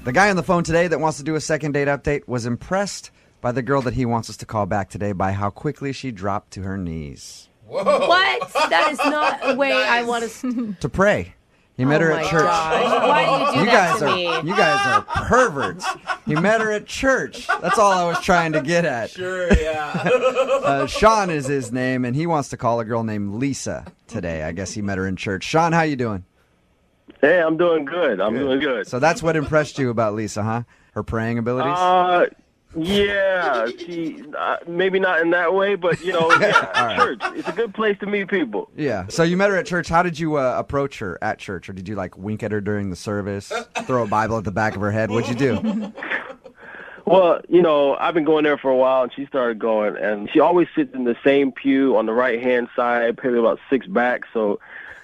The guy on the phone today that wants to do a second date update was impressed by the girl that he wants us to call back today by how quickly she dropped to her knees. Whoa. What? That is not a way I want To pray. He met her at church. Gosh. Why do you do that to me? You guys are perverts. He met her at church. That's all I was trying to get at. Sure, yeah. Sean is his name, and he wants to call a girl named Lisa today. I guess he met her in church. Sean, how you doing? Hey, I'm doing good. I'm doing good. So that's what impressed you about Lisa, huh? Her praying abilities? Yeah. She maybe not in that way, but right. Church. It's a good place to meet people. Yeah. So you met her at church. How did you approach her at church? Or did you wink at her during the service, throw a Bible at the back of her head? What'd you do? Well, I've been going there for a while, and she started going, and she always sits in the same pew on the right-hand side, probably about 6 back, so...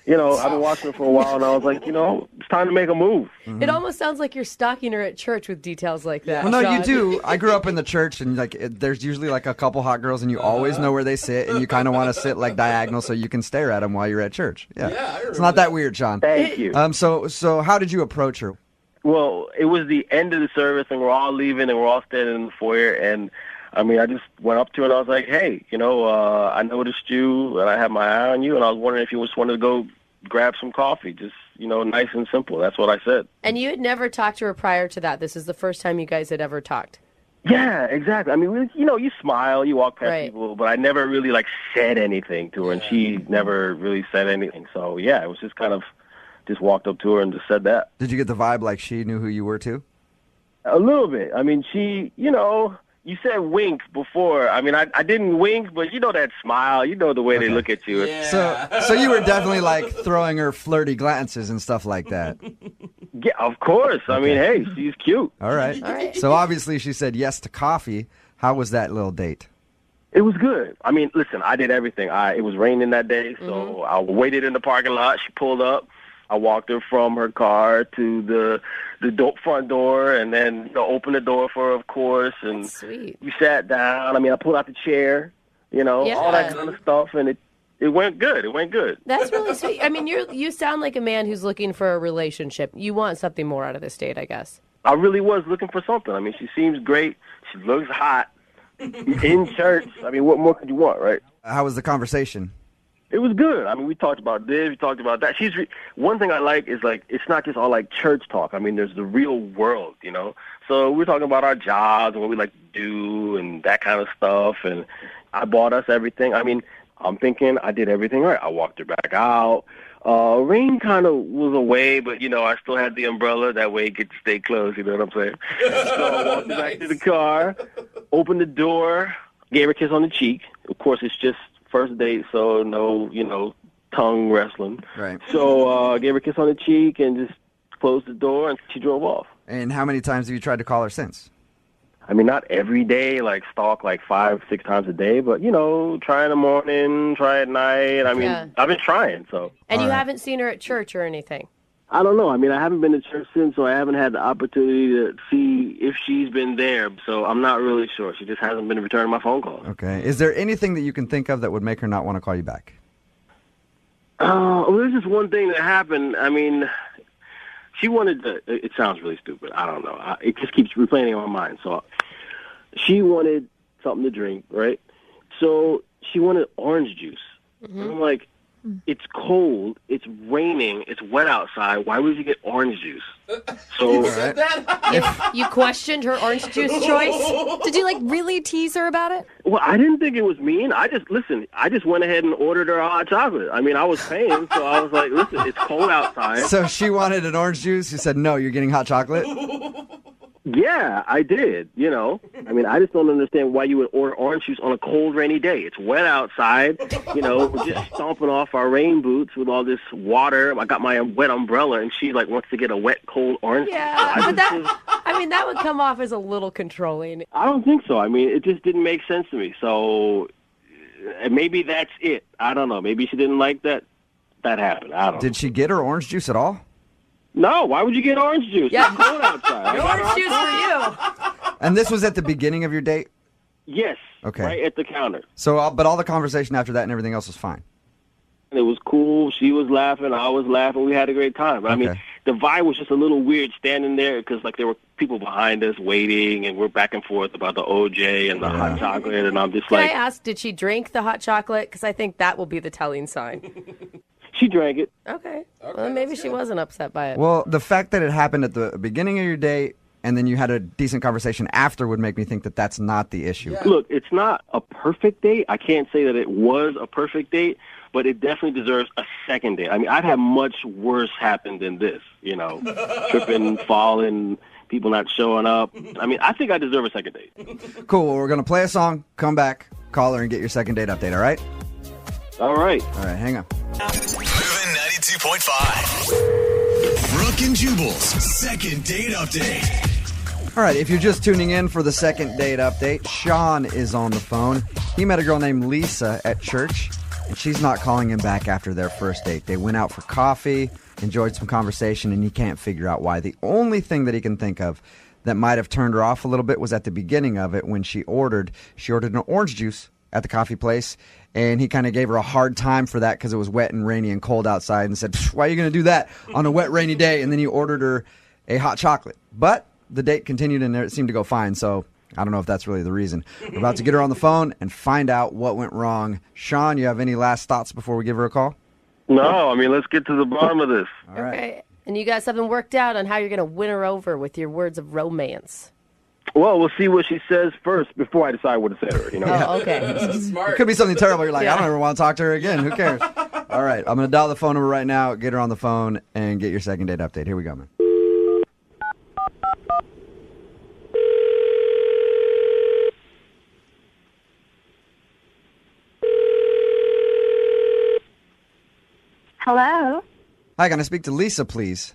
I've been watching her for a while, and I was like, it's time to make a move. It almost sounds like you're stalking her at church with details like that. Well, no, Sean. you do. I grew up in the church, and there's usually a couple hot girls, and you always know where they sit, and you kind of want to sit diagonal so you can stare at them while you're at church. Yeah, it's not that weird, Sean. Thank you. So how did you approach her? Well, it was the end of the service, and we're all leaving, and we're all standing in the foyer, and I just went up to her and I was like, hey, I noticed you and I had my eye on you and I was wondering if you just wanted to go grab some coffee. Just, nice and simple. That's what I said. And you had never talked to her prior to that. This is the first time you guys had ever talked. Yeah, exactly. I mean, you smile, you walk past Right. people, but I never really said anything to her and she never really said anything. So, yeah, it was just kind of just walked up to her and just said that. Did you get the vibe like she knew who you were too? A little bit. I mean, she, you said wink before. I mean, I didn't wink, but that smile, the way they look at you. Yeah. So you were definitely throwing her flirty glances and stuff like that. Yeah, of course. I mean, hey, she's cute. All right. So obviously she said yes to coffee. How was that little date? It was good. I mean, listen, I did everything. It was raining that day, so I waited in the parking lot. She pulled up. I walked her from her car to the front door, and then opened the door for her, of course. And Sweet. We sat down. I mean, I pulled out the chair, all that kind of stuff, and it went good. It went good. That's really sweet. I mean, you sound like a man who's looking for a relationship. You want something more out of this date, I guess. I really was looking for something. I mean, she seems great. She looks hot. In church. I mean, what more could you want, right? How was the conversation? It was good. I mean, we talked about this, we talked about that. One thing I like is it's not just all church talk. I mean, there's the real world, So we're talking about our jobs and what we like to do and that kind of stuff. And I bought us everything. I mean, I'm thinking I did everything right. I walked her back out. Rain kind of was away, but I still had the umbrella. That way it could stay closed. You know what I'm saying? So I walked her back to the car, opened the door, gave her a kiss on the cheek. Of course, it's just first date, so no, tongue wrestling. Right. So gave her a kiss on the cheek and just closed the door, and she drove off. And how many times have you tried to call her since? I mean, not every day, stalk 5-6 times a day, but, try in the morning, try at night. I mean, I've been trying, so. And you haven't seen her at church or anything? I don't know. I mean, I haven't been to church since, so I haven't had the opportunity to see if she's been there. So I'm not really sure. She just hasn't been returning my phone calls. Okay. Is there anything that you can think of that would make her not want to call you back? Well, there's just one thing that happened. I mean, she wanted to, it sounds really stupid. I don't know. It just keeps replaying in my mind. So she wanted something to drink, right? So she wanted orange juice. Mm-hmm. And I'm like, it's cold, it's raining, it's wet outside. Why would you get orange juice? So You said that? You questioned her orange juice choice? Did you really tease her about it? Well, I didn't think it was mean. I just went ahead and ordered her a hot chocolate. I mean, I was paying, so I was like, listen, it's cold outside. So she wanted an orange juice. You said, no, you're getting hot chocolate? Yeah, I did, I mean, I just don't understand why you would order orange juice on a cold, rainy day. It's wet outside, we're just stomping off our rain boots with all this water. I got my wet umbrella, and she, wants to get a wet, cold orange juice. Yeah, but that would come off as a little controlling. I don't think so. I mean, it just didn't make sense to me. So maybe that's it. I don't know. Maybe she didn't like that. That happened. I don't know. Did she get her orange juice at all? No, why would you get orange juice? Yeah. It's cold outside. Orange juice for you. And this was at the beginning of your date? Yes. Okay. Right at the counter. So, but all the conversation after that and everything else was fine? It was cool. She was laughing. I was laughing. We had a great time. But, I mean, the vibe was just a little weird standing there because like there were people behind us waiting, and we're back and forth about the OJ and the hot chocolate, and I'm just Can like, I ask, did she drink the hot chocolate? Because I think that will be the telling sign. she drank it. Okay. Well, maybe she wasn't upset by it. Well, the fact that it happened at the beginning of your date and then you had a decent conversation after would make me think that that's not the issue. Yeah. Look, it's not a perfect date. I can't say that it was a perfect date, but it definitely deserves a second date. I mean, I've had much worse happen than this, you know, tripping, falling, people not showing up. I mean, I think I deserve a second date. Cool. Well, we're going to play a song, come back, call her, and get your second date update, all right? All right. All right, hang on. Moving 92.5. Brooke and Jubal's second date update. All right, if you're just tuning in for the second date update, Sean is on the phone. He met a girl named Lisa at church, and she's not calling him back after their first date. They went out for coffee, enjoyed some conversation, and he can't figure out why. The only thing that he can think of that might have turned her off a little bit was at the beginning of it when she ordered an orange juice at the coffee place, and he kind of gave her a hard time for that because it was wet and rainy and cold outside and said, why are you going to do that on a wet, rainy day? And then he ordered her a hot chocolate. But the date continued and it seemed to go fine, so I don't know if that's really the reason. We're about to get her on the phone and find out what went wrong. Sean, you have any last thoughts before we give her a call? No, I mean, let's get to the bottom of this. All right. Okay. And you got something worked out on how you're going to win her over with your words of romance. Well, we'll see what she says first before I decide what to say to her, you know? Oh, okay. It could be something terrible. You're like, I don't ever want to talk to her again. Who cares? All right, I'm going to dial the phone number right now, get her on the phone, and get your second date update. Here we go, man. Hello, Hi, can I speak to Lisa, please?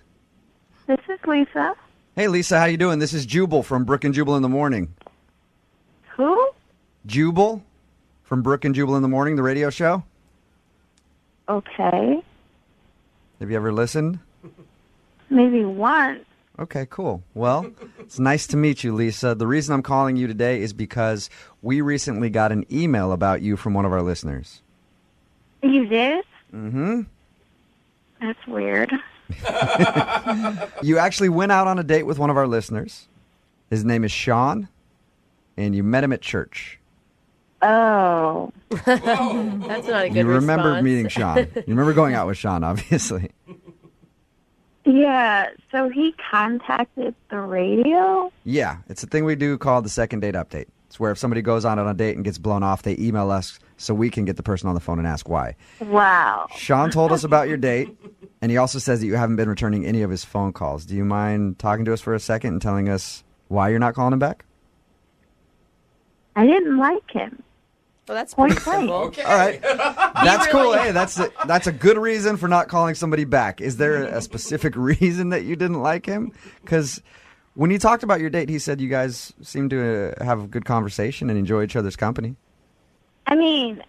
this is Lisa. Hey, Lisa, how you doing? This is Jubal from Brooke and Jubal in the Morning. Who? Jubal from Brooke and Jubal in the Morning, the radio show. Okay, Have you ever listened? maybe once. Okay, cool. Well, it's nice to meet you, Lisa. The reason I'm calling you today is because we recently got an email about you from one of our listeners. You did? Mm-hmm. That's weird. You actually went out on a date with one of our listeners. His name is Sean, and you met him at church. Oh, That's not a good You remember response. meeting Sean. You remember going out with Sean, obviously. yeah. So he contacted the radio? Yeah, it's a thing we do called the second date update. It's where if somebody goes out on a date and gets blown off, they email us so we can get the person on the phone and ask why. Wow. Sean told us about your date, and he also says that you haven't been returning any of his phone calls. Do you mind talking to us for a second and telling us why you're not calling him back? I didn't like him. Well, that's pretty Point blank. simple. Okay. All right. That's cool. Hey, that's a good reason for not calling somebody back. Is there a specific reason that you didn't like him? Because when you talked about your date, he said you guys seemed to have a good conversation and enjoy each other's company. I mean,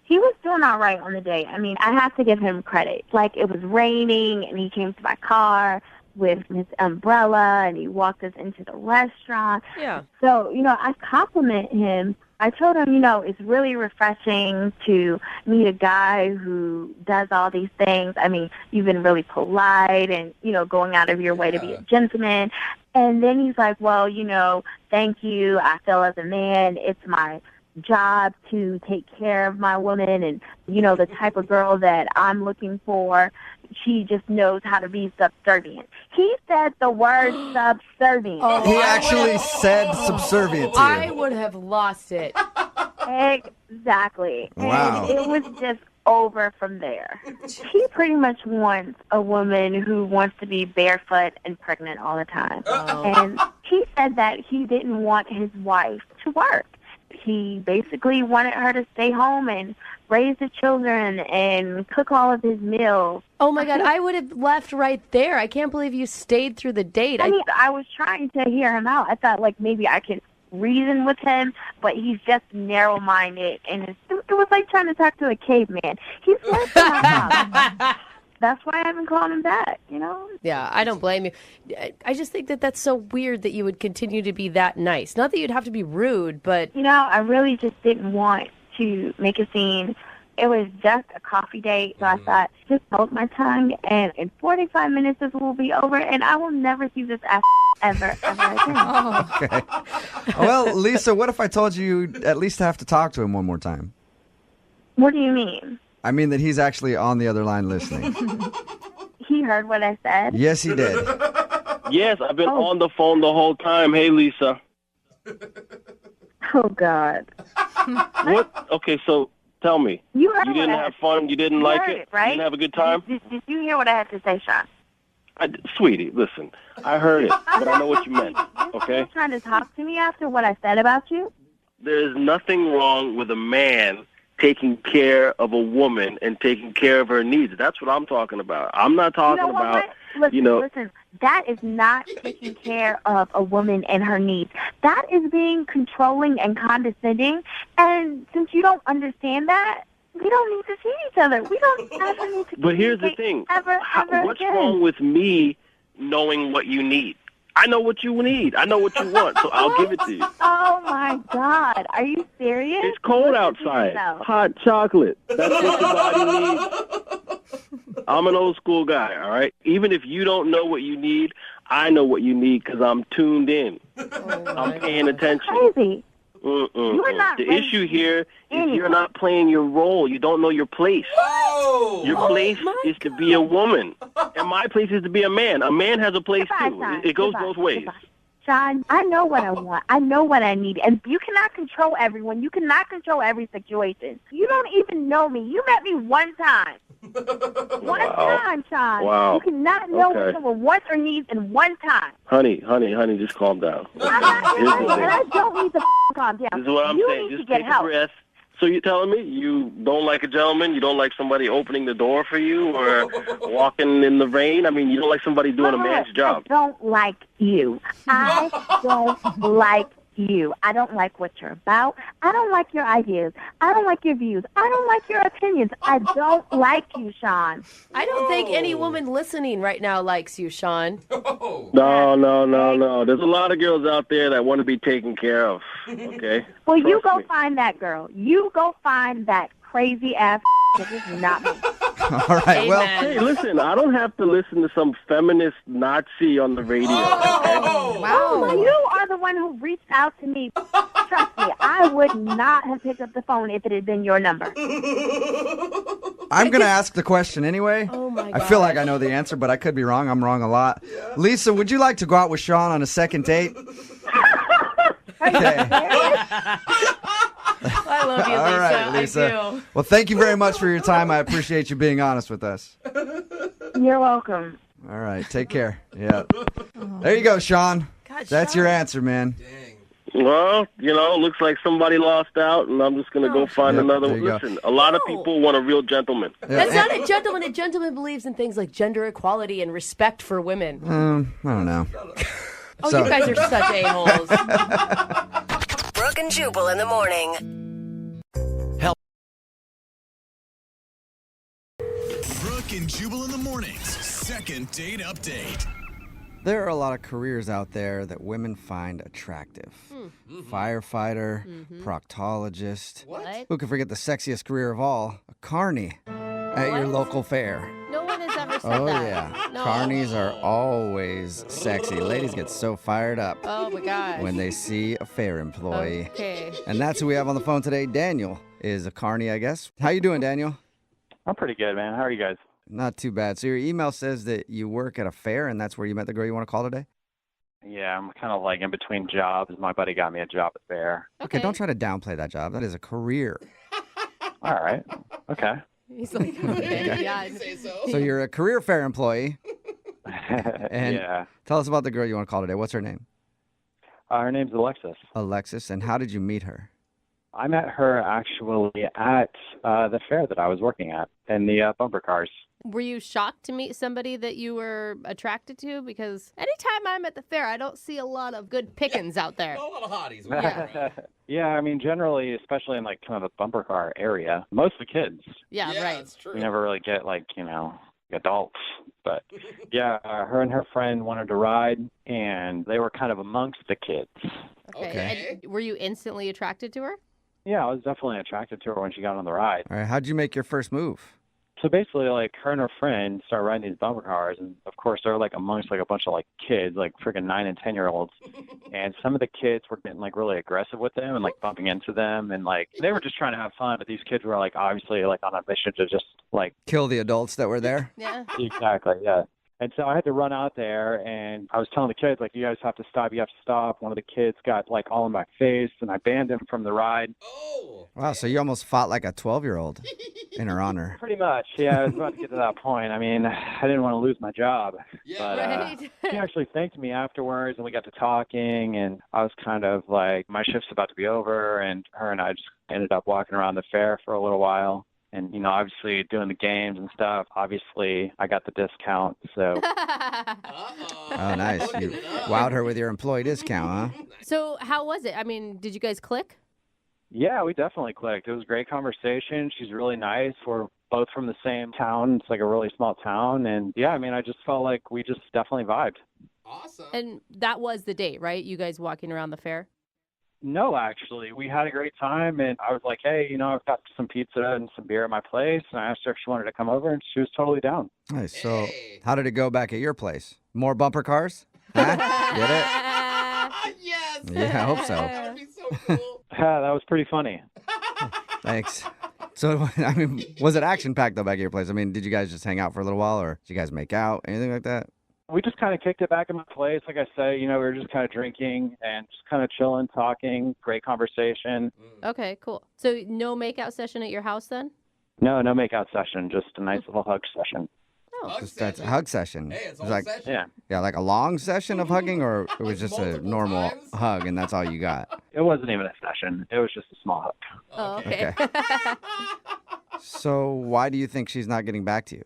he was doing all right on the date. I mean, I have to give him credit. Like, it was raining, and he came to my car with his umbrella, and he walked us into the restaurant. Yeah. So, I compliment him. I told him, it's really refreshing to meet a guy who does all these things. I mean, you've been really polite and, going out of your way to be a gentleman. And then he's like, well, thank you. I feel as a man, it's my job to take care of my woman. And, the type of girl that I'm looking for, she just knows how to be subservient. He said the word subservient. He actually said subservient to you. I would have lost it. Exactly. Wow. And it was just over from there. He pretty much wants a woman who wants to be barefoot and pregnant all the time. And he said that he didn't want his wife to work. He basically wanted her to stay home and raise the children and cook all of his meals. Oh, my God. I would have left right there. I can't believe you stayed through the date. I mean, I was trying to hear him out. I thought, maybe I could reason with him, but he's just narrow-minded, and it was like trying to talk to a caveman. He's worse than my mom. That's why I haven't called him back, Yeah, I don't blame you. I just think that that's so weird that you would continue to be that nice. Not that you'd have to be rude, but... I really just didn't want to make a scene It was just a coffee date, so I thought, just hold my tongue, and in 45 minutes this will be over, and I will never see this ass ever again. Okay. Well, Lisa, what if I told you you'd at least have to talk to him one more time? What do you mean? I mean that he's actually on the other line listening. He heard what I said? Yes, he did. Yes, I've been on the phone the whole time. Hey, Lisa. Oh, God. What? Okay, so tell me. You heard You didn't what I have fun? You didn't You like heard it? right? You didn't have a good time? Did you hear what I had to say, Sean? Sweetie, listen. I heard it, but I know what you meant, okay? You're trying to talk to me after what I said about you? There's nothing wrong with a man taking care of a woman and taking care of her needs. That's what I'm talking about. I'm not talking about, Listen, that is not taking care of a woman and her needs. That is being controlling and condescending. And since you don't understand that, we don't need to see each other. We don't ever need to But here's the thing. ever What's again. wrong with me knowing what you need? I know what you need. I know what you want, so I'll give it to you. Oh, my God. Are you serious? It's cold Listen to outside. yourself. Hot chocolate. That's what your body needs. I'm an old school guy, all right? Even if you don't know what you need, I know what you need because I'm tuned in. I'm paying attention. Crazy. You're not The ready issue here is anyone. you're not playing your role. You don't know your place. Your place is to be a woman, and my place is to be a man. A man has a place Goodbye, too. Sean. It goes Goodbye. both ways. Goodbye. Sean, I know what I want. I know what I need. And you cannot control everyone. You cannot control every situation. You don't even know me. You met me one time. One time, Sean. Wow. You cannot know Okay. what someone wants or needs in one time. Honey, just calm down. I'm not Here's the and thing. I don't need to calm down. This is what I'm you saying. need Just to get take help. a breath. So you're telling me you don't like a gentleman? You don't like somebody opening the door for you or walking in the rain? I mean, you don't like somebody doing a man's job. I don't like you. I don't like you. I don't like what you're about. I don't like your ideas. I don't like your views. I don't like your opinions. I don't like you, Sean. I don't think any woman listening right now likes you, Sean. No. There's a lot of girls out there that want to be taken care of. Okay. Well, you Trust go me. find that girl. You go find that crazy ass. This is not me. All right, well, Amen. Hey, listen, I don't have to listen to some feminist Nazi on the radio. Oh, you are the one who reached out to me. Trust me, I would not have picked up the phone if it had been your number. I'm going to ask the question anyway. Oh, my I feel gosh. like I know the answer, but I could be wrong. I'm wrong a lot. Lisa, would you like to go out with Sean on a second date? Okay. I love you, Lisa. All right, I Lisa. do. Well, thank you very much for your time. I appreciate you being honest with us. You're welcome. All right, take care. Yeah. There you go, Sean. God, That's Sean. your answer, man. Well, looks like somebody lost out, and I'm just going to go find Yep, another there one. you go. Listen, a lot of No. people want a real gentleman. That's not a gentleman. A gentleman believes in things like gender equality and respect for women. I don't know. Oh, So- you guys are such a-holes. Brooke and Jubal in the morning. Brooke and Jubal in the mornings. Second date update. There are a lot of careers out there that women find attractive. Firefighter, proctologist. What? Who can forget the sexiest career of all? A carny at your What? local fair. No one has ever said Oh, that. yeah. No. Carnies are always sexy. Ladies get so fired up Oh, my gosh. when they see a fair employee. Okay. And that's who we have on the phone today. Daniel is a carny, I guess. How you doing, Daniel? I'm pretty good, man. How are you guys? Not too bad. So your email says that you work at a fair, and that's where you met the girl you want to call today? Yeah, I'm kind of like in between jobs. My buddy got me a job at fair. Okay, don't try to downplay that job. That is a career. All right. Okay. He's like, okay, yeah. So you're a career fair employee. And yeah. tell us about the girl you want to call today. What's her name? Her name's Alexis. Alexis. And how did you meet her? I met her actually at the fair that I was working at in the bumper cars. Were you shocked to meet somebody that you were attracted to? Because anytime I'm at the fair, I don't see a lot of good pickings out there. A lot of hotties. Yeah. Yeah, I mean, generally, especially in like kind of the bumper car area, most of the kids. Yeah, right. That's true. We never really get like, adults. But yeah, her and her friend wanted to ride, and they were kind of amongst the kids. Okay. Okay. And were you instantly attracted to her? Yeah, I was definitely attracted to her when she got on the ride. All right, how'd you make your first move? So basically, like, her and her friend started riding these bumper cars, and of course, they're like amongst like a bunch of like kids, like freaking 9 and 10-year-olds, and some of the kids were getting like really aggressive with them and like bumping into them, and like they were just trying to have fun, but these kids were like obviously like on a mission to just like Kill the adults that were there? Yeah. exactly, yeah. And so I had to run out there, and I was telling the kids, like, you guys have to stop, you have to stop. One of the kids got, like, all in my face, and I banned him from the ride. Oh. Wow, so you almost fought like a 12-year-old in her honor. Pretty much, yeah. I was about to get to that point. I mean, I didn't want to lose my job. Yeah. But Right. she actually thanked me afterwards, and we got to talking, and I was kind of like, my shift's about to be over, and her and I just ended up walking around the fair for a little while. And, you know, obviously doing the games and stuff, obviously I got the discount, so. Uh-oh. Oh, nice. You wowed her with your employee discount, huh? So how was it? I mean, did you guys click? Yeah, we definitely clicked. It was a great conversation. She's really nice. We're both from the same town. It's like a really small town. And, yeah, I mean, I just felt like we just definitely vibed. Awesome. And that was the date, right? You guys walking around the fair? No, actually. We had a great time, and I was like, hey, you know, I've got some pizza and some beer at my place, and I asked her if she wanted to come over, and she was totally down. Nice. So Hey. how did it go back at your place? More bumper cars? Huh? Get it? Yes. Yeah, I hope so. That would be so cool. Yeah, that was pretty funny. Thanks. So, I mean, was it action-packed, though, back at your place? I mean, did you guys just hang out for a little while, or did you guys make out, anything like that? We just kind of kicked it back at my place. Like I say, you know, we were just kind of drinking and just kind of chilling, talking, great conversation. Okay, cool. So no makeout session at your house then? No makeout session, just a nice little hug session. Oh. Hug Just that's a session. hug session. Hey, it's It all was like, session. Yeah, yeah, like a long session of hugging, or it was Like just a multiple normal times? hug, and that's all you got? it wasn't even a session. It was just a small hug. Oh, okay. So why do you think she's not getting back to you?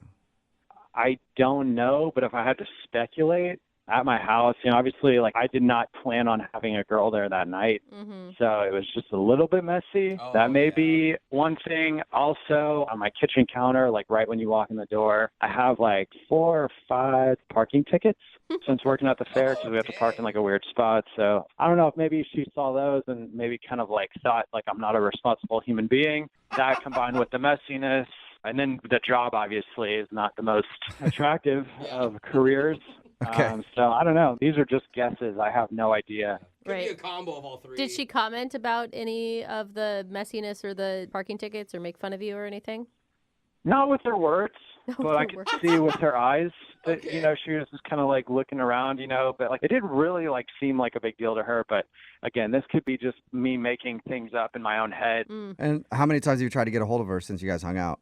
I don't know, but if I had to speculate, at my house, you know, obviously, like, I did not plan on having a girl there that night. Mm-hmm. So it was just a little bit messy. Oh, That may yeah. be one thing. Also, on my kitchen counter, like right when you walk in the door, I have like 4 or 5 parking tickets since working at the fair because we have to park in like a weird spot. So I don't know if maybe she saw those and maybe kind of like thought like I'm not a responsible human being. That combined with the messiness. And then the job obviously is not the most attractive of careers. Okay. So I don't know. These are just guesses. I have no idea. Could be a Right. combo of all three. Did she comment about any of the messiness or the parking tickets or make fun of you or anything? Not with her words, but I her could words. see with her eyes that, Okay. you know, she was just kind of like looking around, you know, but like it didn't really like seem like a big deal to her. But again, this could be just me making things up in my own head. Mm. And how many times have you tried to get a hold of her since you guys hung out?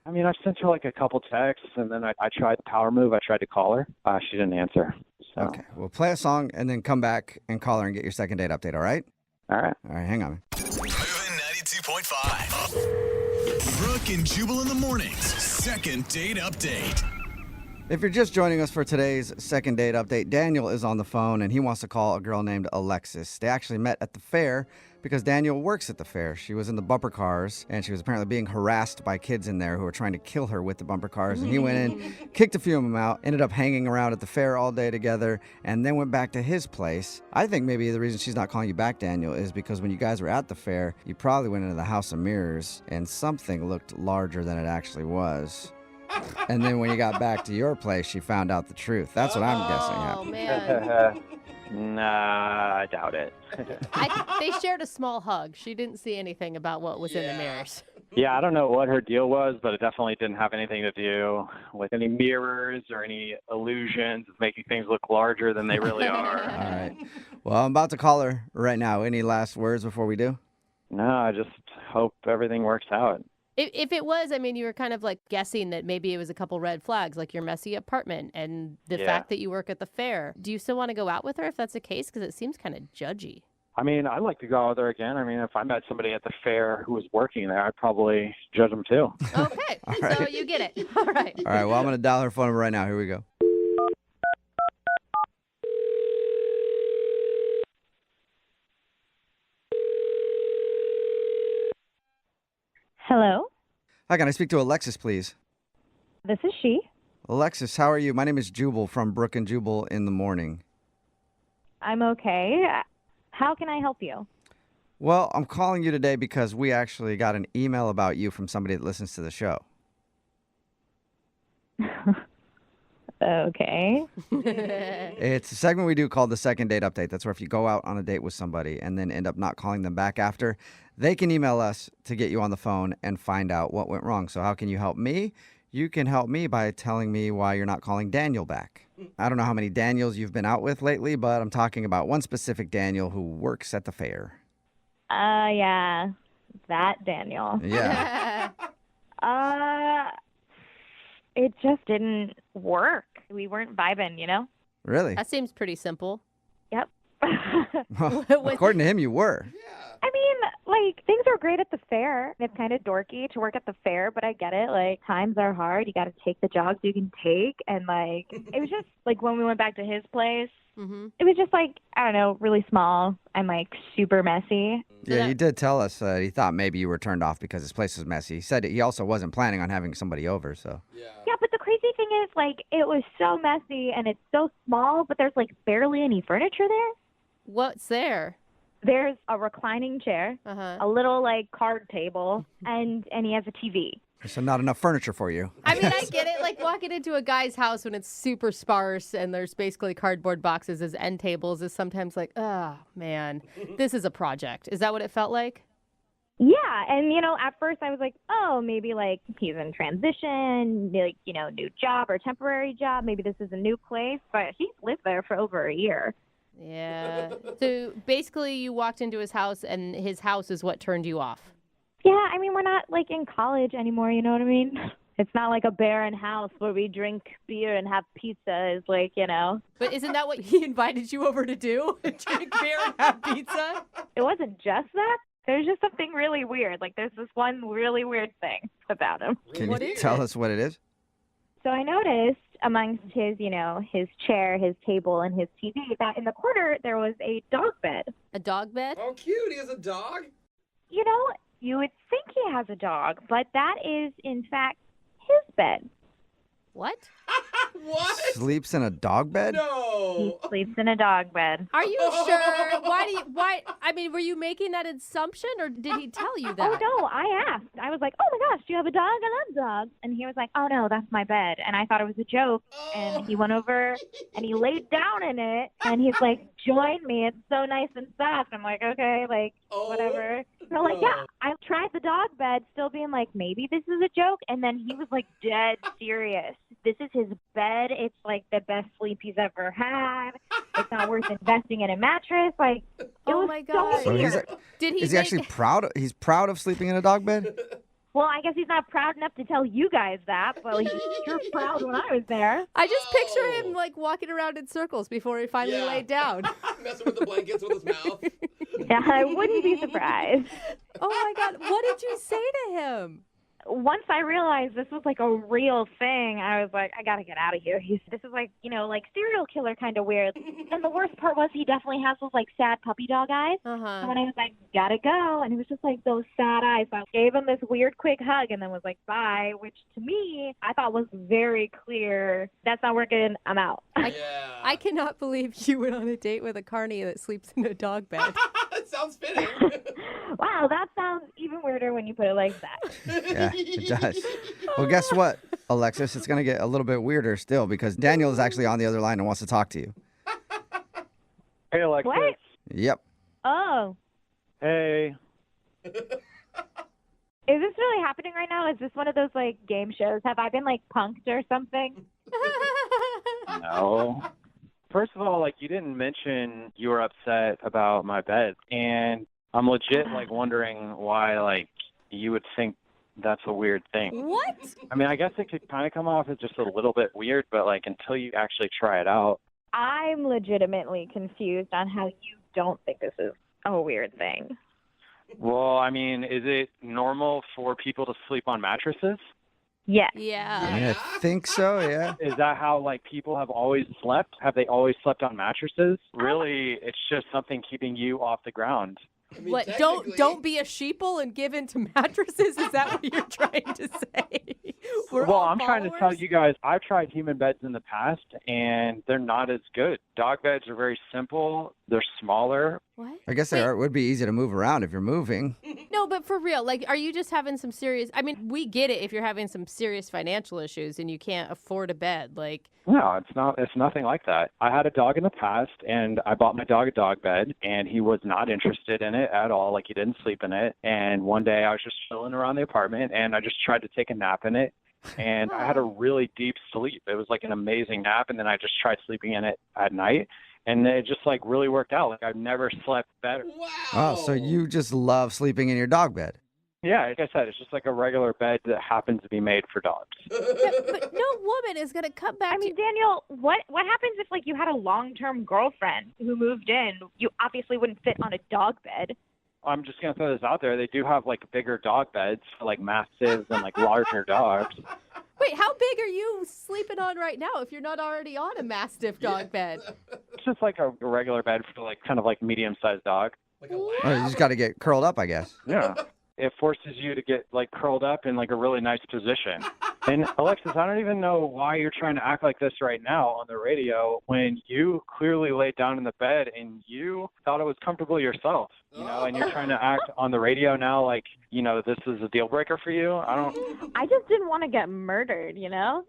I mean, I sent her like a couple texts and then I tried the power move. I tried to call her. She didn't answer. So, Okay, we'll play a song and then come back and call her and get your second date update, all right? all right. All right, hang on. Moving 92.5. Brooke and Jubal in the mornings. Second date update. If you're just joining us for today's second date update, Daniel is on the phone and he wants to call a girl named Alexis. They actually met at the fair because Daniel works at the fair. She was in the bumper cars and she was apparently being harassed by kids in there who were trying to kill her with the bumper cars. And he went in, kicked a few of them out, ended up hanging around at the fair all day together, and then went back to his place. I think maybe the reason she's not calling you back, Daniel, is because when you guys were at the fair, you probably went into the House of Mirrors and something looked larger than it actually was. And then when you got back to your place, she found out the truth. That's what I'm guessing Oh, happened. man. Nah, I doubt it. They shared a small hug. She didn't see anything about what was in the Yeah. mirrors. Yeah, I don't know what her deal was, but it definitely didn't have anything to do with any mirrors or any illusions of making things look larger than they really are. All right. Well, I'm about to call her right now. Any last words before we do? No, I just hope everything works out. If it was, I mean, you were kind of like guessing that maybe it was a couple red flags, like your messy apartment and the Yeah. fact that you work at the fair. Do you still want to go out with her if that's the case? Because it seems kind of judgy. I mean, I'd like to go out there again. I mean, if I met somebody at the fair who was working there, I'd probably judge them too. Okay, All so right. you get it. All right. All right. Well, I'm going to dial her phone number right now. Here we go. Hello, Hi, can I speak to Alexis, please? this is she. Alexis, how are you? My name is Jubal from Brooke and Jubal in the morning. I'm okay. How can I help you? Well, I'm calling you today because we actually got an email about you from somebody that listens to the show. Okay. It's a segment we do called the second date update. That's where if you go out on a date with somebody and then end up not calling them back after, they can email us to get you on the phone and find out what went wrong. So how can you help me? You can help me by telling me why you're not calling Daniel back. I don't know how many Daniels you've been out with lately, but I'm talking about one specific Daniel who works at the fair. Yeah. That Daniel. Yeah. It just didn't work. We weren't vibing, you know? Really? That seems pretty simple. Yep. Well, according to him, you were. I mean, like, things are great at the fair. It's kind of dorky to work at the fair, but I get it. Like, times are hard. You got to take the jobs you can take. And, like, it was just, like, when we went back to his place, it was just, like, I don't know, really small and, like, super messy. Yeah, he did tell us he thought maybe you were turned off because his place was messy. He said he also wasn't planning on having somebody over, so. Yeah, but the crazy thing is, like, it was so messy and it's so small, but there's, like, barely any furniture there. What's there? There's a reclining chair, a little, like, card table, and he has a TV. So not enough furniture for you. I mean, I get it. Like walking into a guy's house when it's super sparse and there's basically cardboard boxes as end tables is sometimes like, oh, man, this is a project. Is that what it felt like? Yeah, and, you know, at first I was like, oh, maybe, like, he's in transition, like, you know, new job or temporary job. Maybe this is a new place, but he's lived there for over a year. Yeah. So basically you walked into his house and his house is what turned you off. Yeah, I mean, we're not, like, in college anymore, you know what I mean? It's not like a barren house where we drink beer and have pizza is like, you know. But isn't that what he invited you over to do? Drink beer and have pizza? It wasn't just that. There's just something really weird. Like, there's this one really weird thing about him. Can you tell us what it is? So I noticed amongst his, you know, his chair, his table, and his TV that in the corner there was a dog bed. A dog bed? Oh, cute. He has a dog? You know, you would think he has a dog, but that is, in fact, his bed. What? What? Sleeps in a dog bed? No. He sleeps in a dog bed. Are you sure? Why? I mean, were you making that assumption or did he tell you that? Oh, no, I asked. I was like, oh, my gosh, do you have a dog? I love dogs. And he was like, oh, no, that's my bed. And I thought it was a joke. And he went over and he laid down in it. And he's like, join me. It's so nice and soft. I'm like, okay, like, whatever. So, like, yeah, I tried the dog bed, still being like, maybe this is a joke. And then he was, like, dead serious. This is his bed. It's, like, the best sleep he's ever had. It's not worth investing in a mattress. Like, it was my God. So weird. is he actually proud? He's proud of sleeping in a dog bed? Well, I guess he's not proud enough to tell you guys that, but he was sure proud when I was there. I just picture him, like, walking around in circles before he finally laid down. Messing with the blankets with his mouth. Yeah, I wouldn't be surprised. Oh, my God. What did you say to him? Once I realized this was like a real thing, I was like, I gotta get out of here. This is like, you know, like serial killer kind of weird. And the worst part was he definitely has those like sad puppy dog eyes. And when I was like, gotta go, and it was just like those sad eyes. So I gave him this weird quick hug and then was like, bye, which to me, I thought was very clear. That's not working. I'm out. I cannot believe you went on a date with a carny that sleeps in a dog bed. That sounds fitting. Wow, that sounds even weirder when you put it like that. Yeah, it does. Well, guess what, Alexis? It's going to get a little bit weirder still because Daniel is actually on the other line and wants to talk to you. Hey, Alexis. What? Yep. Oh. Hey. Is this really happening right now? Is this one of those, like, game shows? Have I been, like, punked or something? No. First of all, like, you didn't mention you were upset about my bed. And I'm legit, like, wondering why, like, you would think that's a weird thing. What? I mean, I guess it could kind of come off as just a little bit weird, but, like, until you actually try it out. I'm legitimately confused on how you don't think this is a weird thing. Well, I mean, is it normal for people to sleep on mattresses? Yes. Yeah. I think so, yeah. Is that how, like, people have always slept? Have they always slept on mattresses? Really, it's just something keeping you off the ground. I mean, What? Don't be a sheeple and give in to mattresses? Is that what you're trying to say? Well, I'm trying to tell you guys, I've tried human beds in the past, and they're not as good. Dog beds are very simple. They're smaller. What? I guess it would be easy to move around if you're moving. No, but for real, like, are you just having some serious? I mean, we get it if you're having some serious financial issues and you can't afford a bed. Like, No, it's not. It's nothing like that. I had a dog in the past, and I bought my dog a dog bed, and he was not interested in it at all. Like, he didn't sleep in it. And one day I was just chilling around the apartment, and I just tried to take a nap in it. And I had a really deep sleep. It was like an amazing nap, and then I just tried sleeping in it at night. And it just like really worked out. Like I've never slept better. Wow. Oh, so you just love sleeping in your dog bed. Yeah, like I said, it's just like a regular bed that happens to be made for dogs. yeah, but no woman is going to come back I mean, Daniel, what happens if like you had a long-term girlfriend who moved in? You obviously wouldn't fit on a dog bed. I'm just going to throw this out there. They do have like bigger dog beds for like mastiffs and like larger dogs. Wait, how big are you sleeping on right now if you're not already on a Mastiff dog bed? It's just like a regular bed for like kind of like medium-sized dog. Like a Oh, you just got to get curled up, I guess. Yeah. It forces you to get like curled up in like a really nice position. And Alexis, I don't even know why you're trying to act like this right now on the radio when you clearly laid down in the bed and you thought it was comfortable yourself, you know, and you're trying to act on the radio now like, you know, this is a deal breaker for you. I just didn't want to get murdered, you know?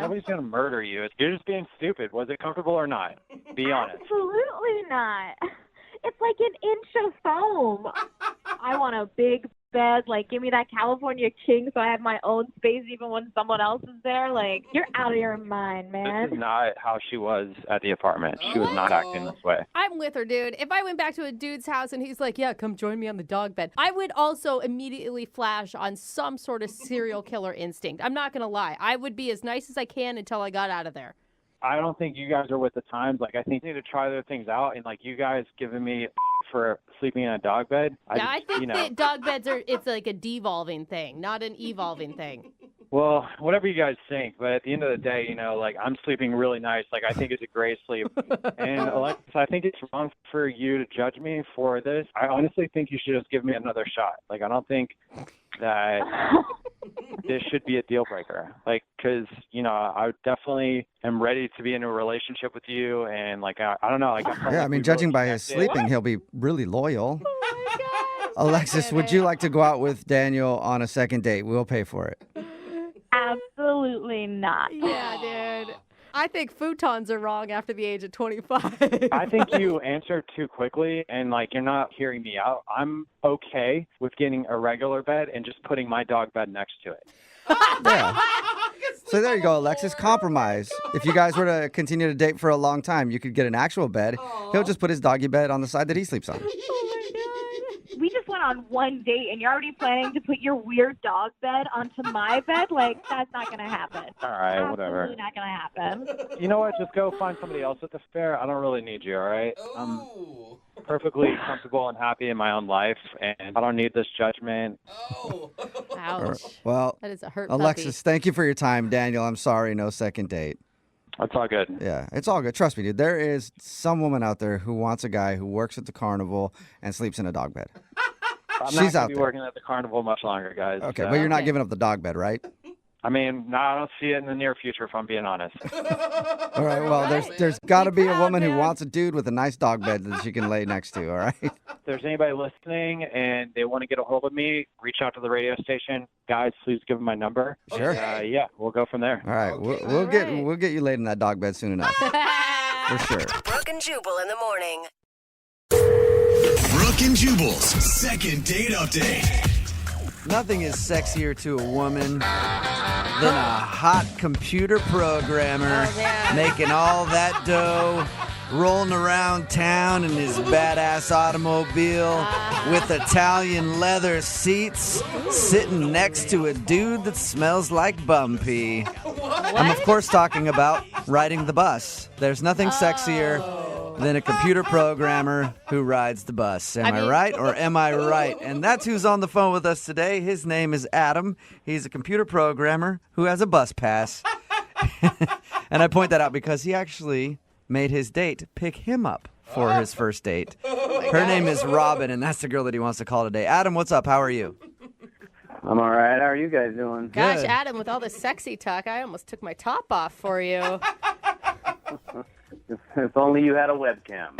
Nobody's going to murder you. You're just being stupid. Was it comfortable or not? Be honest. Absolutely not. It's like an inch of foam. I want a big bed. Like, give me that California king so I have my own space even when someone else is there. Like, you're out of your mind, man. This is not how she was at the apartment. She was not acting this way. I'm with her, dude. If I went back to a dude's house and he's like, yeah, come join me on the dog bed, I would also immediately flash on some sort of serial killer instinct. I'm not going to lie. I would be as nice as I can until I got out of there. I don't think you guys are with the times. Like, I think you need to try other things out. And, like, you guys giving me for sleeping in a dog bed. I think that dog beds it's like a devolving thing, not an evolving thing. Well, whatever you guys think. But at the end of the day, you know, like, I'm sleeping really nice. Like, I think it's a great sleep. And, Alexis, I think it's wrong for you to judge me for this. I honestly think you should just give me another shot. Like, I don't think that this should be a deal breaker. Like, because, you know, I definitely am ready to be in a relationship with you. And, like, I don't know. Like, Yeah, I mean, judging by his sleeping, he'll be really loyal. Alexis, would you like to go out with Daniel on a second date? We'll pay for it. Absolutely not. Yeah, dude. I think futons are wrong after the age of 25. I think you answered too quickly, and, like, you're not hearing me out. I'm okay with getting a regular bed and just putting my dog bed next to it. Yeah. So there you go, Alexis. Compromise. If you guys were to continue to date for a long time, you could get an actual bed. He'll just put his doggy bed on the side that he sleeps on. We just went on one date and you're already planning to put your weird dog bed onto my bed? Like, that's not going to happen. All right, whatever. Absolutely not going to happen. You know what? Just go find somebody else at the fair. I don't really need you, all right? I'm perfectly comfortable and happy in my own life, and I don't need this judgment. Ouch. Well, That is a hurt Alexis, thank you for your time. Daniel, I'm sorry, no second date. It's all good. Yeah, it's all good. Trust me, dude. There is some woman out there who wants a guy who works at the carnival and sleeps in a dog bed. I'm She's not going out to be there. working at the carnival much longer, guys. Okay, so- but you're not giving up the dog bed, right? I mean, no, I don't see it in the near future, if I'm being honest. All right, well, there's got to be a woman who wants a dude with a nice dog bed that she can lay next to, all right? If there's anybody listening and they want to get a hold of me, reach out to the radio station. Guys, please give them my number. Sure. Yeah, we'll go from there. All right, we'll get you laid in that dog bed soon enough. For sure. Brooke and Jubal in the morning. Brooke and Jubal's second date update. Nothing is sexier to a woman than a hot computer programmer making all that dough, rolling around town in his badass automobile with Italian leather seats, sitting next to a dude that smells like bum pee. I'm, of course, talking about riding the bus. There's nothing sexier than a computer programmer who rides the bus. Am I right or am I right? And that's who's on the phone with us today. His name is Adam. He's a computer programmer who has a bus pass. And I point that out because he actually made his date pick him up for his first date. Her name is Robin, and that's the girl that he wants to call today. Adam, what's up? How are you? I'm all right. How are you guys doing? Gosh, Good. Adam, with all the sexy talk, I almost took my top off for you. If only you had a webcam.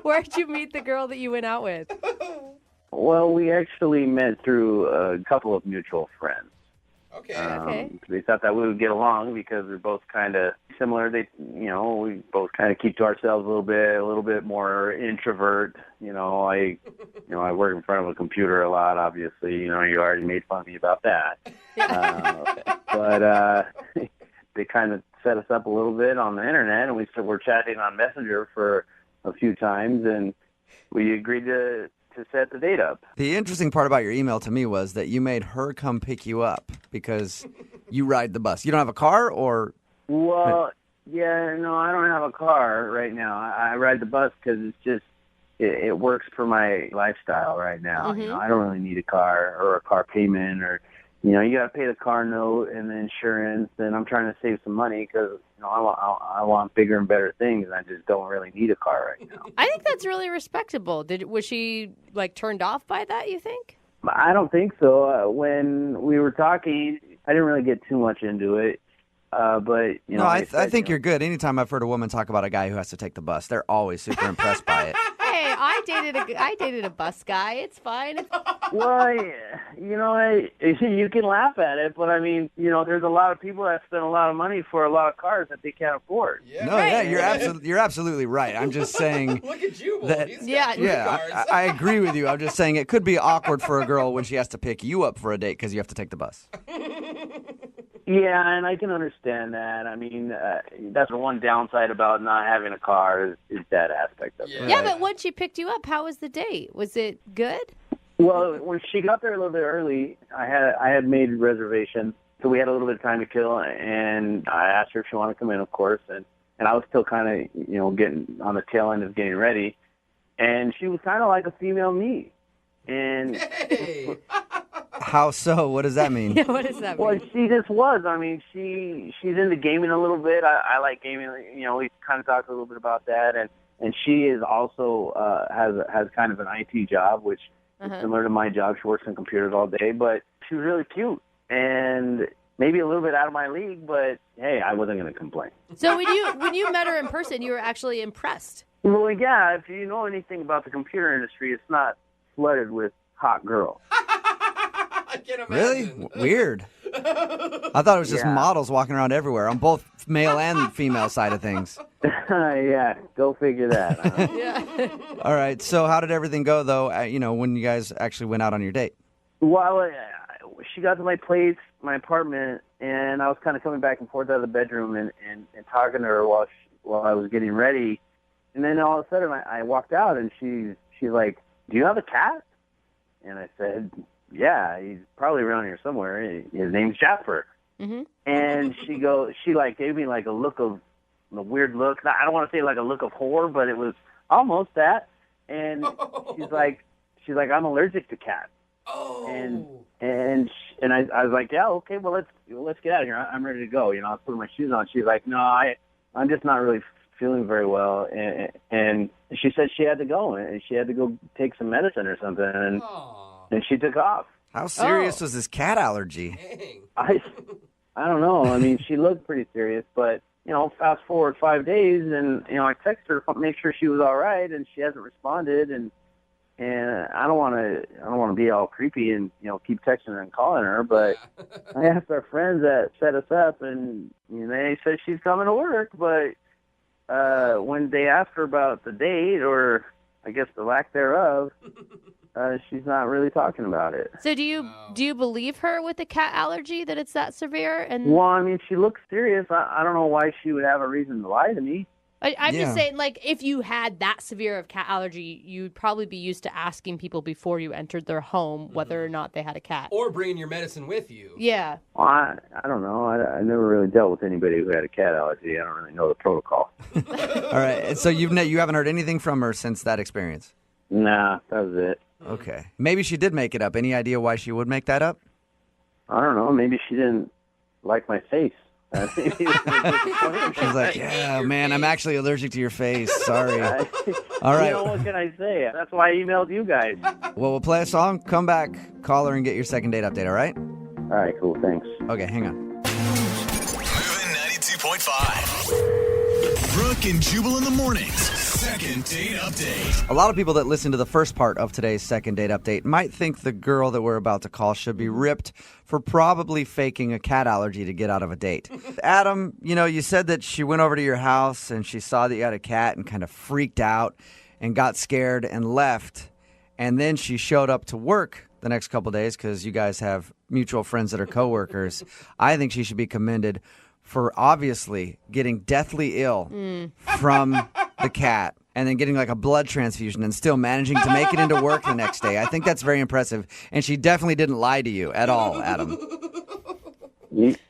Where'd you meet the girl that you went out with? Well, we actually met through a couple of mutual friends. Okay. Okay. They thought that we would get along because we're both kind of similar. We both kind of keep to ourselves a little bit more introvert. I work in front of a computer a lot. Obviously, you already made fun of me about that. But they kind of set us up a little bit on the internet, and we're chatting on Messenger for a few times, and we agreed to set the date up. The interesting part about your email to me was that you made her come pick you up because you ride the bus. You don't have a car, or? Well, yeah, no, I don't have a car right now. I ride the bus because it's just, it works for my lifestyle right now. Mm-hmm. I don't really need a car or a car payment, or, you got to pay the car note and the insurance, and I'm trying to save some money because, I want bigger and better things, and I just don't really need a car right now. I think that's really respectable. Was she turned off by that, you think? I don't think so. When we were talking, I didn't really get too much into it. But No, I think you're good. Anytime I've heard a woman talk about a guy who has to take the bus, they're always super impressed by it. Hey, I dated a bus guy. It's fine. Well, you can laugh at it, but I mean, there's a lot of people that spend a lot of money for a lot of cars that they can't afford. Yeah. No, Right. yeah, you're absolutely right. I'm just saying. Look at Jubal. That- He's got Yeah. three Yeah, cars. I agree with you. I'm just saying it could be awkward for a girl when she has to pick you up for a date because you have to take the bus. Yeah, and I can understand that. I mean, that's the one downside about not having a car is that aspect of it. Yeah, but once she picked you up, how was the date? Was it good? Well, when she got there a little bit early, I had made reservations, so we had a little bit of time to kill, and I asked her if she wanted to come in, of course, and I was still kind of, getting on the tail end of getting ready, and she was kind of like a female me, and Hey. How so? What does that mean? Yeah, what does that mean? well, she just was. I mean, she's into gaming a little bit. I like gaming. We kind of talked a little bit about that, and she is also has kind of an IT job, which is similar to my job. She works on computers all day, but she was really cute and maybe a little bit out of my league. But hey, I wasn't going to complain. So when you met her in person, you were actually impressed. Well, yeah. If you know anything about the computer industry, it's not flooded with hot girls. I can't Really? imagine. Weird. I thought it was just models walking around everywhere on both male and female side of things. Yeah, go figure that. Yeah. All right. So how did everything go, though, when you guys actually went out on your date? Well, she got to my place, my apartment, and I was kind of coming back and forth out of the bedroom and talking to her while I was getting ready. And then all of a sudden I walked out, and she's like, "Do you have a cat?" And I said, "Yeah, he's probably around here somewhere. His name's Jasper." Mm-hmm. And she gave me like a weird look. I don't want to say like a look of horror, but it was almost that. And she's like, "I'm allergic to cats." Oh. And I was like, "Yeah, okay, well let's get out of here. I'm ready to go." I was putting my shoes on. She's like, "No, I'm just not really feeling very well." And she said she had to go, and she had to go take some medicine or something, and she took off. How serious was this cat allergy? Dang. I don't know. I mean, she looked pretty serious, but fast forward 5 days, and I texted her to make sure she was all right, and she hasn't responded, and I don't want to be all creepy and keep texting her and calling her, but I asked our friends that set us up, and they said she's coming to work, but when they asked her about the date, or I guess the lack thereof, she's not really talking about it. So do you believe her with the cat allergy that it's that severe? And Well, I mean, she looks serious. I don't know why she would have a reason to lie to me. I'm just saying, if you had that severe of cat allergy, you'd probably be used to asking people before you entered their home whether or not they had a cat. Or bringing your medicine with you. Yeah. Well, I don't know. I never really dealt with anybody who had a cat allergy. I don't really know the protocol. All right. And so you haven't heard anything from her since that experience? Nah, that was it. Okay. Maybe she did make it up. Any idea why she would make that up? I don't know. Maybe she didn't like my face. She's like, "Yeah, man, I'm actually allergic to your face. Sorry." All right. What can I say? That's why I emailed you guys. Well, we'll play a song, come back, call her, and get your second date update, all right? All right, cool. Thanks. Okay, hang on. Moving 92.5. 105. Brooke and Jubal in the mornings. Second date update. A lot of people that listen to the first part of today's second date update might think the girl that we're about to call should be ripped for probably faking a cat allergy to get out of a date. Adam, you said that she went over to your house and she saw that you had a cat and kind of freaked out and got scared and left. And then she showed up to work the next couple of days because you guys have mutual friends that are coworkers. I think she should be commended for obviously getting deathly ill from the cat and then getting like a blood transfusion and still managing to make it into work the next day. I think that's very impressive. And she definitely didn't lie to you at all, Adam.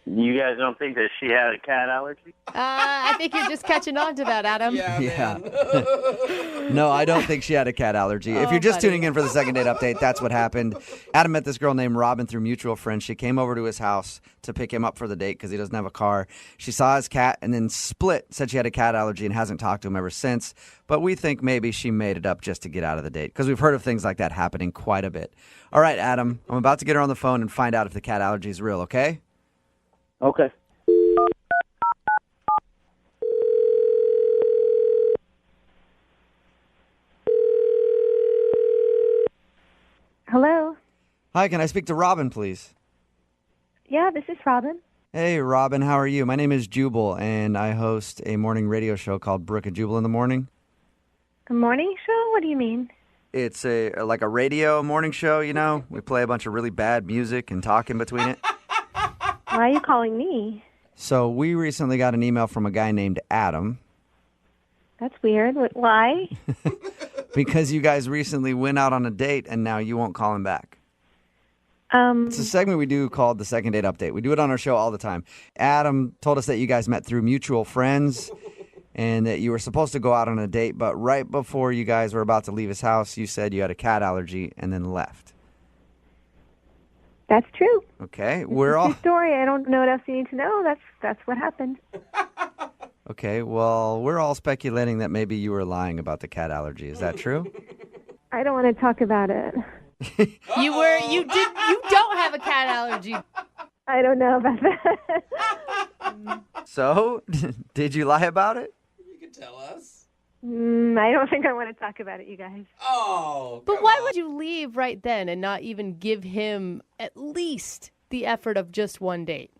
You guys don't think that she had a cat allergy? I think you're just catching on to that, Adam. Yeah. No, I don't think she had a cat allergy. If you're just tuning in for the second date update, that's what happened. Adam met this girl named Robin through mutual friends. She came over to his house to pick him up for the date because he doesn't have a car. She saw his cat and then said she had a cat allergy and hasn't talked to him ever since. But we think maybe she made it up just to get out of the date because we've heard of things like that happening quite a bit. All right, Adam, I'm about to get her on the phone and find out if the cat allergy is real, okay? Okay. Hello? Hi, can I speak to Robin, please? Yeah, this is Robin. Hey, Robin, how are you? My name is Jubal, and I host a morning radio show called Brooke and Jubal in the morning. A morning show? What do you mean? It's like a radio morning show, We play a bunch of really bad music and talk in between it. Why are you calling me? So we recently got an email from a guy named Adam. That's weird. Why? Because you guys recently went out on a date and now you won't call him back. It's a segment we do called the Second Date Update. We do it on our show all the time. Adam told us that you guys met through mutual friends and that you were supposed to go out on a date, but right before you guys were about to leave his house, you said you had a cat allergy and then left. That's true. Okay, It's your story. I don't know what else you need to know. That's what happened. Okay, well, we're all speculating that maybe you were lying about the cat allergy. Is that true? I don't want to talk about it. You don't have a cat allergy. I don't know about that. So, did you lie about it? You can tell us. I don't think I want to talk about it, you guys. Oh, But why would you leave right then and not even give him at least the effort of just one date?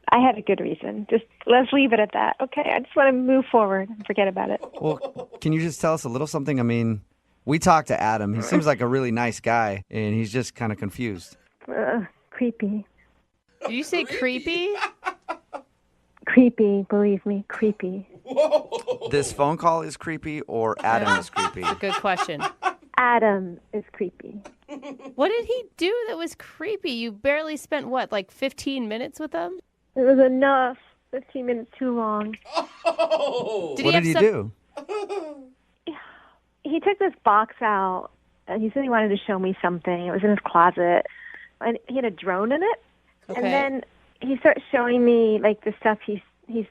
I had a good reason. Just let's leave it at that. Okay, I just want to move forward and forget about it. Well, can you just tell us a little something? I mean, we talked to Adam. He seems like a really nice guy, and he's just kind of confused. Creepy. Did you say creepy? Creepy, believe me, creepy. Whoa. This phone call is creepy or Adam is creepy? Good question. Adam is creepy. What did he do that was creepy? You barely spent, like 15 minutes with him? It was enough. 15 minutes too long. Oh. What did he do? He took this box out, and he said he wanted to show me something. It was in his closet, and he had a drone in it. Okay. And then he started showing me like the stuff he's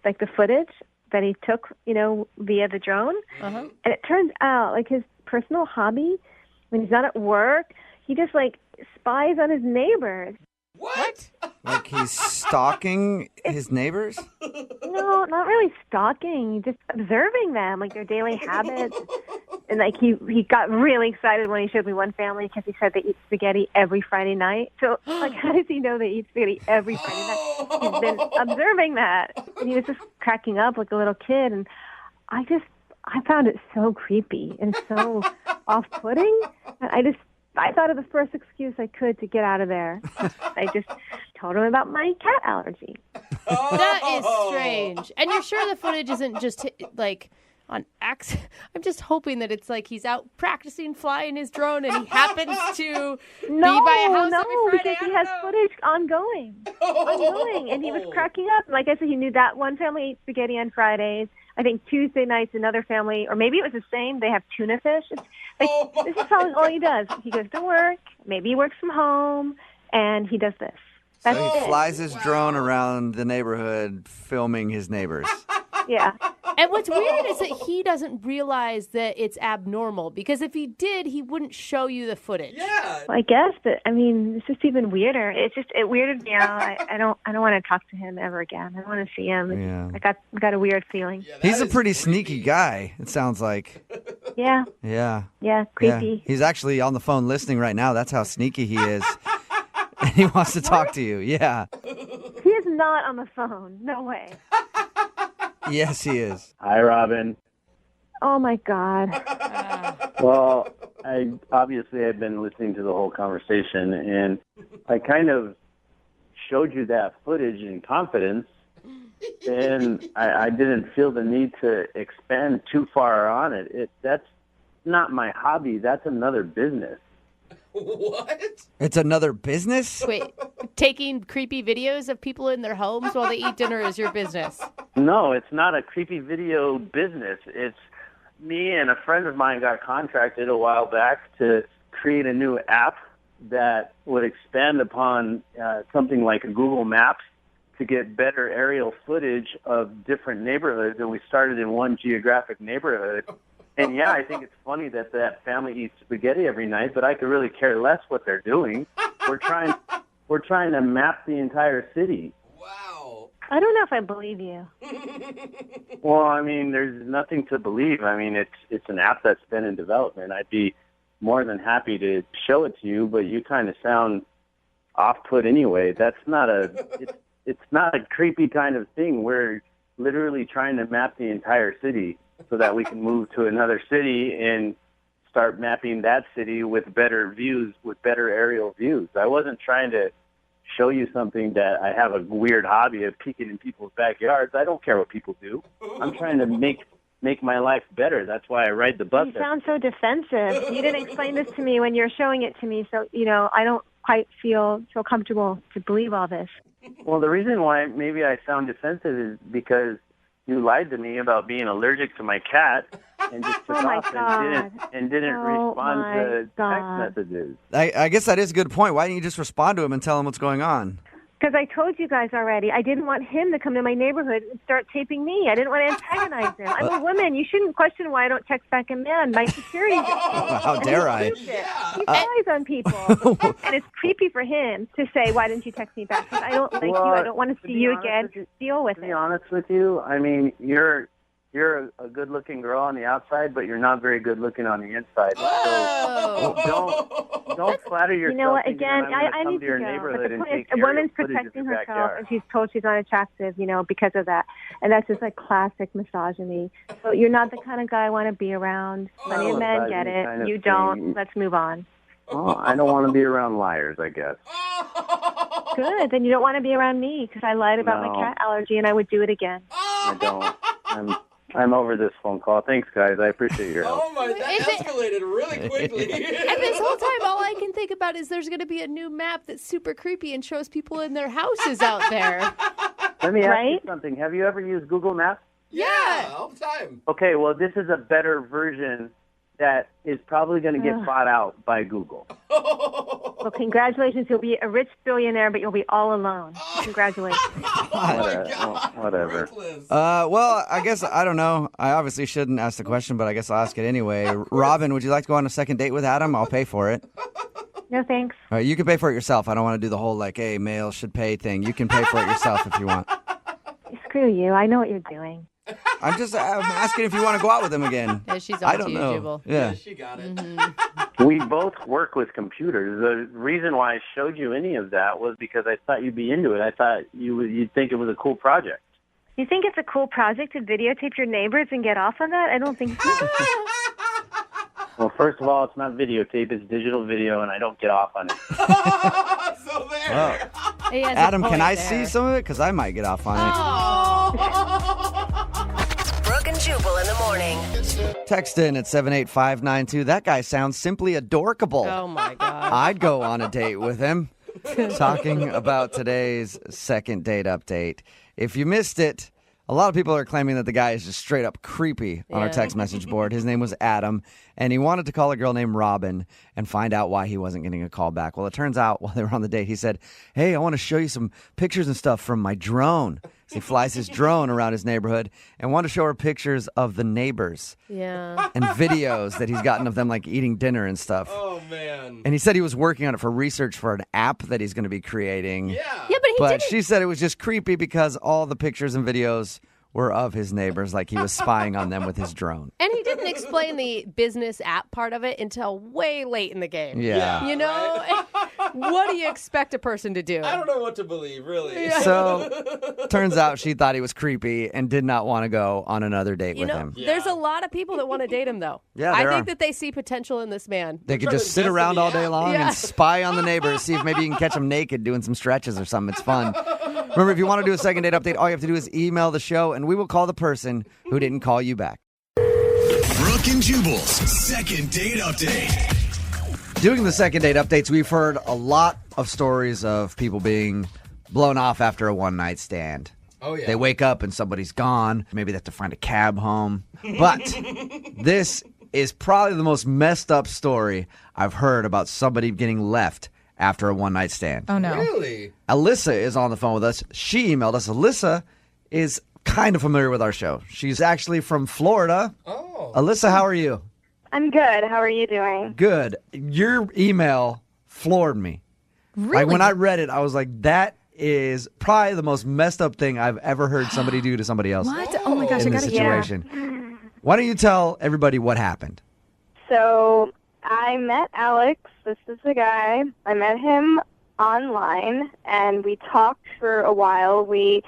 like the footage that he took, via the drone. Uh-huh. And it turns out like his personal hobby, when he's not at work, he just like spies on his neighbors. What? Like he's stalking his neighbors? No, not really stalking, just observing them, like their daily habits. And like he got really excited when he showed me one family because he said they eat spaghetti every Friday night. So like, how does he know they eat spaghetti every Friday night? He's been observing that, and he was just cracking up like a little kid. And I found it so creepy and so off-putting. And I thought of the first excuse I could to get out of there. I just told him about my cat allergy. That is strange. And you're sure the footage isn't just like on accident? I'm just hoping that it's like he's out practicing flying his drone and he happens to be by a house every Friday. Because he has footage ongoing. And he was cracking up. Like I said, he knew that one family eats spaghetti on Fridays. I think Tuesday nights another family, or maybe it was the same, they have tuna fish. It's like, this is probably all he does. He goes to work, maybe he works from home, and he does this. So he flies his drone around the neighborhood filming his neighbors. Yeah. And what's weird is that he doesn't realize that it's abnormal, because if he did, he wouldn't show you the footage. Yeah. Well, I guess, but I mean, it's just even weirder. It weirded me out. I don't want to talk to him ever again. I don't want to see him. Yeah. I got a weird feeling. Yeah, that He's a is pretty creepy. sneaky guy, it sounds like. Yeah. Yeah. Yeah. Yeah. Creepy. He's actually on the phone listening right now. That's how sneaky he is. And he wants to talk to you. Yeah. He is not on the phone. No way. Yes, he is. Hi, Robin. Oh my God. Well, I've been listening to the whole conversation, and I kind of showed you that footage in confidence, and I didn't feel the need to expand too far on it. That's not my hobby. That's another business. What? It's another business? Wait, taking creepy videos of people in their homes while they eat dinner is your business? No, it's not a creepy video business. It's me and a friend of mine got contracted a while back to create a new app that would expand upon something like Google Maps to get better aerial footage of different neighborhoods. And we started in one geographic neighborhood. And yeah, I think it's funny that family eats spaghetti every night, but I could really care less what they're doing. We're trying to map the entire city. Wow. I don't know if I believe you. Well, I mean, there's nothing to believe. I mean, it's an app that's been in development. I'd be more than happy to show it to you, but you kind of sound off-put anyway. That's not it's not a creepy kind of thing. We're literally trying to map the entire city so that we can move to another city and start mapping that city with better views, with better aerial views. I wasn't trying to show you something that I have a weird hobby of peeking in people's backyards. I don't care what people do. I'm trying to make my life better. That's why I ride the bus. You sound so defensive. You didn't explain this to me when you're showing it to me, so, I don't quite feel comfortable to believe all this. Well, the reason why maybe I sound defensive is because you lied to me about being allergic to my cat and just took off and didn't respond to text messages. I guess that is a good point. Why didn't you just respond to him and tell him what's going on? Because I told you guys already, I didn't want him to come to my neyborhood and start taping me. I didn't want to antagonize him. I'm a woman. You shouldn't question why I don't text back a man. My security. How dare I? He lies on people. And it's creepy for him to say, why didn't you text me back? Because I don't like you. I don't want to see you again. Deal with it. To be honest with you, I mean, you're a good-looking girl on the outside, but you're not very good-looking on the inside. So don't flatter yourself. You know what? Again, I need to your go. neighborhood But the and point is, take a woman's aerial footage of protecting your herself, backyard. and she's told she's not attractive, because of that. And that's just like classic misogyny. So you're not the kind of guy I want to be around. Plenty of men get it. Kind of You don't. thing. Let's move on. Well, I don't want to be around liars, I guess. Good. Then you don't want to be around me because I lied about my No. cat allergy, and I would do it again. I don't. I'm over this phone call. Thanks, guys. I appreciate your help. Oh my, that escalated really quickly. And this whole time, all I can think about is there's going to be a new map that's super creepy and shows people in their houses out there. Let me ask you something. Have you ever used Google Maps? Yeah, all the time. Okay, well, this is a better version that is probably going to get bought out by Google. Well, congratulations. You'll be a rich billionaire, but you'll be all alone. Congratulations. Whatever. Well, I guess, I don't know. I obviously shouldn't ask the question, but I guess I'll ask it anyway. Robin, would you like to go on a second date with Adam? I'll pay for it. No, thanks. All right, you can pay for it yourself. I don't want to do the whole, hey, males should pay thing. You can pay for it yourself if you want. Screw you. I know what you're doing. I'm asking if you want to go out with him again. Yeah, she's on I don't to you, know. Jubal. Yeah. She got it. We both work with computers. The reason why I showed you any of that was because I thought you'd be into it. I thought you'd think it was a cool project. You think it's a cool project to videotape your neighbors and get off on that? I don't think so. Well, first of all, it's not videotape. It's digital video, and I don't get off on it. So there. Oh. He has a Adam, point can I there. see some of it? Because I might get off on Brooke and Jubal in the morning. it. Text in at 78592. That guy sounds simply adorkable. Oh, my God. I'd go on a date with him. Talking about today's second date update. If you missed it, a lot of people are claiming that the guy is just straight up creepy on our text message board. His name was Adam, and he wanted to call a girl named Robin and find out why he wasn't getting a call back. Well, it turns out while they were on the date, he said, "Hey, I want to show you some pictures and stuff from my drone." So he flies his drone around his neighborhood and wanted to show her pictures of the neighbors. Yeah. And videos that he's gotten of them like eating dinner and stuff. Oh, man. And he said he was working on it for research for an app that he's going to be creating. Yeah. Yeah, but She said it was just creepy because all the pictures and videos were of his neighbors, like he was spying on them with his drone. And he didn't explain the business app part of it until way late in the game. Yeah. You know? What do you expect a person to do? I don't know what to believe, really. So, turns out she thought he was creepy and did not want to go on another date with him. There's a lot of people that want to date him, though. Yeah, I there think are. that they see potential in this man. They could just sit around all day long Yeah. and spy on the neighbors, see if maybe you can catch them naked doing some stretches or something. It's fun. Remember, if you want to do a second date update, all you have to do is email the show, and we will call the person who didn't call you back. Brooke and Jubal's second date update. Doing the second date updates, we've heard a lot of stories of people being blown off after a one-night stand. Oh, yeah. They wake up and somebody's gone. Maybe they have to find a cab home. But this is probably the most messed up story I've heard about somebody getting left after a one-night stand. Oh, no. Really? Alyssa is on the phone with us. She emailed us. Alyssa is kind of familiar with our show. She's actually from Florida. Oh. Alyssa, how are you? I'm good. How are you doing? Good. Your email floored me. Really? Like when I read it, I was like, that is probably the most messed up thing I've ever heard somebody do to somebody else. What? Oh, my gosh, I in this got to hear. situation. Why don't you tell everybody what happened? So I met Alex. This is the guy. I met him online, and we talked for a while. We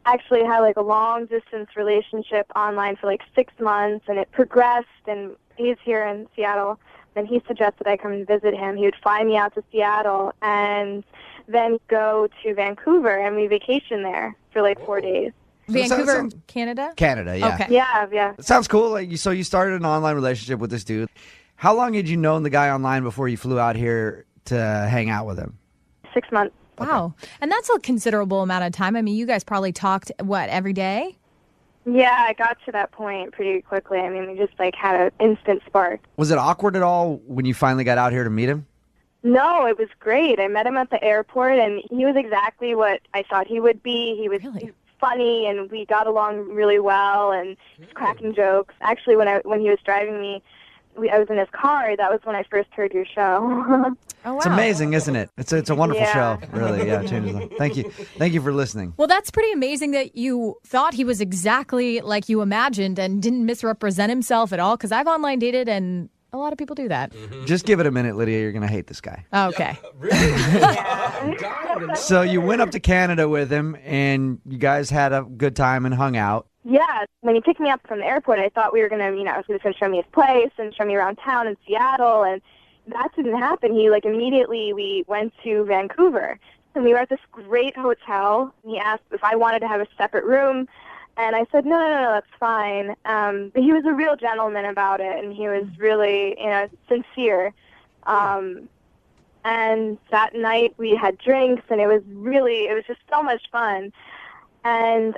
actually had like a long-distance relationship online for like 6 months, and it progressed, and he's here in Seattle. Then he suggested I come and visit him. He would fly me out to Seattle and then go to Vancouver, and we vacation there for like 4 days. Vancouver, Canada? Canada, yeah. Okay. Yeah. It sounds cool. Like, so you started an online relationship with this dude. How long had you known the guy online before you flew out here to hang out with him? 6 months. Wow. And that's a considerable amount of time. I mean, you guys probably talked, what, every day? Yeah, I got to that point pretty quickly. I mean, we just like had an instant spark. Was it awkward at all when you finally got out here to meet him? No, it was great. I met him at the airport, and he was exactly what I thought he would be. He was funny, and we got along really well, and he was cracking jokes. Actually, when he was driving me, I was in his car. That was when I first heard your show. Oh, wow. It's amazing, isn't it? It's a wonderful Yeah. show. Really, yeah. It changes life. Thank you for listening. Well, that's pretty amazing that you thought he was exactly like you imagined and didn't misrepresent himself at all, because I've online dated, and a lot of people do that. Just give it a minute, Lydia. You're gonna hate this guy. Oh, okay. So you went up to Canada with him, and you guys had a good time and hung out. Yeah, when he picked me up from the airport, I thought we were gonna, I was gonna show me his place and show me around town in Seattle, and that didn't happen. He immediately we went to Vancouver, and we were at this great hotel. And he asked if I wanted to have a separate room, and I said no, that's fine. But he was a real gentleman about it, and he was really sincere. And that night we had drinks, and it was just so much fun. And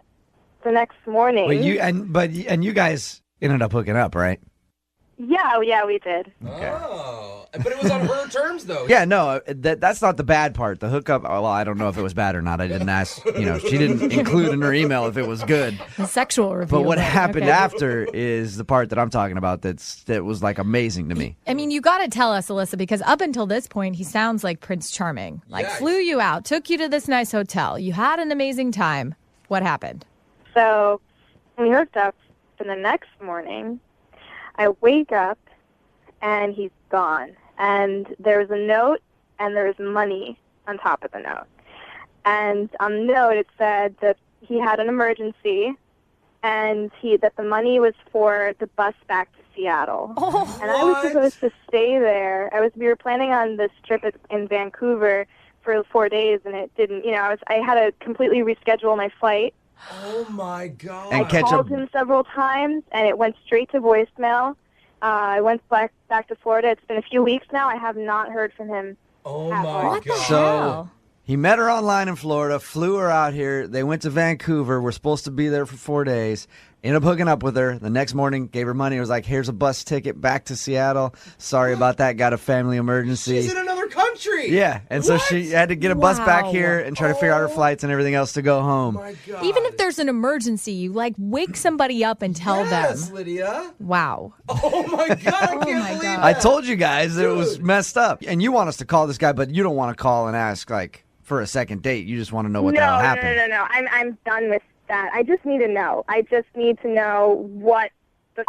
the next morning, You guys ended up hooking up, right? Yeah, we did. Oh, but it was on her terms, though. Yeah, no, that's not the bad part. The hookup, well, I don't know if it was bad or not. I didn't ask, she didn't include in her email if it was good. The sexual review. But what happened Okay. after is the part that I'm talking about that was like amazing to me. I mean, you got to tell us, Alyssa, because up until this point, he sounds like Prince Charming. Like, Yes. flew you out, took you to this nice hotel. You had an amazing time. What happened? So we hooked up, and the next morning, I wake up, and he's gone. And there was a note, and there was money on top of the note. And on the note, it said that he had an emergency, and that the money was for the bus back to Seattle. Oh, and I was supposed to stay there. We were planning on this trip in Vancouver for 4 days, and it didn't. I had to completely reschedule my flight. Oh, my God. And I called him several times, and it went straight to voicemail. I went back to Florida. It's been a few weeks now. I have not heard from him. Oh, at my all. What the God. hell? He met her online in Florida, flew her out here. They went to Vancouver. We're supposed to be there for 4 days. Ended up hooking up with her. The next morning, gave her money. It was like, here's a bus ticket back to Seattle. Sorry about that. Got a family emergency. She's in another country. Yeah, and so she had to get a bus back here and try to figure out her flights and everything else to go home. Oh my God. Even if there's an emergency, you like wake somebody up and tell Yes, them. Lydia. Wow. Oh my God, I can't believe that. I told you guys that it was messed up. And you want us to call this guy, but you don't want to call and ask, like, for a second date. You just want to know what the hell happened. No. I'm done with that. I just need to know. I just need to know what the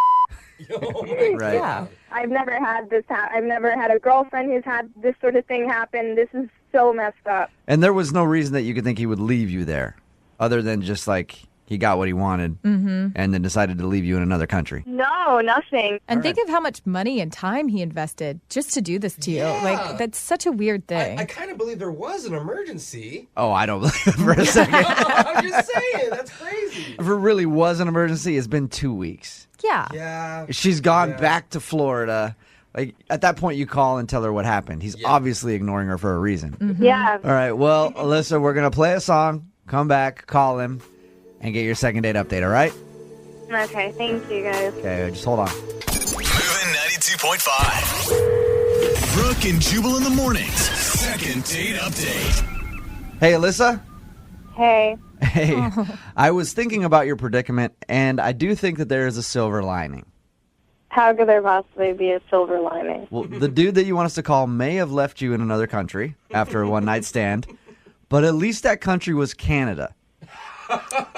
Right. Yeah. I've never had this I've never had a girlfriend who's had this sort of thing happen. This is so messed up. And there was no reason that you could think he would leave you there other than just like he got what he wanted and then decided to leave you in another country. No, nothing. And think of how much money and time he invested just to do this to you. Like, that's such a weird thing. I kind of believe there was an emergency. Oh, I don't believe it for a second. I'm just saying, that's crazy. If it really was an emergency, it's been 2 weeks. Yeah. Yeah. She's gone back to Florida. Like, at that point, you call and tell her what happened. He's obviously ignoring her for a reason. Yeah. All right, well, Alyssa, we're going to play a song, come back, call him, and get your second date update, all right? Okay, thank you guys. Okay, just hold on. Moving 92.5. Brooke and Jubal in the mornings. Second date update. Hey, Alyssa. Hey. Hey, I was thinking about your predicament, and I do think that there is a silver lining. How could there possibly be a silver lining? Well, the dude that you want us to call may have left you in another country after a one-night stand, but at least that country was Canada.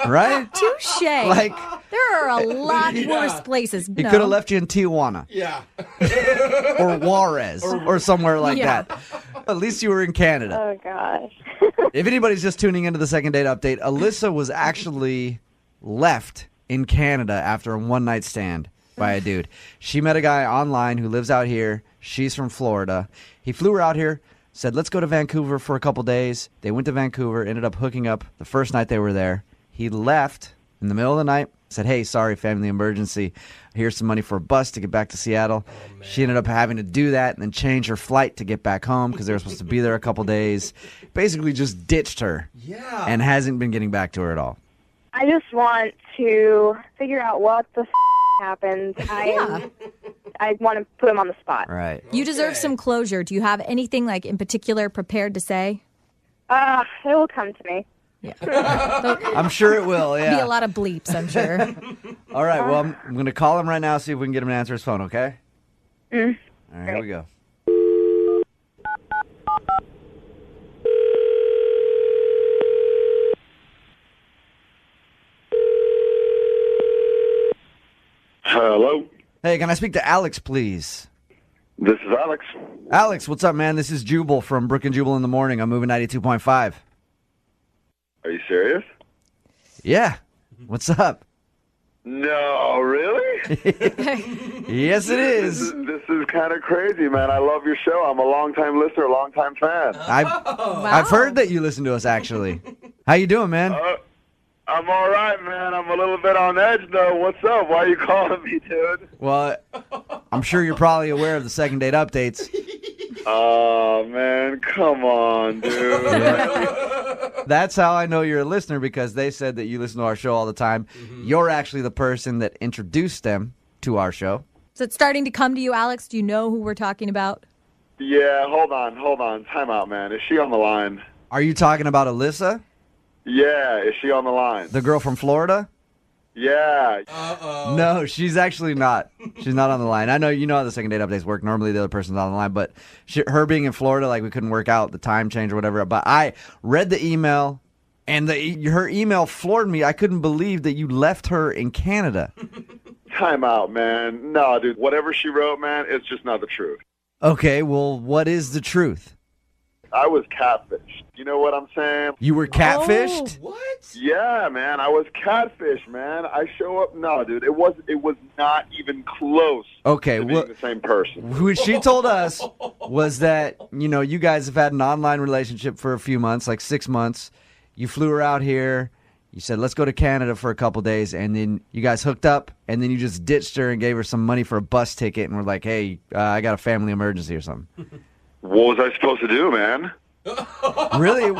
Right? Touche. Like, there are a lot worse places. he could have left you in Tijuana. Yeah. Or Juarez or somewhere like that. At least you were in Canada. Oh, gosh. If anybody's just tuning into the second date update, Alyssa was actually left in Canada after a one-night stand by a dude. She met a guy online who lives out here. She's from Florida. He flew her out here, said, let's go to Vancouver for a couple days. They went to Vancouver, ended up hooking up the first night they were there. He left in the middle of the night, said, hey, sorry, family emergency. Here's some money for a bus to get back to Seattle. She ended up having to do that and then change her flight to get back home because they were supposed to be there a couple days. Basically just ditched her and hasn't been getting back to her at all. I just want to figure out what the happened. I want to put him on the spot. Right. You deserve some closure. Do you have anything like in particular prepared to say? It will come to me. Yeah. I'm sure it will, Be yeah. a lot of bleeps, I'm sure. All right, well, I'm going to call him right now, see if we can get him to answer his phone, okay? All right, here we go. Hello. Hey, can I speak to Alex, please? This is Alex. Alex, what's up, man? This is Jubal from Brooke and Jubal in the morning. I'm moving 92.5. Are you serious? Yeah. What's up? No, really? Yes, it is. This is kind of crazy, man. I love your show. I'm a long-time listener, a long-time fan. I've heard that you listen to us, actually. How you doing, man? I'm all right, man. I'm a little bit on edge, though. What's up? Why are you calling me, dude? Well, I'm sure you're probably aware of the second date updates. Oh, man. Come on, dude. That's how I know you're a listener, because they said that you listen to our show all the time. You're actually the person that introduced them to our show. Is it starting to come to you, Alex? Do you know who we're talking about? Yeah, hold on. Time out, man. Is she on the line? Are you talking about Alyssa? Yeah, is she on the line? The girl from Florida? Yeah. No, she's actually not. She's not on the line. I know you know how the second date updates work. Normally the other person's on the line, but her being in Florida, like we couldn't work out the time change or whatever. But I read the email, and her email floored me. I couldn't believe that you left her in Canada. Time out, man. No, dude, whatever she wrote, man, it's just not the truth. Okay, well, what is the truth? I was catfished. You know what I'm saying? You were catfished? What? Yeah, man. I was catfished, man. I show up. No, dude. It was not even close. Okay, to being the same person. What she told us was that, you guys have had an online relationship for a few months, like 6 months. You flew her out here. You said, let's go to Canada for a couple days. And then you guys hooked up. And then you just ditched her and gave her some money for a bus ticket. And were like, hey, I got a family emergency or something. What was I supposed to do, man? Really?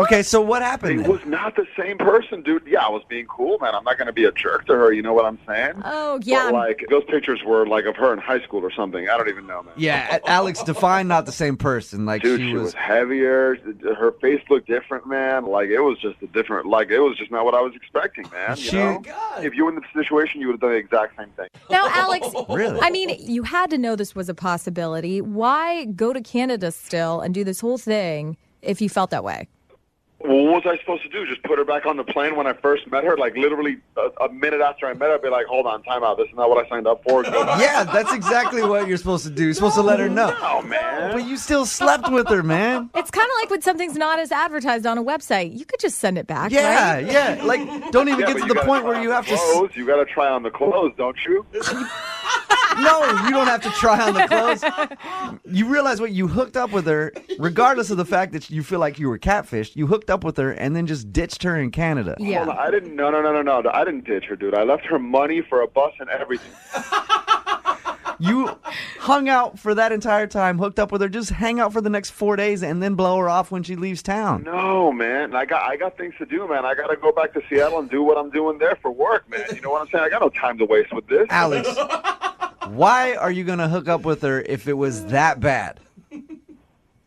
Okay, so what happened It then? was not the same person, dude. Yeah, I was being cool, man. I'm not going to be a jerk to her, you know what I'm saying? Oh, yeah. But, like, those pictures were, like, of her in high school or something. I don't even know, man. Yeah, Alex, define not the same person. Like, Dude, she was heavier. Her face looked different, man. Like, it was just a different, like, it was just not what I was expecting, man. You know? If you were in the situation, you would have done the exact same thing. Now, Alex, Really? I mean, you had to know this was a possibility. Why go to Canada still and do this whole thing if you felt that way? Well, what was I supposed to do? Just put her back on the plane when I first met her? Like, literally a minute after I met her, I'd be like, hold on, time out. This is not what I signed up for. Go back. Yeah, that's exactly what you're supposed to do. You're supposed to let her know. No, man. But you still slept with her, man. It's kind of like when something's not as advertised on a website. You could just send it back, Yeah, right? yeah. Like, don't even Yeah, get but to you the gotta point try where on you the have to... clothes. You got to try on the clothes, don't you? No, you don't have to try on the clothes. You realize what? You hooked up with her, regardless of the fact that you feel like you were catfished. You hooked up with her and then just ditched her in Canada. Yeah. Hold on, I didn't. No. I didn't ditch her, dude. I left her money for a bus and everything. You hung out for that entire time, hooked up with her, just hang out for the next 4 days and then blow her off when she leaves town. No, man. I got things to do, man. I got to go back to Seattle and do what I'm doing there for work, man. You know what I'm saying? I got no time to waste with this. Alex, why are you going to hook up with her if it was that bad?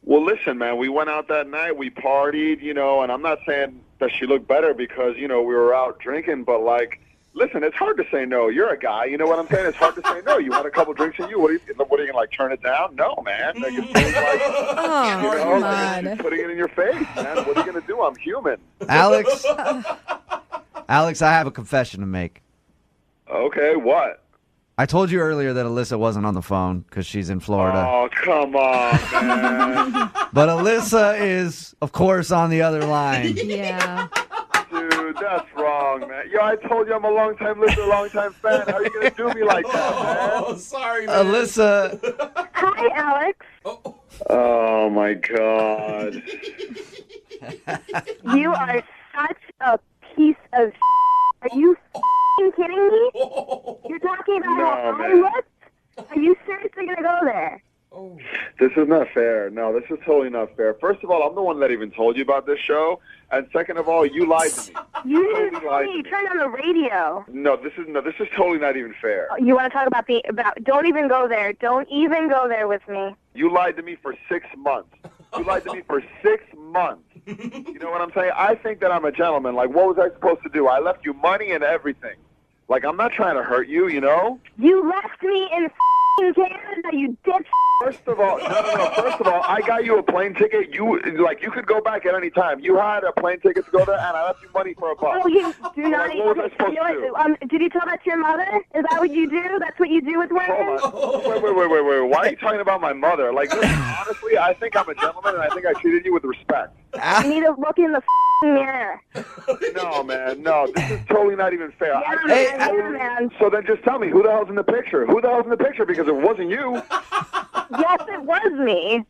Well, listen, man. We went out that night. We partied, you know, and I'm not saying that she looked better because, you know, we were out drinking, but, like, listen, it's hard to say no. You're a guy. You know what I'm saying? It's hard to say no. You had a couple drinks in you. What are you going to, like, turn it down? No, man. Like, it's like, Oh, you know, come like, on. putting it in your face, man. What are you going to do? I'm human. Alex, I have a confession to make. Okay, what? I told you earlier that Alyssa wasn't on the phone because she's in Florida. Oh, come on, man. But Alyssa is, of course, on the other line. Yeah. Dude, that's wrong, man. Yo, I told you I'm a long-time listener, long-time fan. How are you going to do me like that, man? Oh, sorry, man. Alyssa, Hi, Alex. Oh, my God. You are such a piece of shit. Are you f***ing kidding me? You're talking about No, how I man. looked? Are you seriously going to go there? This is not fair. No, this is totally not fair. First of all, I'm the one that even told you about this show. And second of all, you lied to me. You didn't Totally tell lied me. to You me. turned on the radio. No, this is totally not even fair. You want to talk about don't even go there. Don't even go there with me. You lied to me for 6 months. You lied to me for 6 months. You know what I'm saying? I think that I'm a gentleman. Like, what was I supposed to do? I left you money and everything. Like, I'm not trying to hurt you, you know? You left me in f***ing Canada, you dipshit. First of all, no. First of all, I got you a plane ticket. You could go back at any time. You had a plane ticket to go there, and I left you money for a bus. Oh, you do not Like, what was I supposed to do? Did you tell that to your mother? Is that what you do? That's what you do with women? Hold on. Wait. Why are you talking about my mother? Like, listen, honestly, I think I'm a gentleman, and I think I treated you with respect. You need to look in the mirror. No, man, no. This is totally not even fair. Yeah, man. So then just tell me, who the hell's in the picture? Who the hell's in the picture? Because it wasn't you. Yes, it was me.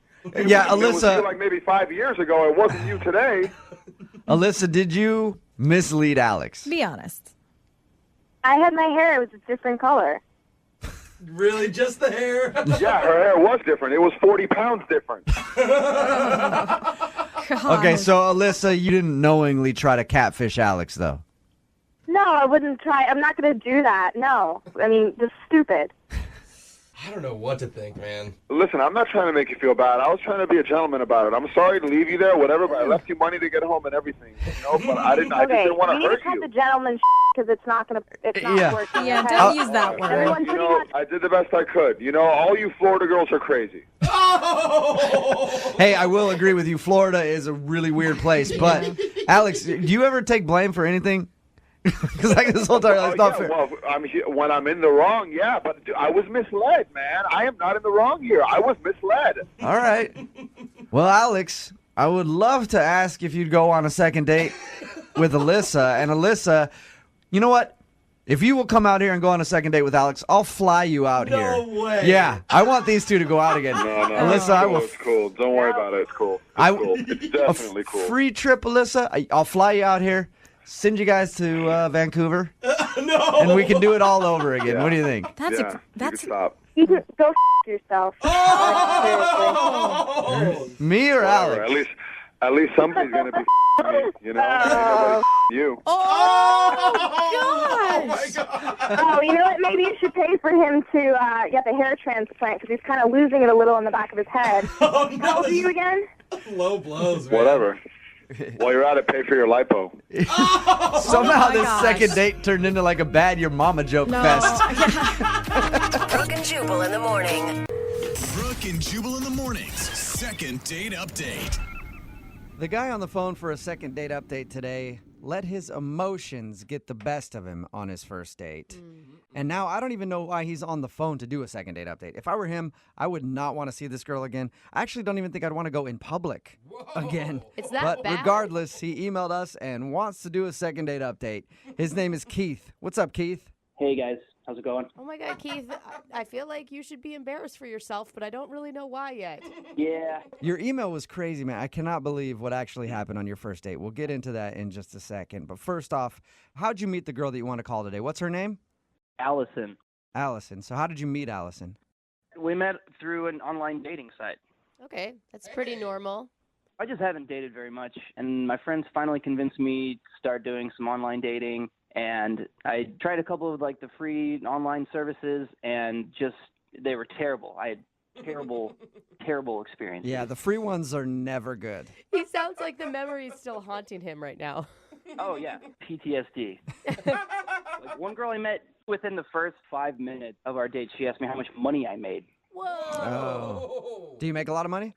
Yeah, It was Alyssa. you like maybe 5 years ago. It wasn't you today. Alyssa, did you mislead Alex? Be honest. I had my hair. It was a different color. Really, just the hair? Yeah, her hair was different. It was 40 pounds different. Okay, so Alyssa, you didn't knowingly try to catfish Alex, though. No, I wouldn't try. I'm not going to do that. No. I mean, just stupid. I don't know what to think, man. Listen, I'm not trying to make you feel bad. I was trying to be a gentleman about it. I'm sorry to leave you there, whatever, but I left you money to get home and everything. You know, but I just didn't want to you need hurt to cut you. the gentleman because it's not Yeah. working. Yeah, okay? don't use that word. Everyone You pretty know, much. I did the best I could. You know, all you Florida girls are crazy. Hey, I will agree with you. Florida is a really weird place. But, Alex, do you ever take blame for anything? Because this whole time, it's not fair. Well, when I'm in the wrong, yeah, but I was misled, man. I am not in the wrong here. I was misled. All right. Well, Alex, I would love to ask if you'd go on a second date with Alyssa. And Alyssa, you know what? If you will come out here and go on a second date with Alex, I'll fly you out here. No way. Yeah, I want these two to go out again. No, Alyssa, I will. It's cool. Don't worry about it. It's cool. It's definitely cool. Free trip, Alyssa. I'll fly you out here. Send you guys to Vancouver. No. And we can do it all over again. What do you think? That's Yeah, you can stop. You can go yourself. Oh! Me or Whatever. Alex? At least somebody's gonna be me, you know. Ain't nobody you. Oh, gosh. Oh, you know what? Maybe you should pay for him to get the hair transplant because he's kind of losing it a little in the back of his head. Oh, no. How old are you again? Low blows, man. Whatever. While you're at it, pay for your lipo. Somehow this gosh. second date turned into like a bad your mama joke fest. Brooke and Jubal in the morning. Brooke and Jubal in the mornings. Second date update. The guy on the phone for a second date update today let his emotions get the best of him on his first date. And now I don't even know why he's on the phone to do a second date update. If I were him, I would not want to see this girl again. I actually don't even think I'd want to go in public again. It's that But bad? regardless, he emailed us and wants to do a second date update. His name is Keith. What's up, Keith? Hey guys, how's it going? Oh my God, Keith, I feel like you should be embarrassed for yourself, but I don't really know why yet. Yeah. Your email was crazy, man. I cannot believe what actually happened on your first date. We'll get into that in just a second. But first off, how'd you meet the girl that you want to call today? What's her name? Allison. Allison. So how did you meet Allison? We met through an online dating site. Okay, that's pretty normal. I just haven't dated very much, and my friends finally convinced me to start doing some online dating, and I tried a couple of like the free online services, and just they were terrible. I had terrible experiences. Yeah, the free ones are never good. He sounds like the memory is still haunting him right now. Oh yeah, PTSD. Like one girl I met within the first 5 minutes of our date, she asked me how much money I made. Whoa. Oh. Do you make a lot of money?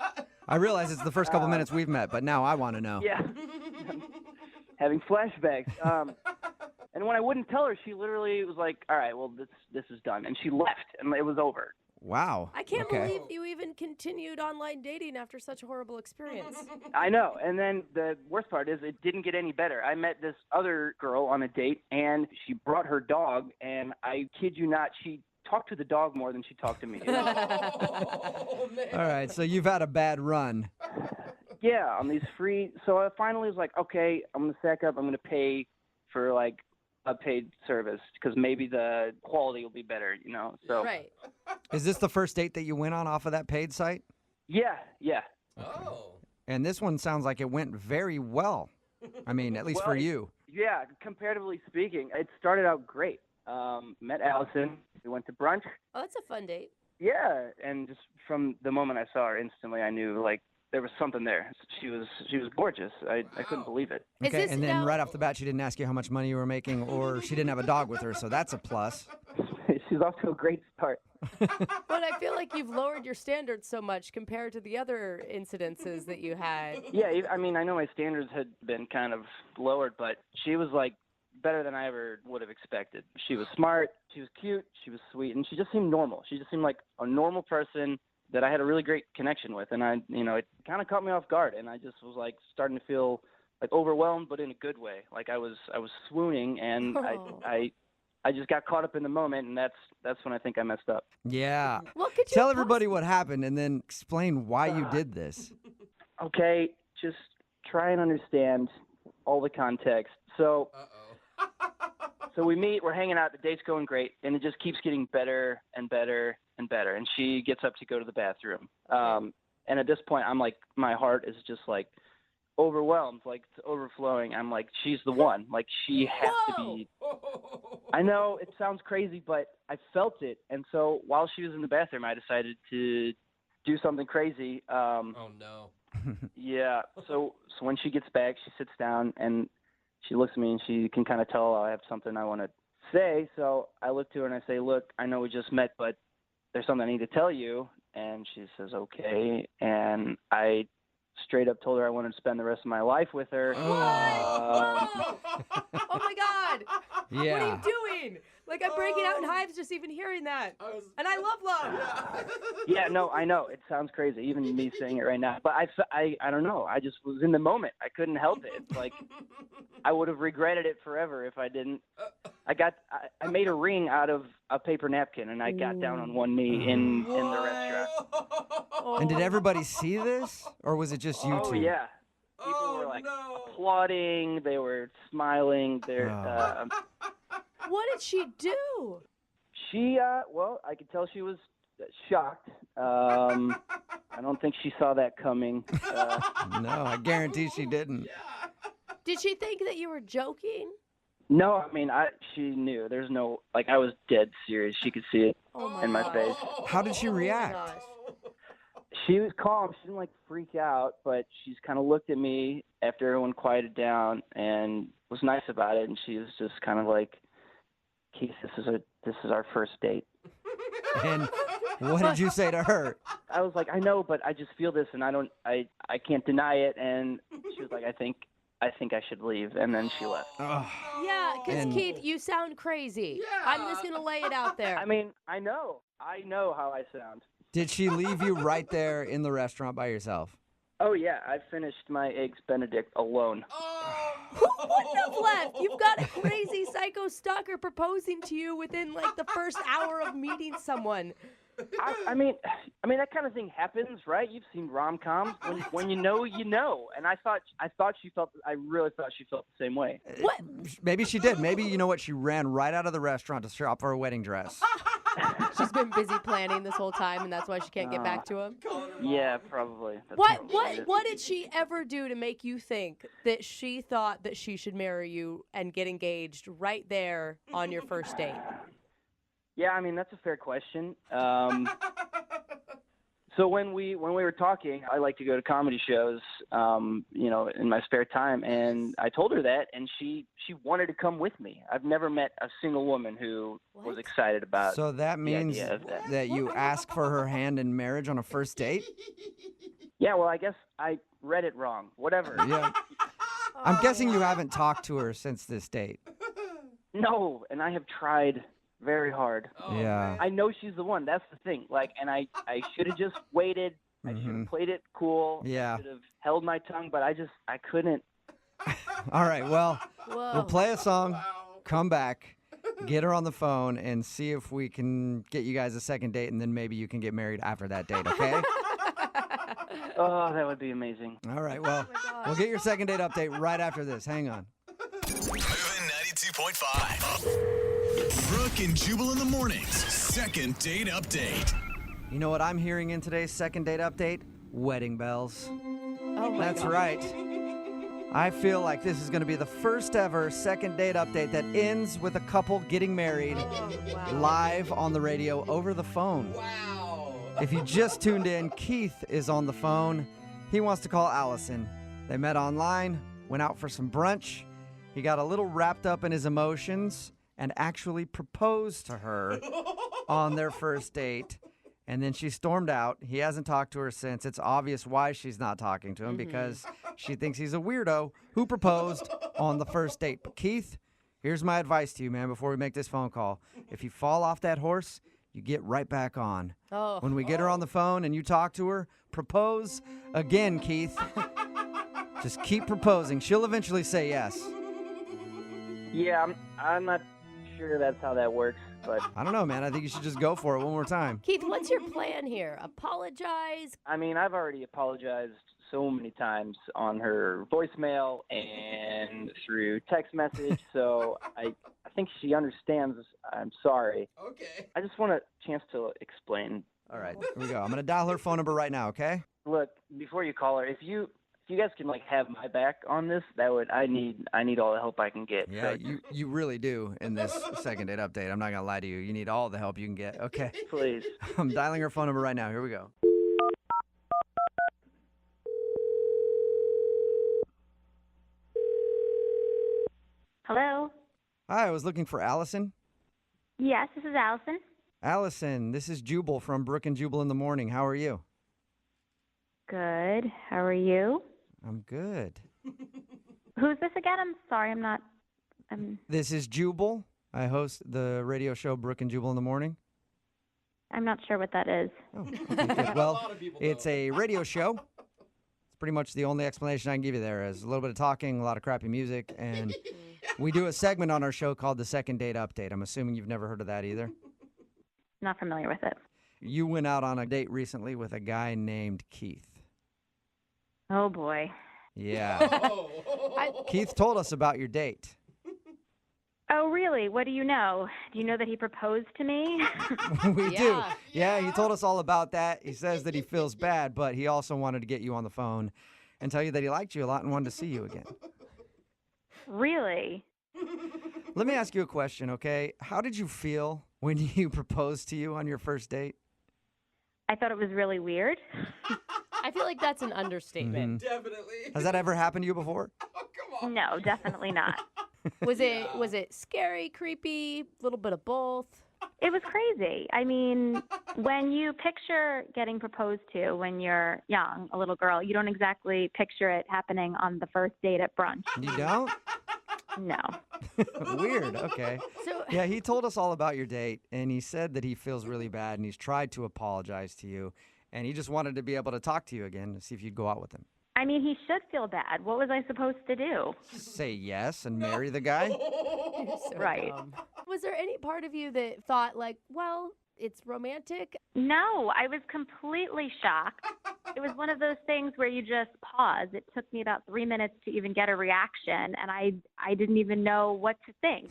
I realize it's the first couple minutes we've met, but now I want to know. Yeah. Having flashbacks. And when I wouldn't tell her, she literally was like, all right, well, this is done. And she left, and it was over. Wow. I can't believe you even continued online dating after such a horrible experience. I know. And then the worst part is it didn't get any better. I met this other girl on a date, and she brought her dog, and I kid you not, she talked to the dog more than she talked to me. Oh, man. All right, so you've had a bad run. Yeah, on these free. So I finally was like, okay, I'm going to sack up. I'm going to pay for like a paid service because maybe the quality will be better, you know? So Right. Is this the first date that you went on off of that paid site? Yeah. Oh. And this one sounds like it went very well. I mean, at least for you. Yeah, comparatively speaking, it started out great. Met Allison. We went to brunch. Oh, that's a fun date. Yeah, and just from the moment I saw her, instantly I knew like there was something there. She was gorgeous. I couldn't believe it. Okay, and then right off the bat, she didn't ask you how much money you were making, or she didn't have a dog with her, so that's a plus. She's off to a great start. But I feel like you've lowered your standards so much compared to the other incidences that you had. Yeah, I mean, I know my standards had been kind of lowered, but she was like better than I ever would have expected. She was smart, she was cute, she was sweet, and she just seemed normal. She just seemed like a normal person that I had a really great connection with, and it kind of caught me off guard, and I just was like starting to feel like overwhelmed, but in a good way. Like I was swooning, and I just got caught up in the moment, and that's when I think I messed up. Yeah. Well, could you Tell everybody what happened and then explain why you did this. Okay, just try and understand all the context. So we meet, we're hanging out, the date's going great, and it just keeps getting better and better and better. And she gets up to go to the bathroom. And at this point, I'm like, my heart is just like overwhelmed, like it's overflowing. I'm like, she's the one. Like she has to be. I know it sounds crazy, but I felt it. And so while she was in the bathroom, I decided to do something crazy. Oh, no. Yeah. So when she gets back, she sits down and she looks at me and she can kind of tell I have something I want to say. So I look to her and I say, look, I know we just met, but there's something I need to tell you. And she says, okay. And I straight up told her I wanted to spend the rest of my life with her. Oh my God. Yeah. What are you doing? Like, I'm breaking out in hives just even hearing that. And I love love. Yeah, no, I know. It sounds crazy, even me saying it right now. But I don't know. I just was in the moment. I couldn't help it. It's like I would have regretted it forever if I didn't. I made a ring out of a paper napkin, and I got down on one knee in the restaurant. And did everybody see this, or was it just you two? Oh, yeah. People were, like, applauding. They were smiling. What did she do? She, well, I could tell she was shocked. I don't think she saw that coming. No, I guarantee she didn't. Did she think that you were joking? No, I mean, she knew. There's no, like, I was dead serious. She could see it in my face. How did she react? She was calm. She didn't, like, freak out, but she's kind of looked at me after everyone quieted down and was nice about it. And she was just kind of like, Keith, this is our first date. And what did you say to her? I was like, I know, but I just feel this, and I can't deny it. And she was like, I think I should leave, and then she left. Yeah, because Keith, you sound crazy. Yeah. I'm just gonna lay it out there. I mean, I know how I sound. Did she leave you right there in the restaurant by yourself? Oh yeah, I finished my eggs Benedict alone. Who wouldn't have left? You've got a crazy psycho stalker proposing to you within like the first hour of meeting someone. I mean that kind of thing happens, right? You've seen rom-coms. When you know, you know. And I really thought she felt the same way. What? Maybe she did. Maybe, you know what, she ran right out of the restaurant to shop for a wedding dress. She's been busy planning this whole time, and that's why she can't get back to him. Yeah, probably. What did she ever do to make you think that she thought that she should marry you and get engaged right there on your first date? Yeah, I mean, that's a fair question. So when we were talking, I like to go to comedy shows, in my spare time, and I told her that, and she wanted to come with me. I've never met a single woman who was excited about. So that means that you ask for her hand in marriage on a first date? Yeah, well, I guess I read it wrong. Whatever. Yeah. I'm guessing you haven't talked to her since this date. No, and I have tried very hard. Yeah. I know she's the one. That's the thing. Like, and I should have just waited. I should have played it cool. Yeah. I should have held my tongue, but I couldn't. All right, well, we'll play a song, come back, get her on the phone, and see if we can get you guys a second date, and then maybe you can get married after that date, okay? Oh, that would be amazing. All right, well, we'll get your second date update right after this. Hang on. Moving 92.5. Brooke and Jubal in the mornings. Second date update. You know what I'm hearing in today's second date update? Wedding bells. Oh my That's God. right. I feel like this is going to be the first ever second date update that ends with a couple getting married live on the radio over the phone. Wow. If you just tuned in, Keith is on the phone. He wants to call Allison. They met online, went out for some brunch. He got a little wrapped up in his emotions and actually proposed to her on their first date. And then she stormed out. He hasn't talked to her since. It's obvious why she's not talking to him because she thinks he's a weirdo who proposed on the first date. But Keith, here's my advice to you, man, before we make this phone call. If you fall off that horse, you get right back on. Oh. When we get her on the phone and you talk to her, propose again, Keith. Just keep proposing. She'll eventually say yes. Yeah, I'm not sure that's how that works, but I don't know, man. I think you should just go for it one more time. Keith, what's your plan here? Apologize? I mean, I've already apologized so many times on her voicemail and through text message, so I think she understands I'm sorry. Okay. I just want a chance to explain. All right, here we go. I'm going to dial her phone number right now, okay? Look, before you call her, if you guys can have my back on this, I need all the help I can get. Yeah, So, you really do in this second date update. I'm not going to lie to you. You need all the help you can get, okay? please. I'm dialing her phone number right now. Here we go. Hello? Hi, I was looking for Allison. Yes, this is Allison. Allison, this is Jubal from Brooke and Jubal in the morning. How are you? Good. How are you? I'm good. Who's this again? I'm sorry, This is Jubal. I host the radio show Brooke and Jubal in the morning. I'm not sure what that is. Oh, okay, good. Well, it's a radio show. It's pretty much the only explanation I can give you there is a little bit of talking, a lot of crappy music, and we do a segment on our show called the Second Date Update. I'm assuming you've never heard of that either. Not familiar with it. You went out on a date recently with a guy named Keith. Oh, boy. Yeah. Keith told us about your date. Oh, really? What do you know? Do you know that he proposed to me? We do. Yeah, he told us all about that. He says that he feels bad, but he also wanted to get you on the phone and tell you that he liked you a lot and wanted to see you again. Really? Let me ask you a question, okay? How did you feel when he proposed to you on your first date? I thought it was really weird. I feel like that's an understatement. Definitely. Has that ever happened to you before? No, definitely not. Was it scary, creepy, a little bit of both? It was crazy. I mean, when you picture getting proposed to when you're young, a little girl, you don't exactly picture it happening on the first date at brunch. You don't? No. Weird. Okay. So Yeah, he told us all about your date, and he said that he feels really bad, and he's tried to apologize to you, and he just wanted to be able to talk to you again to see if you'd go out with him. I mean, he should feel bad. What was I supposed to do? Say yes and marry the guy? You're so Right. dumb. Was there any part of you that thought like, well, it's romantic? No, I was completely shocked. It was one of those things where you just pause. It took me about 3 minutes to even get a reaction, and I didn't even know what to think.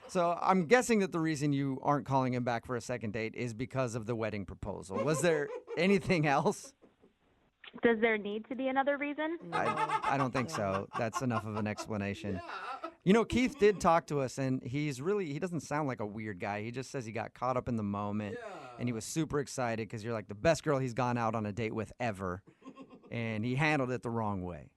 So I'm guessing that the reason you aren't calling him back for a second date is because of the wedding proposal. Was there anything else? Does there need to be another reason? I don't think so. That's enough of an explanation. You know, Keith did talk to us, and he doesn't sound like a weird guy. He just says he got caught up in the moment, and he was super excited because you're like the best girl he's gone out on a date with ever, and he handled it the wrong way.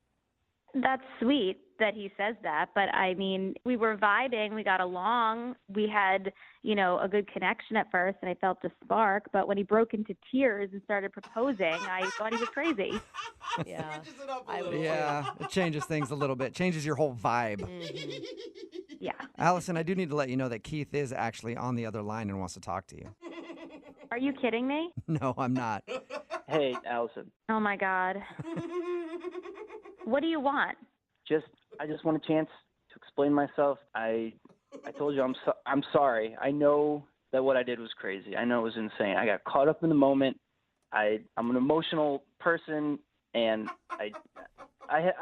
That's sweet that he says that, but I mean, we were vibing, we got along, we had, a good connection at first, and I felt the spark, but when he broke into tears and started proposing, I thought he was crazy. Yeah. Yeah, it changes things a little bit. Changes your whole vibe. Mm-hmm. Yeah. Allison, I do need to let you know that Keith is actually on the other line and wants to talk to you. Are you kidding me? No, I'm not. Hey, Allison. Oh my God. What do you want? I just want a chance to explain myself. I told you I'm sorry. I know that what I did was crazy. I know it was insane. I got caught up in the moment. I'm an emotional person, and I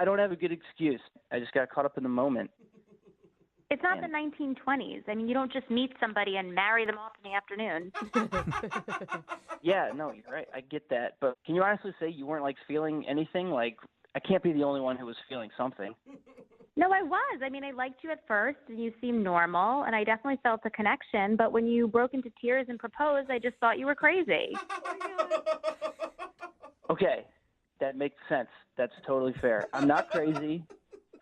don't have a good excuse. I just got caught up in the moment. It's not the 1920s. I mean, you don't just meet somebody and marry them off in the afternoon. Yeah, no, you're right. I get that. But can you honestly say you weren't, feeling anything? I can't be the only one who was feeling something. No, I was. I mean, I liked you at first, and you seemed normal, and I definitely felt the connection. But when you broke into tears and proposed, I just thought you were crazy. Okay, that makes sense. That's totally fair. I'm not crazy.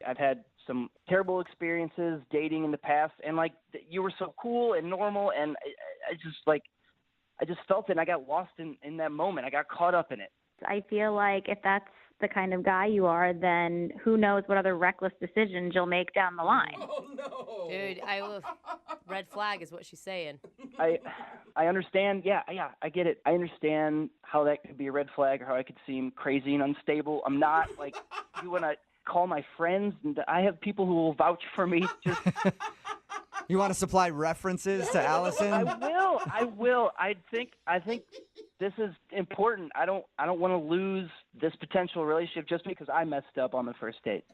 I've had some terrible experiences dating in the past, and you were so cool and normal, and I just felt it, and I got lost in that moment. I got caught up in it. I feel like if that's the kind of guy you are, then who knows what other reckless decisions you'll make down the line. Oh, no. Dude, red flag is what she's saying. I understand. Yeah, I get it. I understand how that could be a red flag or how I could seem crazy and unstable. I'm not you want to call my friends, and I have people who will vouch for me. Just You want to supply references to Allison? I will. I think this is important. I don't want to lose this potential relationship just because I messed up on the first date.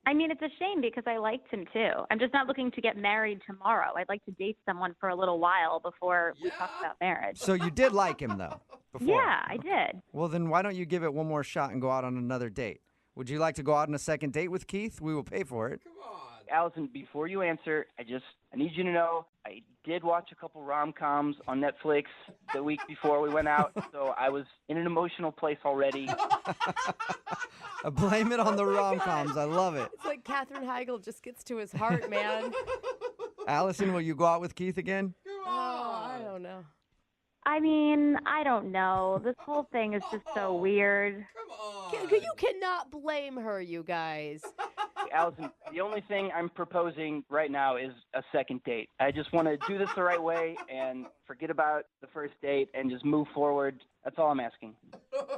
I mean, it's a shame because I liked him too. I'm just not looking to get married tomorrow. I'd like to date someone for a little while before we talk about marriage. So you did like him, though, before? Yeah, I did. Well, then why don't you give it one more shot and go out on another date? Would you like to go out on a second date with Keith? We will pay for it. Allison, before you answer, I need you to know I did watch a couple rom-coms on Netflix the week before we went out, so I was in an emotional place already. Blame it on the rom-coms. I love it. It's like Katherine Heigl just gets to his heart, man. Allison, will you go out with Keith again? Oh, I don't know. I mean, I don't know. This whole thing is just so weird. You cannot blame her, you guys. Allison, the only thing I'm proposing right now is a second date. I just want to do this the right way and forget about the first date and just move forward. That's all I'm asking.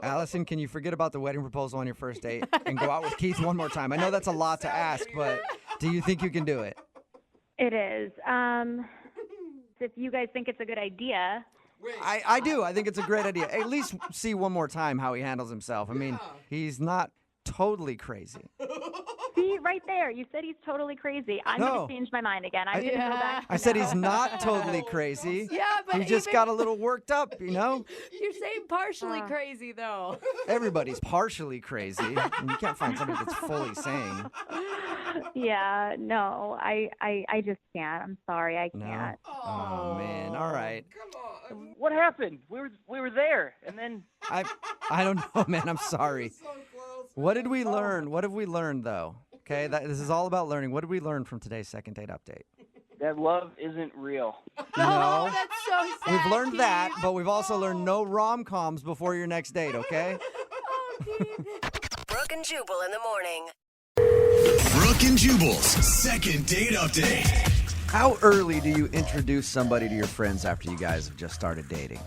Allison, can you forget about the wedding proposal on your first date and go out with Keith one more time? I know that's a lot to ask, but do you think you can do it? It is. If you guys think it's a good idea. I do. I think it's a great idea. At least see one more time how he handles himself. I mean, he's not totally crazy. See, right there. You said he's totally crazy. I'm No. going to change my mind again. I'm going to go back. I said he's not totally crazy. Yeah, but he just even- got a little worked up, you know? You're saying partially crazy, though. Everybody's partially crazy. And you can't find somebody that's fully sane. Yeah, no, I just can't. I'm sorry, I No? can't. Oh, man. All right. What happened? We were there, and then I don't know, man. I'm sorry. What did we learn? What have we learned, though? Okay, this is all about learning. What did we learn from today's second date update? that love isn't real. No. That's so sad. We've learned that, but we've also learned no rom-coms before your next date, okay? Brooke and Jubal in the morning. Brooke and Jubal's second date update. How early do you introduce somebody to your friends after you guys have just started dating?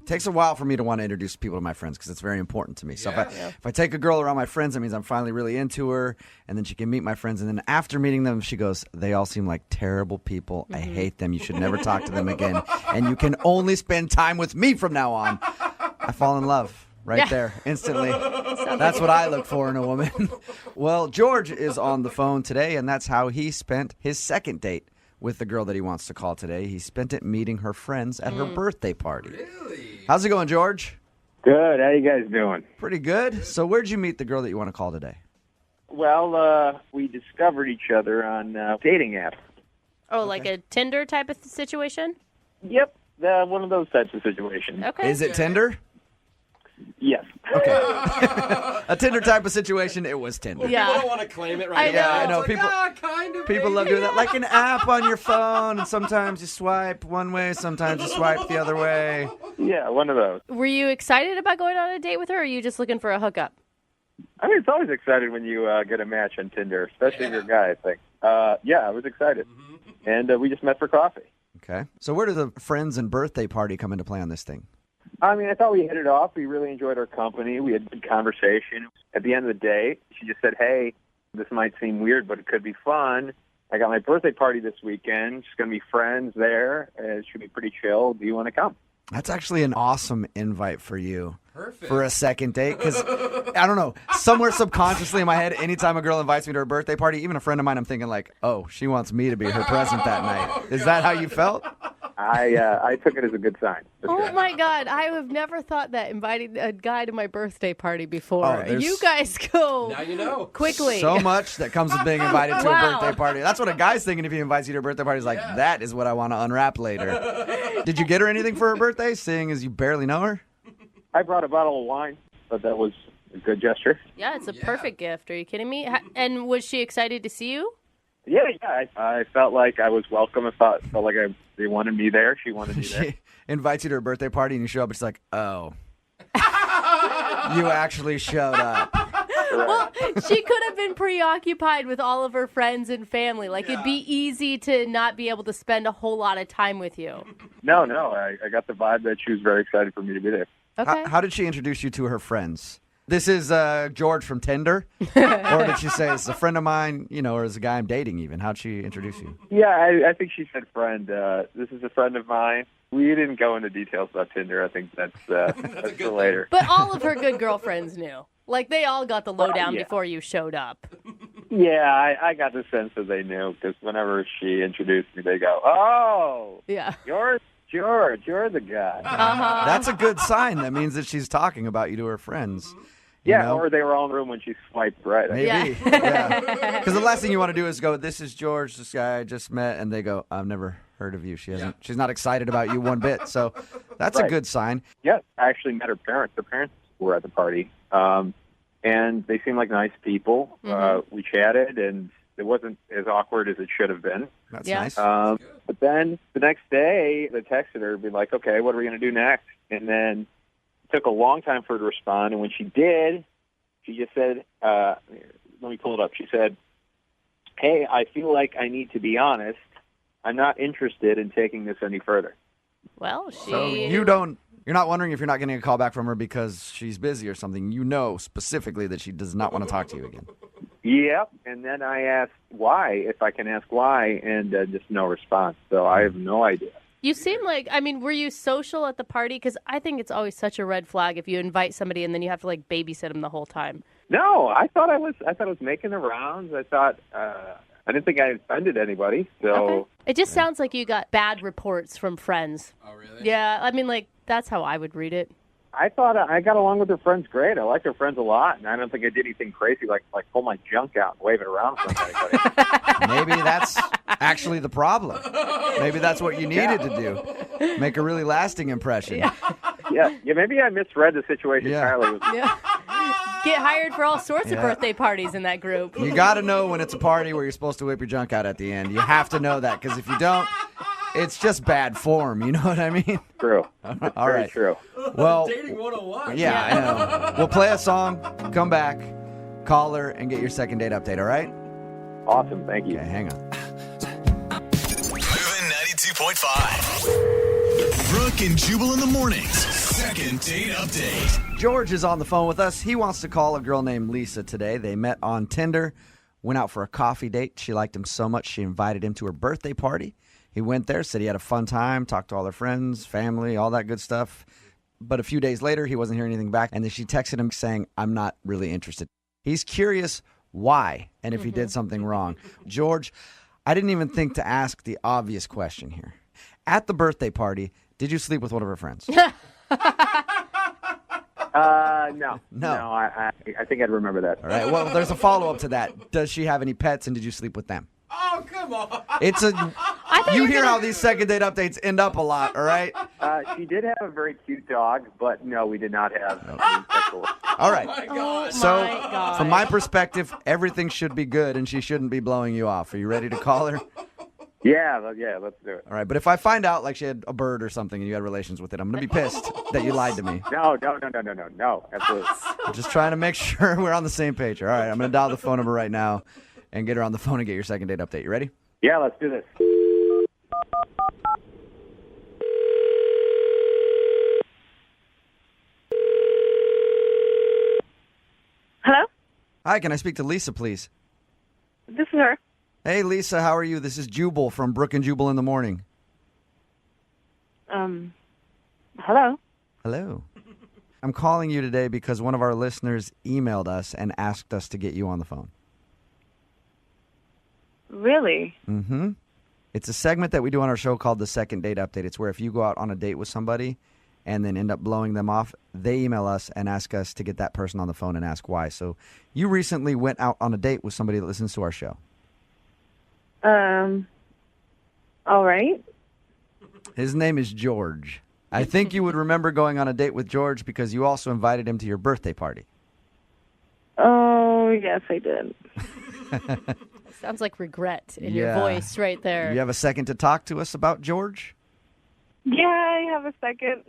Takes a while for me to want to introduce people to my friends because it's very important to me. So if I take a girl around my friends, that means I'm finally really into her, and then she can meet my friends. And then after meeting them, she goes, they all seem like terrible people. I hate them. You should never talk to them again. And you can only spend time with me from now on. I fall in love right there instantly. That's what I look for in a woman. Well, George is on the phone today, and that's how he spent his second date with the girl that he wants to call today. He spent it meeting her friends at her birthday party. Really? How's it going, George? Good. How you guys doing? Pretty good. So where'd you meet the girl that you want to call today? Well, we discovered each other on dating apps. Oh, like a Tinder type of situation? Yep, one of those types of situations. Okay. Is it Tinder? Yes. Okay. A Tinder type of situation, it was Tinder. Yeah. People don't want to claim it right now. I know. It's like, kind of. People love doing that. Like an app on your phone, and sometimes you swipe one way, sometimes you swipe the other way. Yeah, one of those. Were you excited about going on a date with her, or are you just looking for a hookup? I mean, it's always exciting when you get a match on Tinder, especially if you're a guy, I think. Yeah, I was excited. And we just met for coffee. Okay. So where does the friends and birthday party come into play on this thing? I mean, I thought we hit it off. We really enjoyed our company. We had good conversation. At the end of the day, she just said, hey, this might seem weird, but it could be fun. I got my birthday party this weekend. Just going to be friends there. It should be pretty chill. Do you want to come? That's actually an awesome invite for you. Perfect. For a second date. Because, I don't know, somewhere subconsciously in my head, anytime a girl invites me to her birthday party, even a friend of mine, I'm thinking like, oh, she wants me to be her present that night. Is that how you felt? I took it as a good sign. Oh, my God. I have never thought that, inviting a guy to my birthday party before. Oh, You guys go Now you know. quickly. So much that comes with being invited to a Wow. birthday party. That's what a guy's thinking if he invites you to a birthday party. He's like, that is what I want to unwrap later. Did you get her anything for her birthday, seeing as you barely know her? I brought a bottle of wine, but that was a good gesture. Yeah, it's a perfect gift. Are you kidding me? And was she excited to see you? Yeah. I felt like I was welcome. I felt like they wanted me there. She wanted me there. She invites you to her birthday party and you show up. It's like, oh, you actually showed up. Well, she could have been preoccupied with all of her friends and family. Like, it'd be easy to not be able to spend a whole lot of time with you. No. I got the vibe that she was very excited for me to be there. Okay. How did she introduce you to her friends? This is George from Tinder? Or did she say, it's a friend of mine, or is a guy I'm dating even? How'd she introduce you? Yeah, I think she said friend. This is a friend of mine. We didn't go into details about Tinder. I think that's for later. But all of her good girlfriends knew. Like, they all got the lowdown yeah. before you showed up. Yeah, I got the sense that they knew because whenever she introduced me, they go, oh, yeah, you're George, you're the guy. Uh-huh. That's a good sign. That means that she's talking about you to her friends. Yeah, or they were all in the room when she swiped right. Maybe. Yeah. Because the last thing you want to do is go, this is George, this guy I just met, and they go, I've never heard of you. She's not excited about you one bit. So that's a good sign. Yeah, I actually met her parents. Her parents were at the party. And they seemed like nice people. We chatted, and it wasn't as awkward as it should have been. That's nice. But then the next day, they texted her, be like, okay, what are we going to do next? And then it took a long time for her to respond. And when she did, she just said, let me pull it up. She said, hey, I feel like I need to be honest. I'm not interested in taking this any further. Well, So you're not wondering if you're not getting a call back from her because she's busy or something. You know specifically that she does not want to talk to you again. Yep. And then I asked why, if I can ask why, and just no response. So I have no idea. You seem like, were you social at the party? Because I think it's always such a red flag if you invite somebody and then you have to, babysit them the whole time. No, I thought I was making the rounds. I thought I didn't think I offended anybody. So Okay. It just sounds like you got bad reports from friends. Oh, really? Yeah, I mean, like, that's how I would read it. I thought I got along with her friends great. I liked her friends a lot, and I don't think I did anything crazy like pull my junk out and wave it around for anybody. Maybe that's actually the problem. Maybe that's what you needed to do. Make a really lasting impression. Yeah, maybe I misread the situation entirely. Yeah. Get hired for all sorts of birthday parties in that group. You got to know when it's a party where you're supposed to whip your junk out at the end. You have to know that, because if you don't, it's just bad form. You know what I mean? True. All Very right. true. Well, Dating 101. yeah, I know. We'll play a song, come back, call her, and get your second date update, all right? Awesome. Thank you. Okay, hang on. Moving 92.5. Brooke and Jubal in the mornings. Second date update. George is on the phone with us. He wants to call a girl named Lisa today. They met on Tinder, went out for a coffee date. She liked him so much, she invited him to her birthday party. He went there, said he had a fun time, talked to all their friends, family, all that good stuff. But a few days later, he wasn't hearing anything back, and then she texted him saying, I'm not really interested. He's curious why and if he did something wrong. George, I didn't even think to ask the obvious question here. At the birthday party, did you sleep with one of her friends? No. No. I think I'd remember that. All right, well, there's a follow-up to that. Does she have any pets, and did you sleep with them? Oh, come on. It's a. You hear how these second date updates end up a lot, all right? She did have a very cute dog, but no, we did not have any sexual. All right. Oh, my God. So, from my perspective, everything should be good, and she shouldn't be blowing you off. Are you ready to call her? Yeah, let's do it. All right, but if I find out like she had a bird or something and you had relations with it, I'm going to be pissed that you lied to me. No, absolutely. I'm just trying to make sure we're on the same page. All right, I'm going to dial the phone number right now and get her on the phone and get your second date update. You ready? Yeah, let's do this. Hello? Hi, can I speak to Lisa, please? This is her. Hey, Lisa, how are you? This is Jubal from Brooke and Jubal in the morning. Hello? Hello. I'm calling you today because one of our listeners emailed us and asked us to get you on the phone. Really? Mm-hmm. It's a segment that we do on our show called the Second Date Update. It's where if you go out on a date with somebody and then end up blowing them off, they email us and ask us to get that person on the phone and ask why. So you recently went out on a date with somebody that listens to our show. All right. His name is George. I think you would remember going on a date with George because you also invited him to your birthday party. Oh, yes, I did. Sounds like regret in your voice right there. You have a second to talk to us about George? Yeah, I have a second.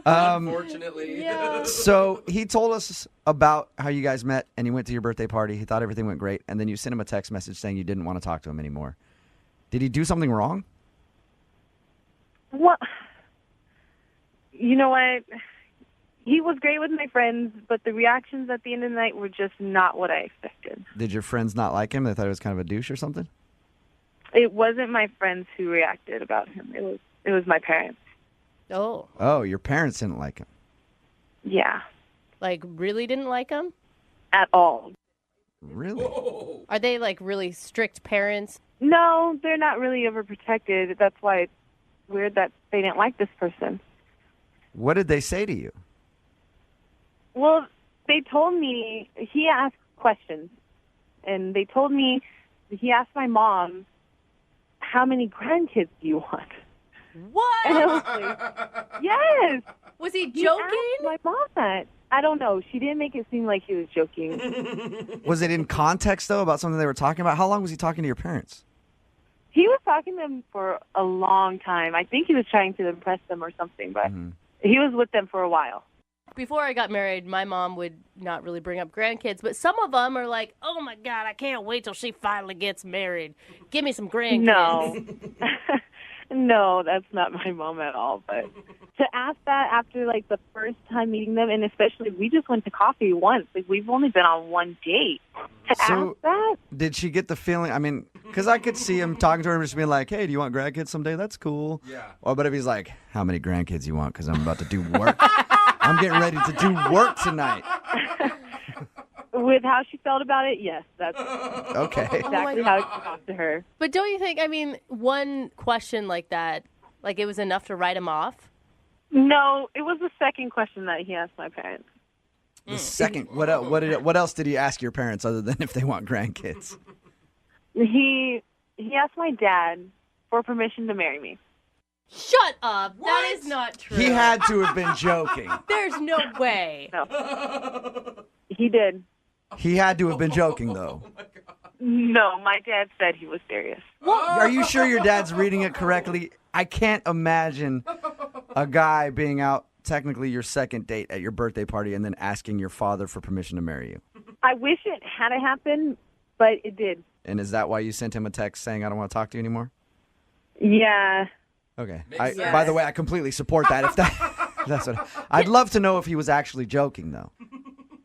Unfortunately. Yeah. So he told us about how you guys met and he went to your birthday party. He thought everything went great. And then you sent him a text message saying you didn't want to talk to him anymore. Did he do something wrong? Well, you know what? He was great with my friends, but the reactions at the end of the night were just not what I expected. Did your friends not like him? They thought he was kind of a douche or something? It wasn't my friends who reacted about him. It was my parents. Oh. Oh, your parents didn't like him. Yeah. Like, really didn't like him? At all. Really? Are they, like, really strict parents? No, they're not really overprotected. That's why it's weird that they didn't like this person. What did they say to you? Well, they told me, he asked questions, and they told me, he asked my mom, how many grandkids do you want? What? And I was like, yes. Was he He joking? asked my mom that. I don't know. She didn't make it seem like he was joking. Was it in context, though, about something they were talking about? How long was he talking to your parents? He was talking to them for a long time. I think he was trying to impress them or something, but he was with them for a while. Before I got married, my mom would not really bring up grandkids, but some of them are like, oh, my God, I can't wait till she finally gets married. Give me some grandkids. No. No, that's not my mom at all. But to ask that after, like, the first time meeting them, and especially we just went to coffee once. Like, we've only been on one date. To ask that? Did she get the feeling, I mean, because I could see him talking to her and just being like, hey, do you want grandkids someday? That's cool. Yeah. Or, but if he's like, how many grandkids you want? Because I'm about to do work. I'm getting ready to do work tonight. With how she felt about it, yes, that's Okay. exactly how I talked to her. But don't you think, I mean, one question like that, like it was enough to write him off? No, it was the second question that he asked my parents. The second, what else did he ask your parents other than if they want grandkids? He asked my dad for permission to marry me. Shut up. That is not true. He had to have been joking. There's no way. No. He did. He had to have been joking, though. No, my dad said he was serious. Are you sure your dad's reading it correctly? I can't imagine a guy being out, technically your second date at your birthday party, and then asking your father for permission to marry you. I wish it had happened, but it did. And is that why you sent him a text saying, I don't want to talk to you anymore? Yeah. Okay. Makes sense. By the way, I completely support that. If that's what I'd love to know if he was actually joking, though.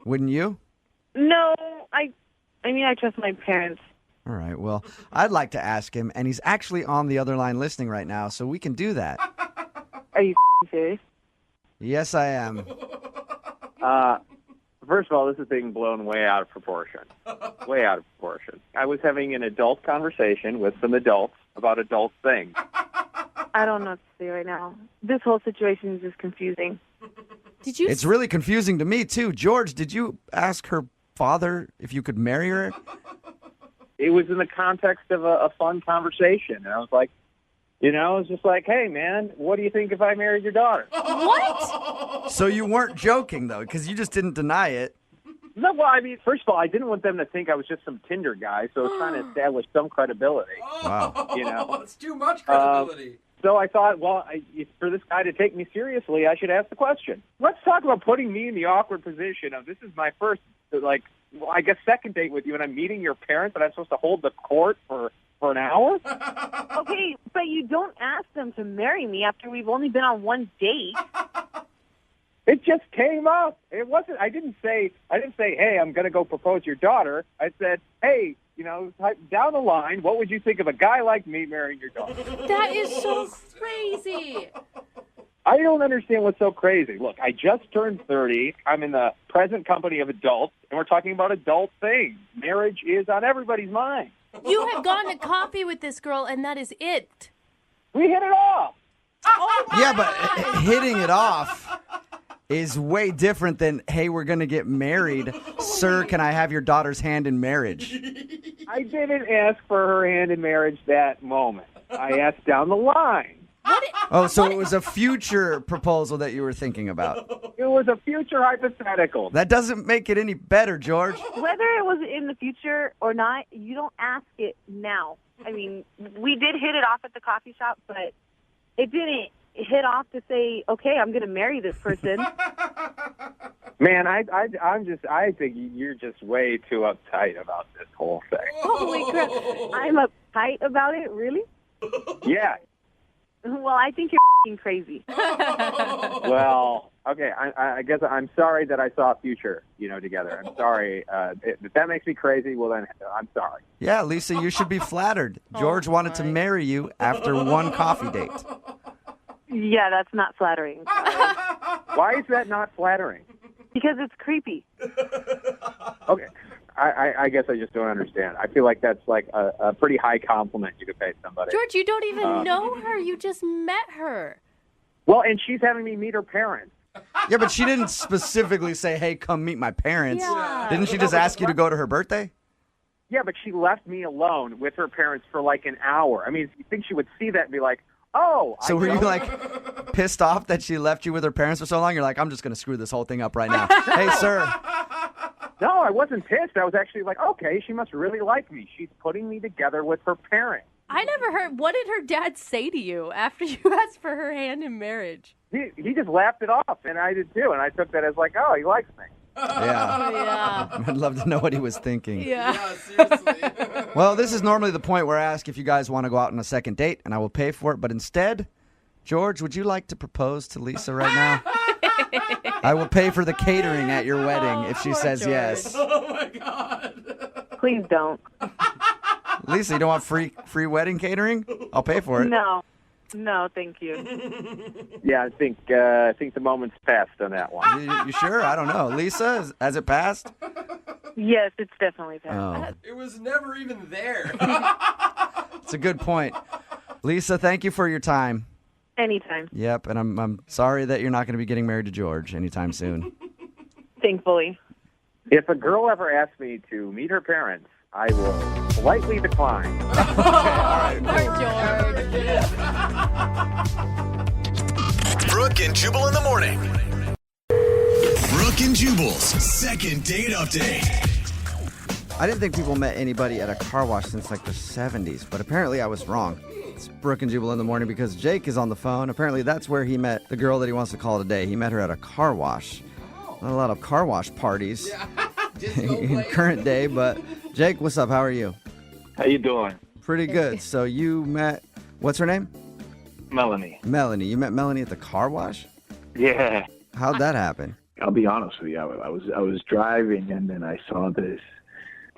Wouldn't you? No, I mean, I trust my parents. All right. Well, I'd like to ask him, and he's actually on the other line listening right now, so we can do that. Are you serious? Yes, I am. First of all, this is being blown way out of proportion. Way out of proportion. I was having an adult conversation with some adults about adult things. I don't know what to say right now. This whole situation is just confusing. Did you? It's really confusing to me, too. George, did you ask her father if you could marry her? It was in the context of a fun conversation. And I was like, you know, it's just like, hey, man, what do you think if I married your daughter? What? So you weren't joking, though, because you just didn't deny it. No, well, I mean, first of all, I didn't want them to think I was just some Tinder guy, so I was trying to establish some credibility. Wow. You know? It's too much credibility. So I thought, well, for this guy to take me seriously, I should ask the question. Let's talk about putting me in the awkward position of this is my first, like, well, I guess second date with you, and I'm meeting your parents, and I'm supposed to hold the court for an hour? Okay, but you don't ask them to marry me after we've only been on one date. It just came up. It wasn't. I didn't say, hey, I'm going to go propose your daughter. I said, hey, you know, down the line, what would you think of a guy like me marrying your daughter? That is so crazy. I don't understand what's so crazy. Look, I just turned 30. I'm in the present company of adults, and we're talking about adult things. Marriage is on everybody's mind. You have gone to coffee with this girl, and that is it. We hit it off. Oh my Yeah, but hitting it off is way different than, hey, we're going to get married. Sir, can I have your daughter's hand in marriage? I didn't ask for her hand in marriage that moment. I asked down the line. Oh, so it was a future proposal that you were thinking about. It was a future hypothetical. That doesn't make it any better, George. Whether it was in the future or not, you don't ask it now. I mean, we did hit it off at the coffee shop, but it didn't hit off to say, okay, I'm going to marry this person. Man, I think you're just way too uptight about this whole thing. Holy crap. I'm uptight about it? Really? Yeah. Well, I think you're f***ing crazy. Well, okay, I guess I'm sorry that I saw a future, together. I'm sorry. If that makes me crazy, well, then I'm sorry. Yeah, Lisa, you should be flattered. George wanted to marry you after one coffee date. Yeah, that's not flattering. Why is that not flattering? Because it's creepy. Okay. I guess I just don't understand. I feel like that's like a pretty high compliment you could pay somebody. George, you don't even know her. You just met her. Well, and she's having me meet her parents. Yeah, but she didn't specifically say, hey, come meet my parents. Yeah. Didn't she just ask you to go to her birthday? Yeah, but she left me alone with her parents for like an hour. I mean, you think she would see that and be like, oh. So were you like pissed off that she left you with her parents for so long? You're like, I'm just going to screw this whole thing up right now. Hey, sir. No, I wasn't pissed. I was actually like, okay, she must really like me. She's putting me together with her parents. I never heard. What did her dad say to you after you asked for her hand in marriage? He just laughed it off, and I did too. And I took that as like, oh, he likes me. Yeah. I'd love to know what he was thinking. Yeah. Seriously. Well, this is normally the point where I ask if you guys want to go out on a second date, and I will pay for it. But instead, George, would you like to propose to Lisa right now? I will pay for the catering at your wedding if she says George. yes. Oh, my God. Please don't. Lisa, you don't want free wedding catering? I'll pay for it. No, thank you. Yeah, I think the moment's passed on that one. You sure? I don't know. Lisa, has it passed? Yes, it's definitely that. Oh, It was never even there. it's a good point. Lisa, thank you for your time. Anytime, Yep, and I'm sorry that you're not going to be getting married to George anytime soon. thankfully. If a girl ever asks me to meet her parents, I will politely decline. Brooke and Jubal in the morning. Brooke and Jubal's second date update. I didn't think people met anybody at a car wash since like the 70s, but apparently I was wrong. It's Brooke and Jubal in the morning because Jake is on the phone. Apparently that's where he met the girl that he wants to call today. He met her at a car wash. Not a lot of car wash parties in current day, but Jake, what's up? How are you? How you doing? Pretty good. So you met, what's her name? Melanie. Melanie. You met Melanie at the car wash? Yeah. How'd that happen? I'll be honest with you. I was driving and then I saw this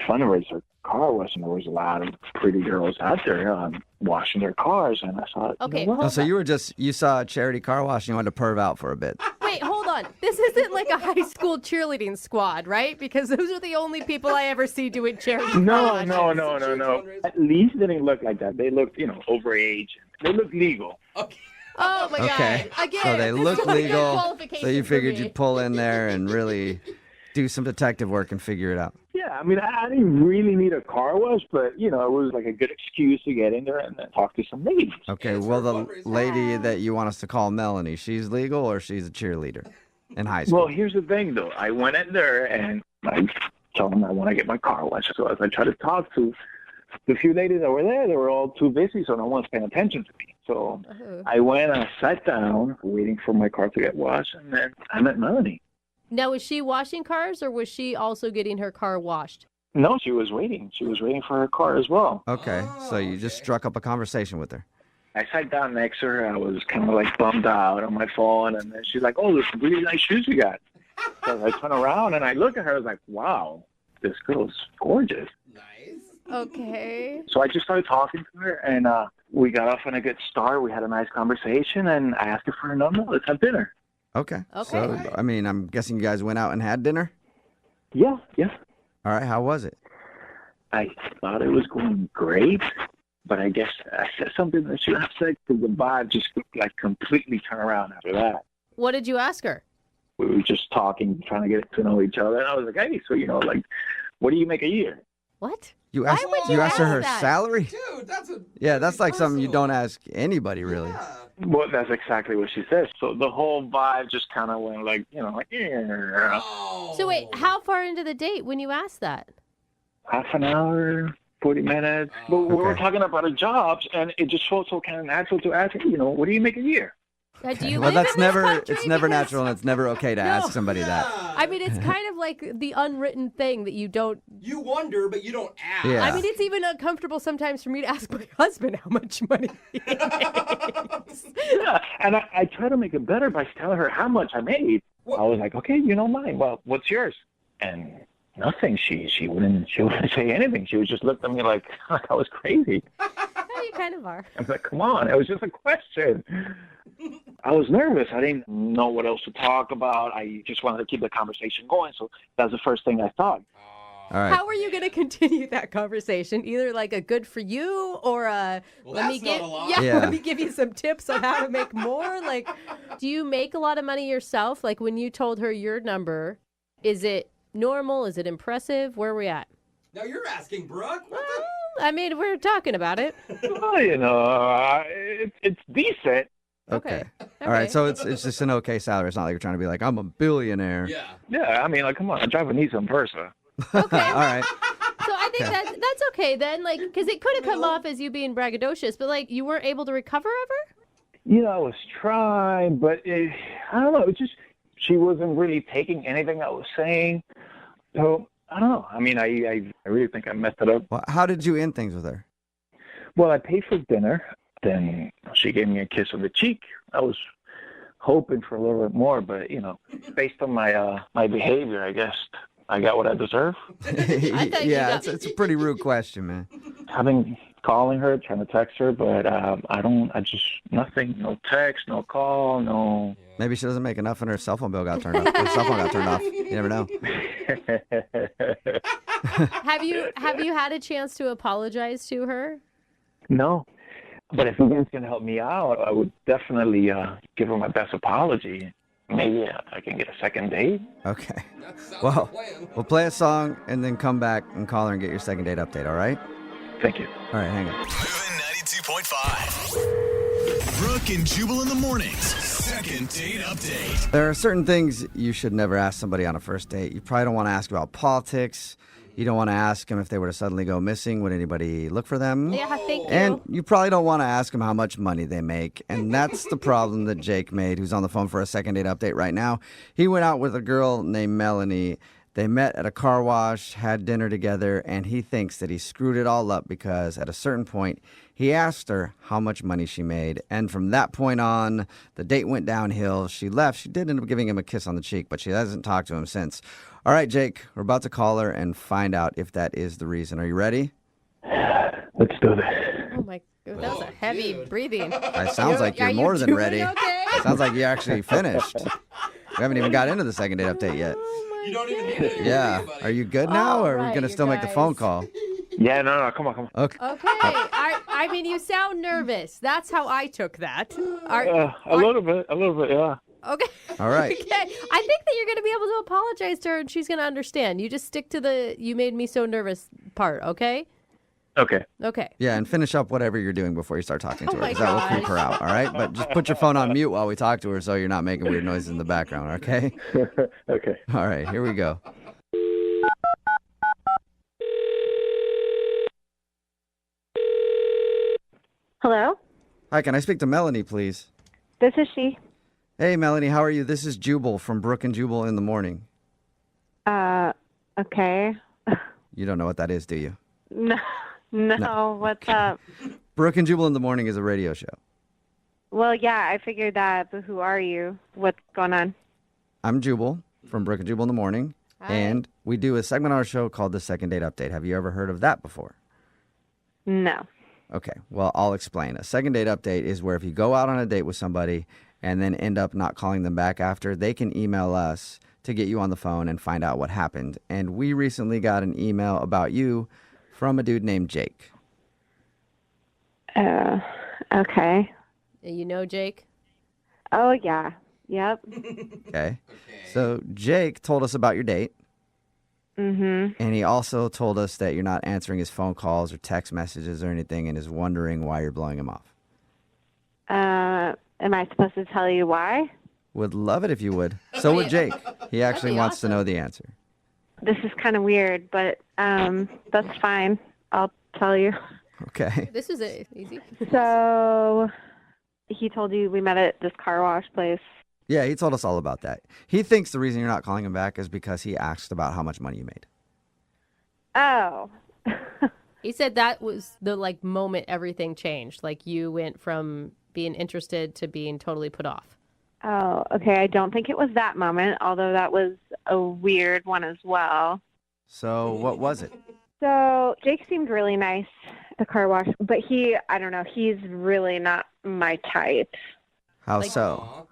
fundraiser car wash, and there was a lot of pretty girls out there washing their cars, and I thought, Okay. you know what? Oh, so you saw a charity car wash and you wanted to perv out for a bit. Wait, hold on. This isn't like a high school cheerleading squad, right? Because those are the only people I ever see doing charity. No. At least they didn't look like that. They looked, overage. They looked legal. Oh my Okay. God! Again, So they this look is not a good legal. qualification So you for figured me. you'd pull in there and really do some detective work and figure it out. Yeah, I mean, I didn't really need a car wash, but, it was like a good excuse to get in there and then talk to some ladies. Okay, well, the lady that you want us to call Melanie, she's legal or she's a cheerleader in high school? Well, here's the thing, though. I went in there and I told them I want to get my car washed. So as I tried to talk to the few ladies that were there, they were all too busy, so no one's paying attention to me. So I went and I sat down, waiting for my car to get washed, and then I met Melanie. Now, was she washing cars or was she also getting her car washed? No, she was waiting. She was waiting for her car as well. Okay, so you just struck up a conversation with her. I sat down next to her. I was kind of like bummed out on my phone, and then she's like, "Oh, there's some really nice shoes you got." So I turn around and I look at her. I was like, "Wow, this girl's gorgeous." Okay. So I just started talking to her, and we got off on a good start. We had a nice conversation, and I asked her for her number. Let's have dinner. Okay. So, I mean, I'm guessing you guys went out and had dinner? Yeah. All right, how was it? I thought it was going great, but I guess I said something that she have said because the vibe just like completely turned around after that. What did you ask her? We were just talking, trying to get to know each other, and I was like, "Hey, so what do you make a year?" What? You asked, you asked her ask that? salary? Dude, that's like something you don't ask anybody, really. Well, that's exactly what she said. So the whole vibe just kind of went like, yeah. So wait, how far into the date when you asked that? Half an hour, 40 minutes. But we were talking about our jobs, and it just felt so kind of natural to ask, what do you make a year? Do you Well, live that's in this never, country? it's never Because- natural and it's never okay to ask somebody that. I mean, it's kind of like the unwritten thing that you don't. You wonder, but you don't ask. Yeah. I mean, it's even uncomfortable sometimes for me to ask my husband how much money he makes. Yeah, and I tried to make it better by telling her how much I made. I was like, okay, mine. Well, what's yours? And nothing. She wouldn't say anything. She would just look at me like I was crazy. Yeah, you kind of are. I was like, come on, it was just a question. I was nervous. I didn't know what else to talk about. I just wanted to keep the conversation going. So that's the first thing I thought. All right. How are you going to continue that conversation? Either like a good for you or a let me that's give not a lot. Yeah. let me give you some tips on how to make more. Like, do you make a lot of money yourself? Like when you told her your number, is it normal? Is it impressive? Where are we at? Now you're asking, Brooke. What I mean, we're talking about it. Well, it's decent. Okay. All right, so it's just an okay salary. It's not like you're trying to be like, I'm a billionaire. Yeah, I mean, come on, I drive a Nissan Versa. Okay. All right. So I think that's okay then, like, because it could have come off as you being braggadocious, but like you weren't able to recover ever? I was trying, but I don't know. It just she wasn't really taking anything I was saying. So I don't know. I mean, I really think I messed it up. Well, how did you end things with her? Well, I paid for dinner. Then she gave me a kiss on the cheek. I was hoping for a little bit more, but based on my behavior, I guess I got what I deserve. Yeah, it's a pretty rude question, man. Having calling her, trying to text her, but nothing, no text, no call, no. Maybe she doesn't make enough and her cell phone bill got turned off. Her cell phone got turned off. You never know. Have you had a chance to apologize to her? No. But if you guys can help me out, I would definitely give her my best apology. Maybe I can get a second date. Okay. Well, we'll play a song and then come back and call her and get your second date update, all right? Thank you. All right, hang on. Moving 92.5. Brooke and Jubal in the mornings. Second date update. There are certain things you should never ask somebody on a first date. You probably don't want to ask about politics. You don't want to ask them if they were to suddenly go missing, would anybody look for them? Yeah, thank you. And you probably don't want to ask them how much money they make. And that's the problem that Jake made, who's on the phone for a second date update right now. He went out with a girl named Melanie. They met at a car wash, had dinner together, and he thinks that he screwed it all up because at a certain point, he asked her how much money she made. And from that point on, the date went downhill. She left. She did end up giving him a kiss on the cheek, but she hasn't talked to him since. All right, Jake, we're about to call her and find out if that is the reason. Are you ready? Let's do this. Oh, my God. That was a heavy breathing. It sounds like you're Are you more than doing ready. okay? Sounds like you actually finished. We haven't even got into the second date update yet. You don't even need it. Yeah. Are you good now, or are we going to still make the phone call? Yeah, no, come on. Okay. Okay. I mean, you sound nervous. That's how I took that. A little bit, yeah. Okay. All right. Okay. I think that you're going to be able to apologize to her and she's going to understand. You just stick to the "you made me so nervous" part, okay? Okay. Okay. Yeah, and finish up whatever you're doing before you start talking to her, my because that will gosh. creep her out, all right? But just put your phone on mute while we talk to her so you're not making weird noises in the background, okay? Okay. All right, here we go. Hello? Hi, can I speak to Melanie, please? This is she. Hey, Melanie, how are you? This is Jubal from Brooke and Jubal in the morning. Okay. You don't know what that is, do you? No, what's up? Brooke and Jubal in the morning is a radio show. Well, yeah, I figured that, but who are you? What's going on? I'm Jubal from Brooke and Jubal in the morning, and we do a segment on our show called the Second Date Update. Have you ever heard of that before? No. Okay, well, I'll explain. A second date update is where if you go out on a date with somebody and then end up not calling them back after, they can email us to get you on the phone and find out what happened. And we recently got an email about you from a dude named Jake. Okay. You know Jake? Oh, yeah. Yep. Okay. So Jake told us about your date. Mm-hmm. And he also told us that you're not answering his phone calls or text messages or anything and is wondering why you're blowing him off. Am I supposed to tell you why? Would love it if you would. So would Jake. He actually wants to know the answer. This is kind of weird, but that's fine. I'll tell you. Okay. This is easy. So he told you we met at this car wash place. Yeah, he told us all about that. He thinks the reason you're not calling him back is because he asked about how much money you made. Oh. He said that was the moment everything changed. Like you went from being interested to being totally put off. Oh, okay. I don't think it was that moment, although that was a weird one as well. So what was it? So Jake seemed really nice at the car wash, but I don't know, he's really not my type. How so?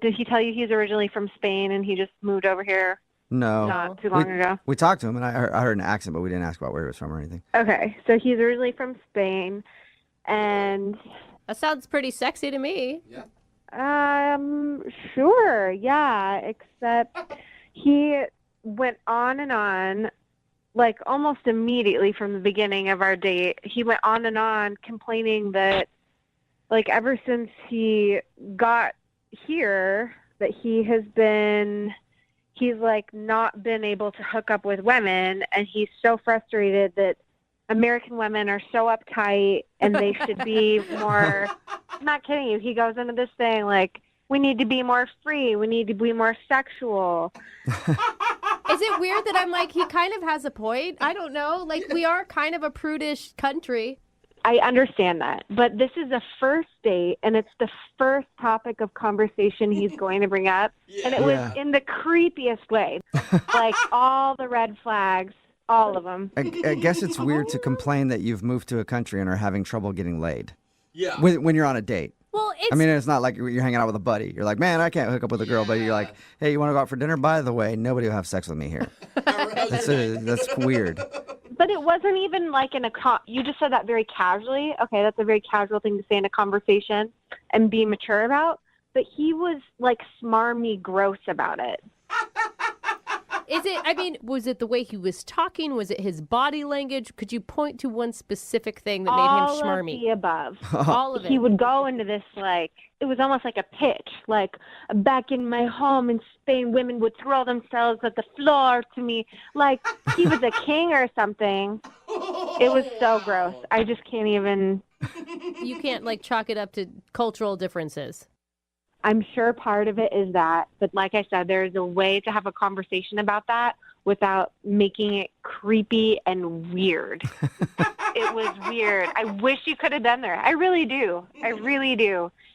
Did he tell you he's originally from Spain and he just moved over here No. not too long ago? We talked to him, and I heard an accent, but we didn't ask about where he was from or anything. Okay, so he's originally from Spain, and... That sounds pretty sexy to me. Yeah. Sure, yeah, except he went on and on, almost immediately from the beginning of our date. He went on and on complaining that, ever since he got here, that he's not been able to hook up with women, and he's so frustrated that American women are so uptight and they should be more... I'm not kidding you. He goes into this thing we need to be more free. We need to be more sexual. Is it weird that I'm he kind of has a point? I don't know. We are kind of a prudish country. I understand that. But this is a first date, and it's the first topic of conversation he's going to bring up. And it was in the creepiest way. All the red flags All of them. I guess it's weird to complain that you've moved to a country and are having trouble getting laid. Yeah. When you're on a date. Well, I mean, it's not like you're hanging out with a buddy. You're like, man, I can't hook up with a girl. But you're like, hey, you want to go out for dinner? By the way, nobody will have sex with me here. That's weird. But it wasn't even like you just said that very casually. Okay, that's a very casual thing to say in a conversation and be mature about. But he was like smarmy gross about it. Was it the way he was talking? Was it his body language? Could you point to one specific thing that made him schmarmy? All of the above. All of it. He would go into this it was almost like a pitch. Like, back in my home in Spain, women would throw themselves at the floor to me. Like he was a king or something. It was so gross. I just can't even. You can't chalk it up to cultural differences. I'm sure part of it is that, but like I said, there's a way to have a conversation about that without making it creepy and weird. It was weird. I wish you could have been there. I really do.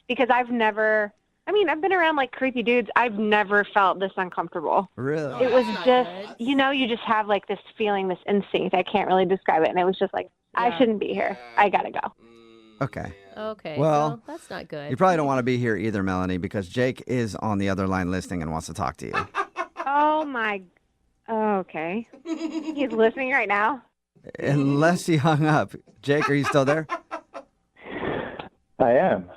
Because I've been around creepy dudes. I've never felt this uncomfortable. Really? It was just, you just have this feeling, this instinct. I can't really describe it. And it was just I shouldn't be here. I gotta go. Okay. Well, that's not good. You probably don't want to be here either, Melanie, because Jake is on the other line listening and wants to talk to you. Okay. He's listening right now? Unless he hung up. Jake, are you still there? I am.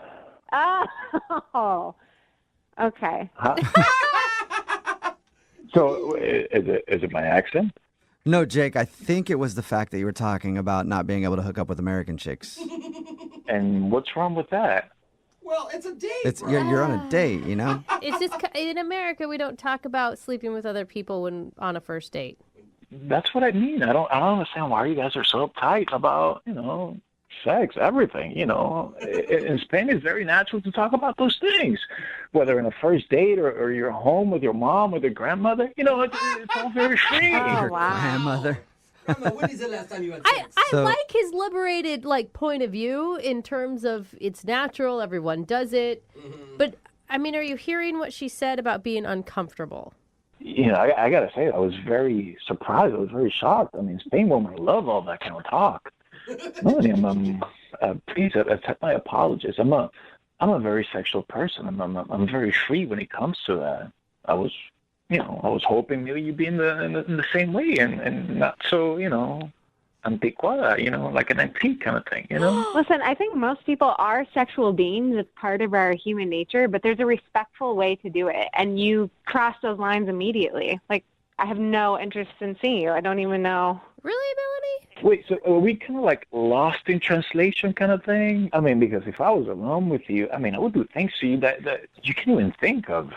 Oh, okay. Huh? So is it my accent? No, Jake, I think it was the fact that you were talking about not being able to hook up with American chicks. And what's wrong with that? Well, it's a date. You're on a date, It's just in America we don't talk about sleeping with other people when on a first date. That's what I mean. I don't understand why you guys are so uptight about, sex, everything, In Spain, it's very natural to talk about those things, whether in a first date or you're home with your mom or your grandmother. It's all very free. Oh, wow. Grandmother. Grandma, when is the last time you had sex? I like his liberated point of view in terms of it's natural, everyone does it. Mm-hmm. But are you hearing what she said about being uncomfortable? I gotta say, I was very surprised. I was very shocked. Spain women love all that kind of talk. Melanie, please accept my apologies. I'm a very sexual person. I'm very free when it comes to that. I was hoping maybe you'd be in the same way and not so, antiquada, like an antique kind of thing, Listen, I think most people are sexual beings. It's part of our human nature, but there's a respectful way to do it. And you cross those lines immediately. I have no interest in seeing you. I don't even know. Really, Melanie? Wait, so are we kind of lost in translation kind of thing? Because if I was alone with you, I would do things to you that you can't even think of,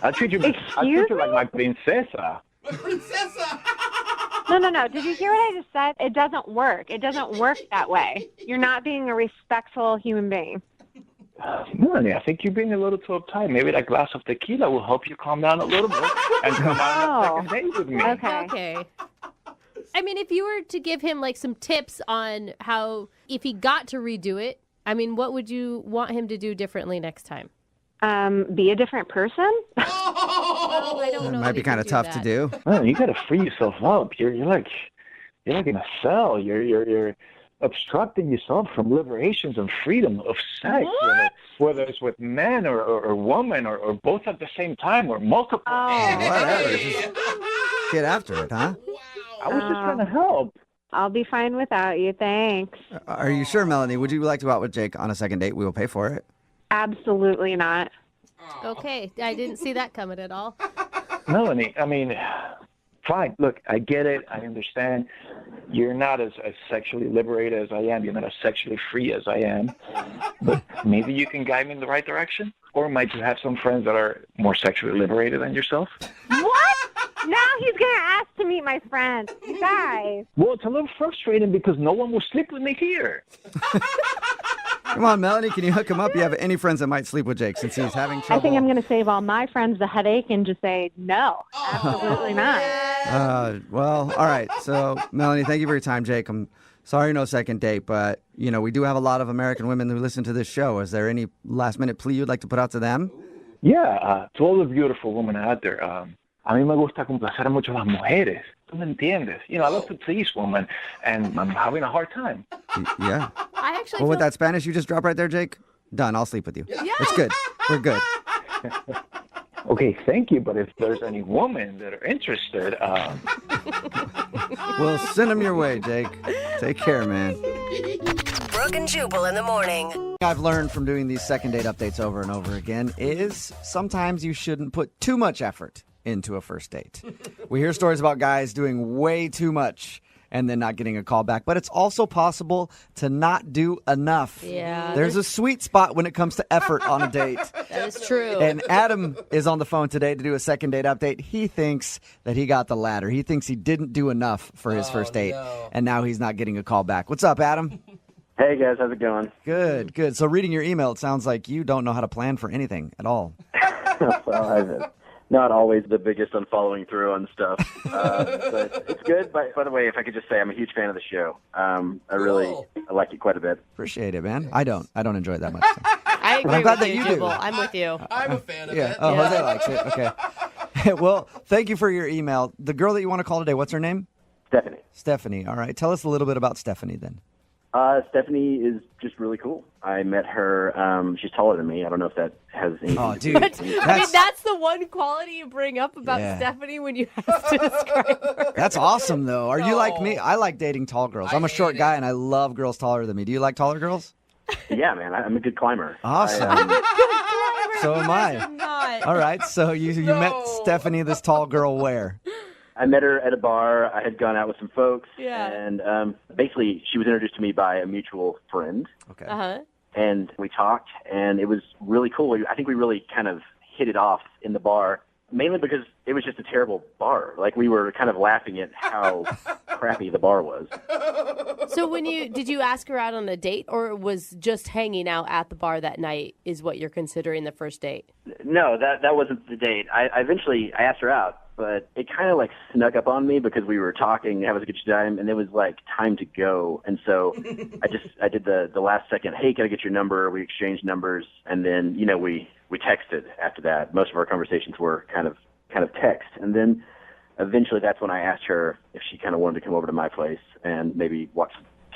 I treat you like my princesa. Princesa! No. Did you hear what I just said? It doesn't work. It doesn't work that way. You're not being a respectful human being. Melanie, I think you're being a little too uptight. Maybe that glass of tequila will help you calm down a little bit and come on a second date with me. Okay. If you were to give him some tips on how, if he got to redo it, what would you want him to do differently next time? Be a different person? Well, I don't know. It might be kind of tough to do. Man, you got to free yourself up. You're like in a cell. You're obstructing yourself from liberations and freedom of sex, whether it's with men or women or both at the same time or multiple. Whatever. Just get after it, huh? I was just trying to help. I'll be fine without you. Thanks. Are you sure, Melanie? Would you like to go out with Jake on a second date? We will pay for it. Absolutely not. Okay. I didn't see that coming at all. Melanie, fine. Look, I get it. I understand. You're not as sexually liberated as I am. You're not as sexually free as I am. But maybe you can guide me in the right direction? Or might you have some friends that are more sexually liberated than yourself? What? Now he's going to ask to meet my friends. You guys. Well, it's a little frustrating because no one will sleep with me here. Come on, Melanie, can you hook him up? You have any friends that might sleep with Jake since he's having trouble? I think I'm going to save all my friends the headache and just say, no, absolutely not. Well, all right. So, Melanie, thank you for your time, Jake. I'm sorry no second date, but, we do have a lot of American women who listen to this show. Is there any last-minute plea you'd like to put out to them? Yeah, to all the beautiful women out there, a mí me gusta complacer a mucho las mujeres. tú me entiendes. I love to please women, and I'm having a hard time. Yeah. I actually Well, with feel- that Spanish you just dropped right there, Jake, done. I'll sleep with you. Yeah. It's good. We're good. Okay, thank you, but if there's any women that are interested, We'll send them your way, Jake. Take care, man. Brooke and Jubal in the morning. I've learned from doing these second date updates over and over again is sometimes you shouldn't put too much effort into a first date. We hear stories about guys doing way too much and then not getting a call back. But it's also possible to not do enough. Yeah. There's a sweet spot when it comes to effort on a date. That is true. And Adam is on the phone today to do a second date update. He thinks that he got the latter. He thinks he didn't do enough for his first date. no. And now he's not getting a call back. What's up, Adam? Hey guys, how's it going? Good, good. So reading your email, it sounds like you don't know how to plan for anything at all. Well, I'm not always the biggest on following through on stuff, but it's good. By the way, if I could just say, I'm a huge fan of the show. I like it quite a bit. Appreciate it, man. I don't enjoy it that much. I agree I'm glad with that you, you do. Jubal. I'm with you. I'm a fan of Yeah. it. Oh, Jose likes it. Okay. Well, thank you for your email. The girl that you want to call today, what's her name? Stephanie. Stephanie. All right. Tell us a little bit about Stephanie then. Stephanie is just really cool. I met her. She's taller than me. I don't know if that has anything Oh, to do dude. with it. I mean, that's the one quality you bring up about Yeah. Stephanie when you have to describe her. That's awesome, though. Are you like me? I like dating tall girls. I'm a short guy, and I love girls taller than me. Do you like taller girls? Yeah, man. I'm a good climber. Awesome. So am I. Not. All right. So you met Stephanie, this tall girl, where? I met her at a bar. I had gone out with some folks, Yeah. and basically she was introduced to me by a mutual friend, Okay. Uh-huh. and we talked, and it was really cool. I think we really kind of hit it off in the bar, mainly because it was just a terrible bar. Like, we were kind of laughing at how crappy the bar was. So did you ask her out on a date, or was just hanging out at the bar that night is what you're considering the first date? No, that wasn't the date. I eventually asked her out, but it kind of like snuck up on me because we were talking, having a good time, and it was like time to go. And so I did the last second, hey, can I get your number? We exchanged numbers, and then, we texted after that. Most of our conversations were kind of text. And then eventually that's when I asked her if she kind of wanted to come over to my place and maybe watch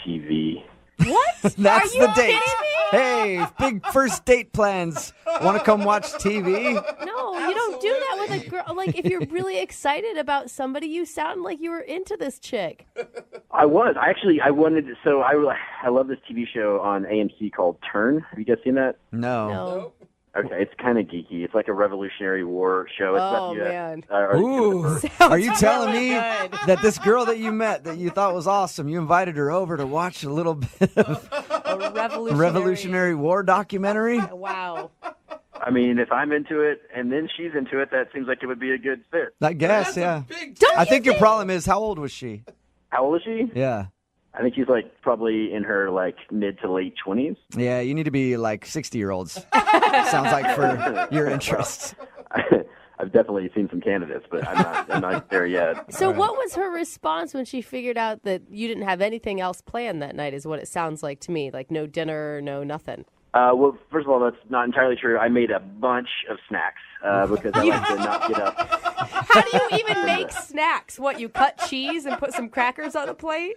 TV. What? That's Are you the date. kidding me? Hey, big first date plans. Want to come watch TV? No, you don't do that with a girl. Like, if you're really excited about somebody, you sound like you were into this chick. I was. I wanted to, so I love this TV show on AMC called Turn. Have you guys seen that? No. Okay, it's kind of geeky. It's like a Revolutionary War show. It's Oh, about the man. Ooh. Are you telling me that this girl that you met that you thought was awesome, you invited her over to watch a little bit of A Revolutionary War documentary? Wow. I mean, if I'm into it and then she's into it, that seems like it would be a good fit. I guess, yeah. Don't I you think your problem is, how old was she? How old is she? Yeah. I think she's like probably in her like mid to late 20s. Yeah, you need to be like 60-year-olds. Sounds like for your interests. I've definitely seen some candidates, but I'm not there yet. So what was her response when she figured out that you didn't have anything else planned that night, is what it sounds like to me? Like, no dinner, no nothing. Well, first of all, that's not entirely true. I made a bunch of snacks because I like to not get up. How do you even make snacks? What, you cut cheese and put some crackers on a plate?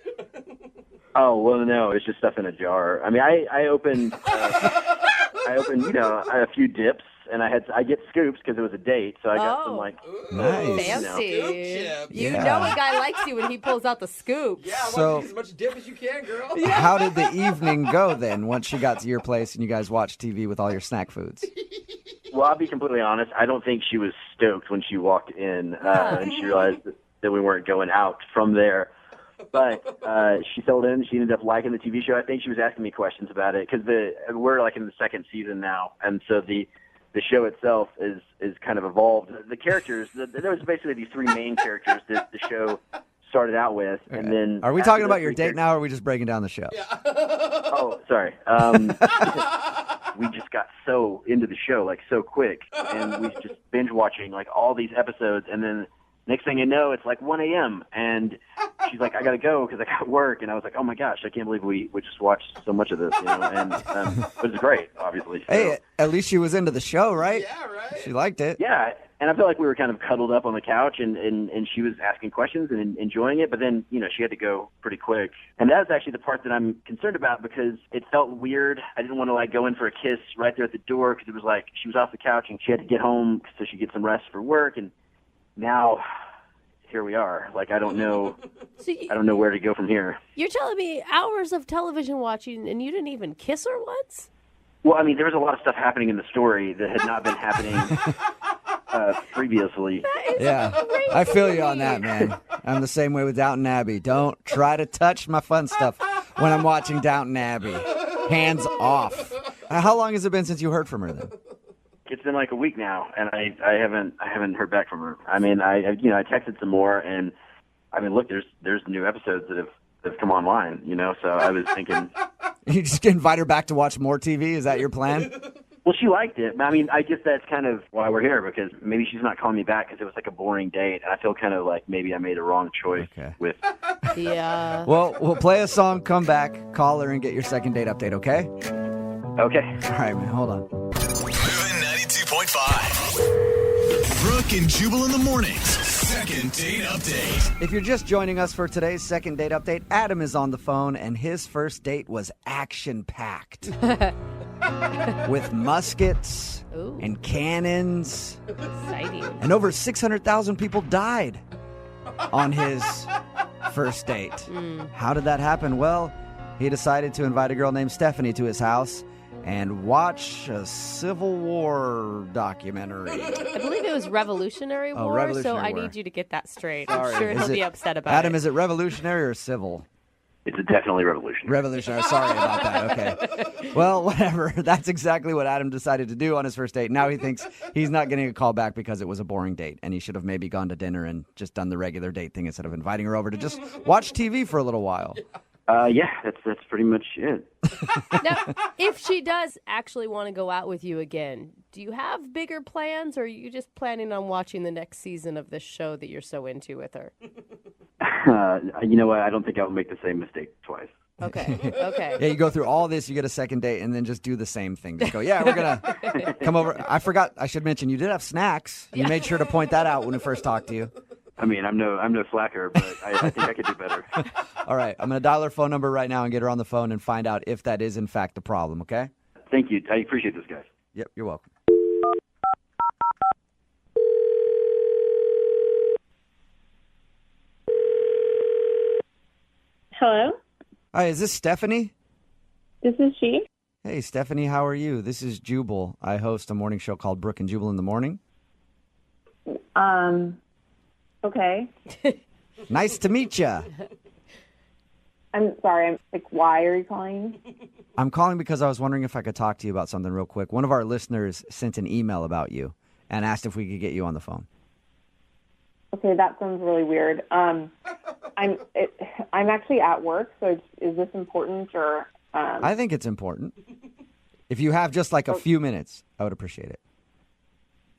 Oh, well, no, it's just stuff in a jar. I mean, I opened a few dips, and I get scoops because it was a date, so I got some like Nice. Fancy. You Yeah. know a guy likes you when he pulls out the scoops. Yeah, I So- want as much dip as you can, girl. How did the evening go then once she got to your place and you guys watched TV with all your snack foods? Well, I'll be completely honest. I don't think she was stoked when she walked in and she realized that we weren't going out from there. But she settled in. She ended up liking the TV show. I think she was asking me questions about it because we're like in the second season now, and so the show itself is kind of evolved. The characters, there was basically these three main characters that the show started out with, and then Are we after talking those about your three date now, or are we just breaking down the show? Oh, sorry. We just got so into the show, like so quick, and we just binge watching like all these episodes, and then next thing you know, it's like 1 a.m. and she's like, "I gotta go because I got work," and I was like, "Oh my gosh, I can't believe we just watched so much of this," and it was great, obviously. So, Hey, at least she was into the show, right? Yeah, right. She liked it. yeah, And I felt like we were kind of cuddled up on the couch, and she was asking questions and enjoying it. But then, she had to go pretty quick. And that was actually the part that I'm concerned about because it felt weird. I didn't want to, go in for a kiss right there at the door because it was like she was off the couch and she had to get home so she could get some rest for work. And now here we are. I don't know. I don't know where to go from here. You're telling me hours of television watching and you didn't even kiss her once? Well, I mean, there was a lot of stuff happening in the story that had not been happening previously. Yeah, I feel you on that, man. I'm the same way with Downton Abbey. Don't try to touch my fun stuff when I'm watching Downton Abbey. Hands off. How long has it been since you heard from her then? It's been a week now, and I haven't heard back from her. I mean, I texted some more, and I mean, look, there's new episodes that have come online, so I was thinking. You just invite her back to watch more TV? Is that your plan? Well, she liked it. I mean, I guess that's kind of why we're here, because maybe she's not calling me back because it was a boring date, and I feel kind of like maybe I made a wrong choice with. Yeah. Well, we'll play a song, come back, call her, and get your second date update, okay? Okay. All right, man, hold on. Moving 92.5. Brooke and Jubal in the mornings. Second date update. If you're just joining us for today's second date update, Adam is on the phone, and his first date was action-packed. With muskets and cannons. Exciting. And over 600,000 people died on his first date. How did that happen? Well, he decided to invite a girl named Stephanie to his house and watch a Civil War documentary. I believe it was Revolutionary War, Revolutionary so I War. need you to get that straight. Sorry. I'm sure he'll be upset about Adam, it. is it revolutionary or civil? It's definitely revolutionary. Revolutionary. Sorry about that. Okay. Well, whatever. That's exactly what Adam decided to do on his first date. Now he thinks he's not getting a call back because it was a boring date, and he should have maybe gone to dinner and just done the regular date thing instead of inviting her over to just watch TV for a little while. Yeah, that's pretty much it. Now, if she does actually want to go out with you again, do you have bigger plans, or are you just planning on watching the next season of this show that you're so into with her? You know what? I don't think I'll make the same mistake twice. Okay. Yeah, you go through all this, you get a second date, and then just do the same thing. Just go, yeah, we're going to come over. I forgot, I should mention, you did have snacks. You made sure to point that out when we first talked to you. I mean, I'm no slacker, but I think I could do better. All right, I'm going to dial her phone number right now and get her on the phone and find out if that is, in fact, the problem, okay? Thank you. I appreciate this, guys. Yep, you're welcome. Hello? Hi, is this Stephanie? This is she. Hey, Stephanie, how are you? This is Jubal. I host a morning show called Brooke and Jubal in the morning. Okay. Nice to meet you. I'm sorry. Why are you calling? I'm calling because I was wondering if I could talk to you about something real quick. One of our listeners sent an email about you and asked if we could get you on the phone. Okay, that sounds really weird. I'm actually at work, so is this important or? I think it's important. If you have just a few minutes, I would appreciate it.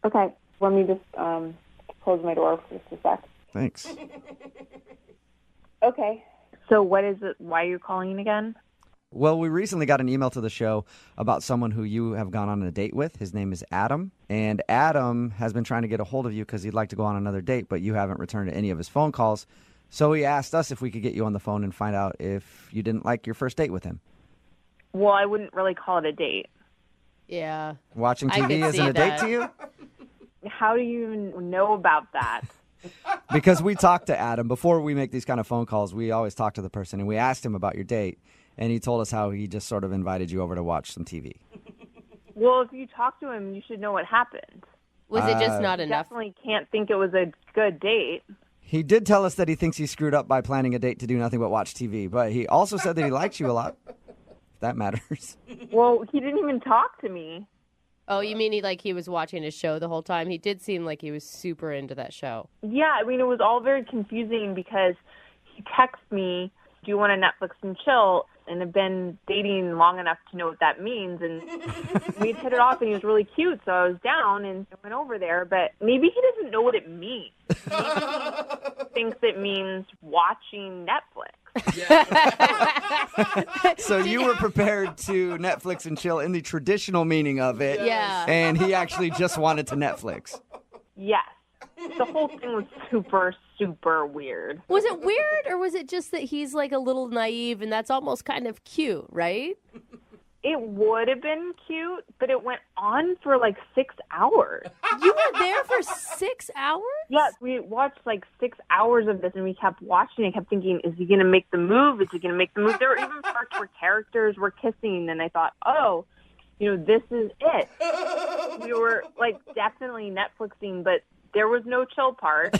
Okay, let me just close my door for just a sec. Thanks. Okay. So what is it? Why are you calling again? Well, we recently got an email to the show about someone who you have gone on a date with. His name is Adam. And Adam has been trying to get a hold of you because he'd like to go on another date, but you haven't returned any of his phone calls. So he asked us if we could get you on the phone and find out if you didn't like your first date with him. Well, I wouldn't really call it a date. Yeah. Watching TV isn't a date to you? How do you even know about that? Because we talked to Adam. Before we make these kind of phone calls, we always talk to the person, and we asked him about your date, and he told us how he just sort of invited you over to watch some TV. Well, if you talk to him, you should know what happened. Was it just not enough? Definitely can't think it was a good date. He did tell us that he thinks he screwed up by planning a date to do nothing but watch TV, but he also said that he likes you a lot. If that matters. Well, he didn't even talk to me. Oh, you mean he was watching his show the whole time? He did seem like he was super into that show. Yeah, I mean, it was all very confusing because he texted me, do you want to Netflix and chill? And have been dating long enough to know what that means. And we'd hit it off, and he was really cute, so I was down and went over there. But maybe he doesn't know what it means. Maybe he thinks it means watching Netflix. So you were prepared to Netflix and chill in the traditional meaning of it. Yeah. And he actually just wanted to Netflix. Yes. The whole thing was super, super weird. Was it weird, or was it just that he's like a little naive and that's almost kind of cute, right? It would have been cute, but it went on for like 6 hours. You were there for 6 hours? Yes, we watched like 6 hours of this, and we kept watching. I kept thinking, is he going to make the move? Is he going to make the move? There were even parts where characters were kissing, and I thought, oh, this is it. We were like definitely Netflixing, but there was no chill part.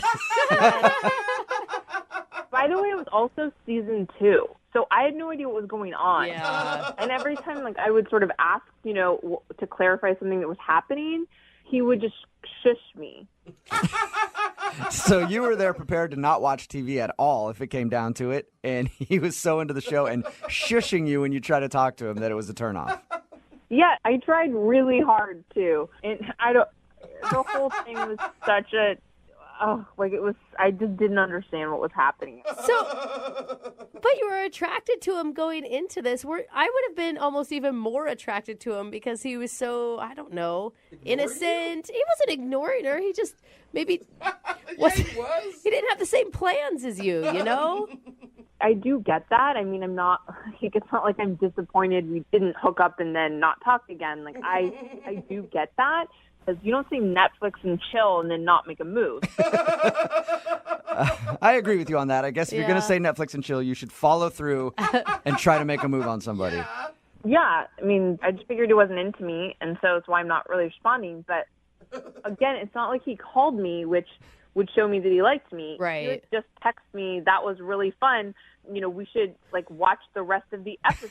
By the way, it was also season 2. So I had no idea what was going on. Yeah. And every time I would sort of ask, to clarify something that was happening, he would just shush me. So you were there prepared to not watch TV at all if it came down to it, and he was so into the show and shushing you when you try to talk to him that it was a turnoff. Yeah, I tried really hard too. And the whole thing was such a... I just didn't understand what was happening. But you were attracted to him going into this. I would have been almost even more attracted to him because he was so, I don't know, innocent. He wasn't ignoring her. He just maybe wasn't, he didn't have the same plans as you, I do get that. I mean, it's not like I'm disappointed we didn't hook up and then not talk again. Like, I do get that. Because you don't say Netflix and chill and then not make a move. I agree with you on that. I guess if you're going to say Netflix and chill, you should follow through and try to make a move on somebody. Yeah. I mean, I just figured he wasn't into me, and so that's why I'm not really responding. But again, it's not like he called me, which would show me that he liked me. Right. He would just text me, that was really fun. We should, watch the rest of the episode.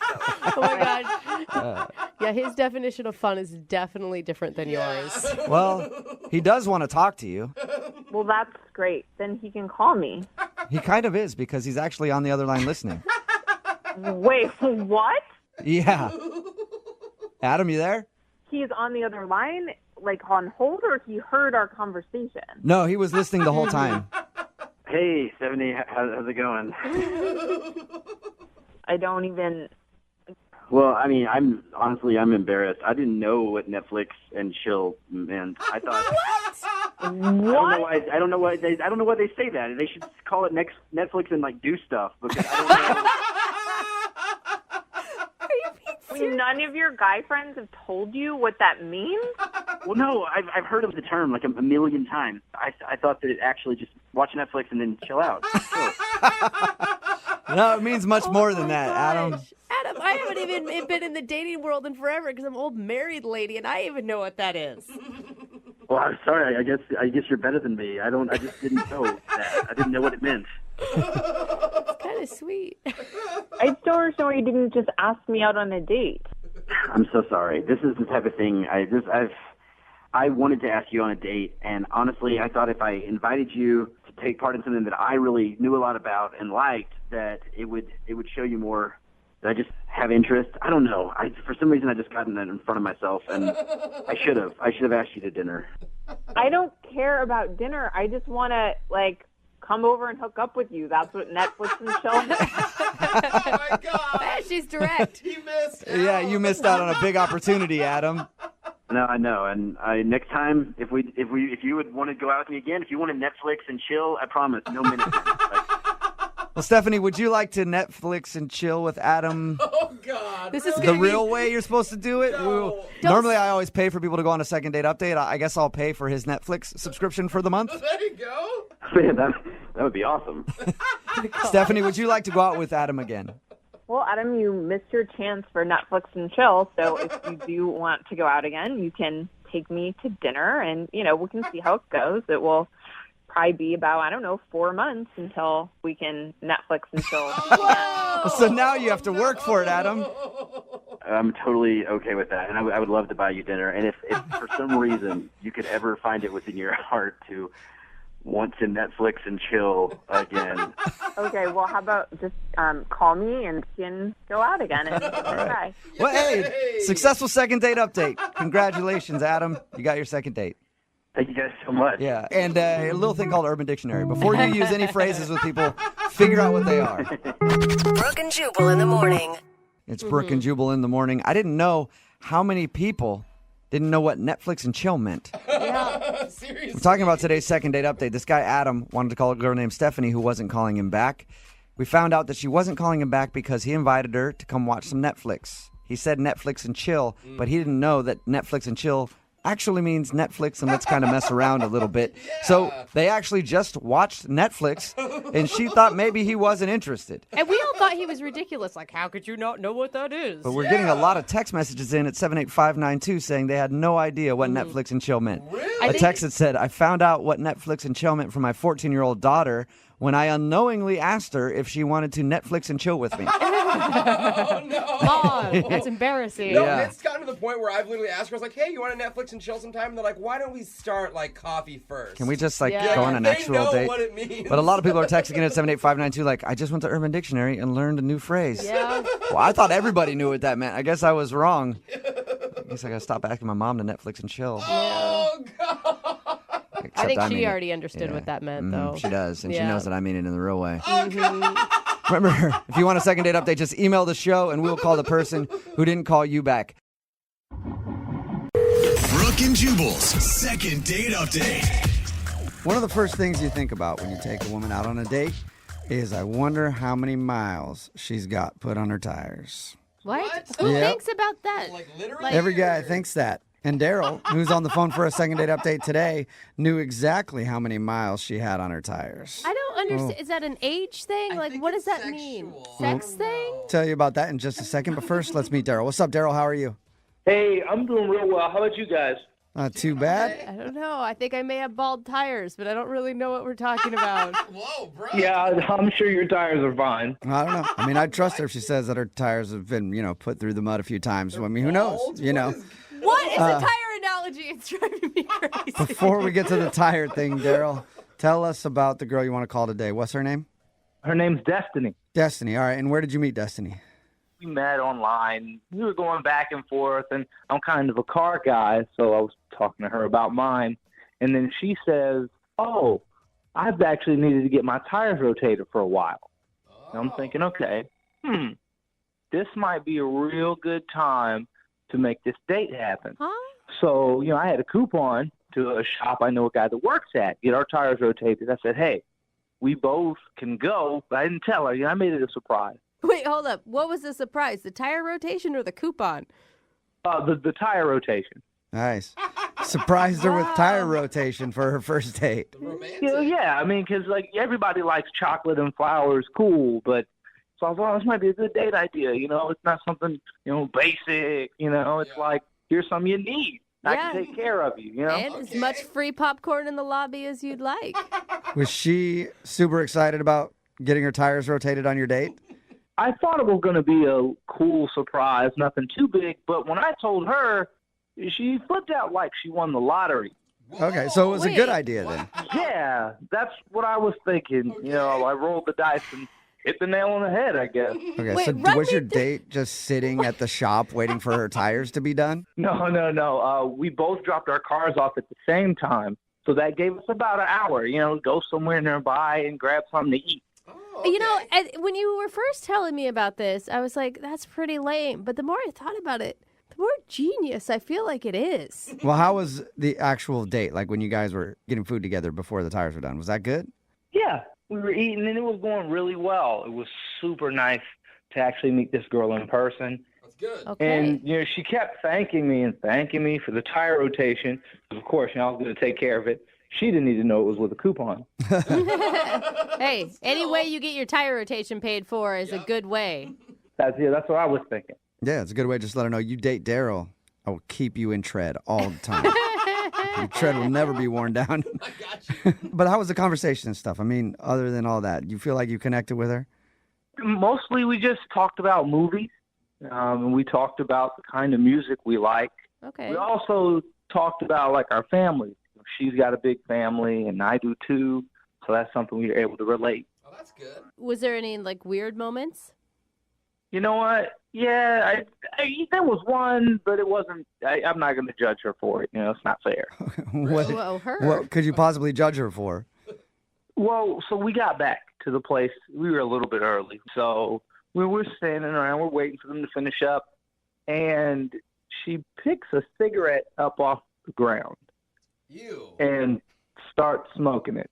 Oh, my God. Yeah, his definition of fun is definitely different than yours. Well, he does want to talk to you. Well, that's great. Then he can call me. He kind of is because he's actually on the other line listening. Wait, what? Yeah. Adam, you there? He is on the other line, on hold, or he heard our conversation? No, he was listening the whole time. Hey, 70, how's it going? I don't even... Well, I mean, I'm embarrassed. I didn't know what Netflix and chill meant. I thought... What? I don't know why they say that. They should call it Netflix and do stuff, because I don't know. None of your guy friends have told you what that means? Well, no, I've heard of the term a million times. I thought that it actually just watch Netflix and then chill out. No, it means much more than that, Adam. Adam, I haven't even been in the dating world in forever because I'm an old married lady and I even know what that is. Well, I'm sorry. I guess you're better than me. I just didn't know that. I didn't know what it meant. It's kind of sweet. I just don't understand why you didn't just ask me out on a date. I'm so sorry. This is the type of thing I wanted to ask you on a date, and honestly, I thought if I invited you to take part in something that I really knew a lot about and liked, that it would show you more. That I just have interest. I don't know. For some reason I just gotten that in front of myself, and I should have asked you to dinner. I don't care about dinner. I just want to come over and hook up with you. That's what Netflix and chill is. Oh my God! She's direct. He missed. Yeah, you missed out on a big opportunity, Adam. No, I know. And next time, if you would want to go out with me again, if you want to Netflix and chill, I promise, no minutes. Well, Stephanie, would you like to Netflix and chill with Adam? Oh God! This is the real way you're supposed to do it? No. Normally, I always pay for people to go on a second date update. I guess I'll pay for his Netflix subscription for the month. There you go. Man, that would be awesome. Stephanie, would you like to go out with Adam again? Well, Adam, you missed your chance for Netflix and chill, so if you do want to go out again, you can take me to dinner, and, we can see how it goes. It will probably be about, 4 months until we can Netflix and chill. So now you have to work for it, Adam. I'm totally okay with that, and I would love to buy you dinner. And if for some reason you could ever find it within your heart to want to Netflix and chill again. Okay, well, how about just call me and we can go out again and try. Well, hey, successful second date update. Congratulations, Adam. You got your second date. Thank you guys so much. Yeah, and a little thing called Urban Dictionary. Before you use any phrases with people, figure out what they are. Brooke and Jubal in the morning. It's Brooke and Jubal in the morning. I didn't know how many people didn't know what Netflix and chill meant. Yeah. We're talking about today's second date update. This guy, Adam, wanted to call a girl named Stephanie who wasn't calling him back. We found out that she wasn't calling him back because he invited her to come watch some Netflix. He said Netflix and chill, but he didn't know that Netflix and chill actually means Netflix and let's kind of mess around a little bit. So they actually just watched Netflix, and she thought maybe he wasn't interested. And we all thought he was ridiculous. Like, how could you not know what that is? But we're getting a lot of text messages in at 78592 saying they had no idea what Netflix and chill meant. Really? A text that said, I found out what Netflix and chill meant for my 14-year-old daughter when I unknowingly asked her if she wanted to Netflix and chill with me. Oh, no. Mom, that's embarrassing. No, Yeah. it's gotten to the point where I've literally asked her, I was like, hey, you want to Netflix and chill sometime? And they're like, why don't we start, like, coffee first? Can we just, go Yeah, on an they actual know date? what it means. But a lot of people are texting in at 78592 like, I just went to Urban Dictionary and learned a new phrase. Yeah. Well, I thought everybody knew what that meant. I guess I was wrong. I guess I got to stop asking my mom to Netflix and chill. Oh, God. I think mean she it. already understood what that meant, though. She does, and she Yeah. knows that I mean it in the real way. Oh, God. Remember, if you want a second date update, just email the show, and we'll call the person who didn't call you back. Brooke and Jubal's second date update. One of the first things you think about when you take a woman out on a date is, I wonder how many miles she's got put on her tires. What? Who Yep. thinks about that? Like, literally? Every guy thinks that. And Daryl, who's on the phone for a second date update today, knew exactly how many miles she had on her tires. I don't understand. Oh. Is that an age thing? Like, what does that mean? Sex thing? Tell you about that in just a second, but first, let's meet Daryl. What's up, Daryl? How are you? Hey, I'm doing real well. How about you guys? Not too bad. I don't know. I think I may have bald tires, but I don't really know what we're talking about. Whoa, bro. Yeah, I'm sure your tires are fine. I don't know. I mean, I'd trust her if she says that her tires have been, put through the mud a few times. I mean, who knows? What is a tire analogy? It's driving me crazy. Before we get to the tire thing, Daryl, tell us about the girl you want to call today. What's her name? Her name's Destiny. Destiny. All right. And where did you meet Destiny? We met online. We were going back and forth, and I'm kind of a car guy, so I was talking to her about mine. And then she says, oh, I've actually needed to get my tires rotated for a while. And I'm thinking, okay, this might be a real good time to make this date happen. Huh? So, I had a coupon to a shop I know a guy that works at, get our tires rotated. I said, hey, we both can go, but I didn't tell her. I made it a surprise. Wait, hold up. What was the surprise? The tire rotation or the coupon? The tire rotation. Nice. Surprised her with tire rotation for her first date. Yeah, I mean, because everybody likes chocolate and flowers, cool, but so I thought this might be a good date idea. It's not something basic. It's like, here's something you need. I can take care of you. And as much free popcorn in the lobby as you'd like. Was she super excited about getting her tires rotated on your date? I thought it was going to be a cool surprise, nothing too big, but when I told her, she flipped out like she won the lottery. Okay, so it was a good idea then. Yeah, that's what I was thinking. I rolled the dice and hit the nail on the head, I guess. Okay, so was your date just sitting at the shop waiting for her tires to be done? No. We both dropped our cars off at the same time, so that gave us about an hour, go somewhere nearby and grab something to eat. When you were first telling me about this, I was like, that's pretty lame. But the more I thought about it, the more genius I feel like it is. Well, how was the actual date, like when you guys were getting food together before the tires were done? Was that good? Yeah, we were eating, and it was going really well. It was super nice to actually meet this girl in person. That's good. Okay. And, she kept thanking me for the tire rotation. Of course, I was going to take care of it. She didn't need to know it was with a coupon. Hey, any way you get your tire rotation paid for is a good way. That's what I was thinking. Yeah, it's a good way to just let her know you date Daryl. I will keep you in tread all the time. Your tread will never be worn down. I got you. But how was the conversation and stuff? I mean, other than all that, you feel like you connected with her? Mostly we just talked about movies, and we talked about the kind of music we like. Okay. We also talked about, our families. She's got a big family, and I do too, so that's something we were able to relate. Oh, that's good. Was there any, weird moments? You know what? Yeah, there was one, but it wasn't. I'm not going to judge her for it. It's not fair. What could you possibly judge her for? Well, so we got back to the place. We were a little bit early, so we were standing around. We're waiting for them to finish up, and she picks a cigarette up off the ground. and start smoking it.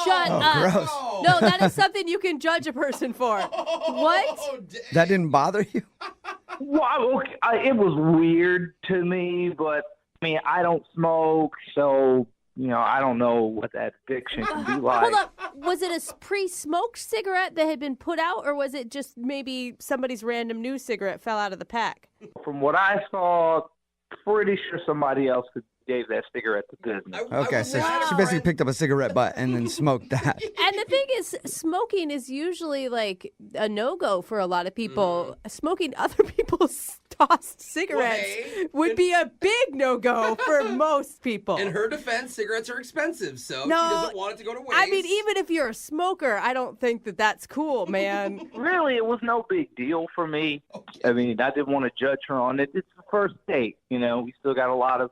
Shut up. gross. No, that is something you can judge a person for. What? That didn't bother you? Well, it was weird to me, but I mean, I don't smoke, so I don't know what that addiction can be like. Hold up. Was it a pre-smoked cigarette that had been put out, or was it just maybe somebody's random new cigarette fell out of the pack? From what I saw, pretty sure somebody else gave that cigarette to business. Okay, so she basically picked up a cigarette butt and then smoked that. And the thing is, smoking is usually like a no-go for a lot of people. Smoking other people's tossed cigarettes would be a big no-go for most people. In her defense, cigarettes are expensive, so No, she doesn't want it to go to waste. I mean, even if you're a smoker, I don't think that that's cool, man. Really, it was no big deal for me. I mean, I didn't want to judge her on it. It's the first date, we still got a lot of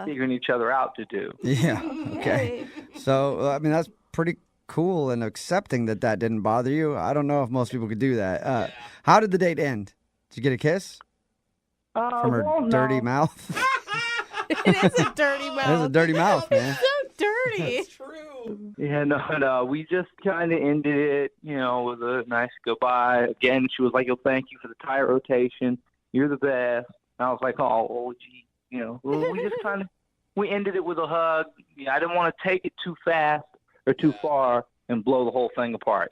figuring each other out to do. Yeah, okay. So, I mean, that's pretty cool and accepting that didn't bother you. I don't know if most people could do that. How did the date end? Did you get a kiss? From her dirty mouth? It is a dirty mouth. It is a dirty mouth, man. It's so dirty. It's true. Yeah, no. We just kind of ended it, with a nice goodbye. Again, she was like, thank you for the tire rotation. You're the best. And I was like, oh, gee. We just we ended it with a hug. I didn't want to take it too fast or too far and blow the whole thing apart,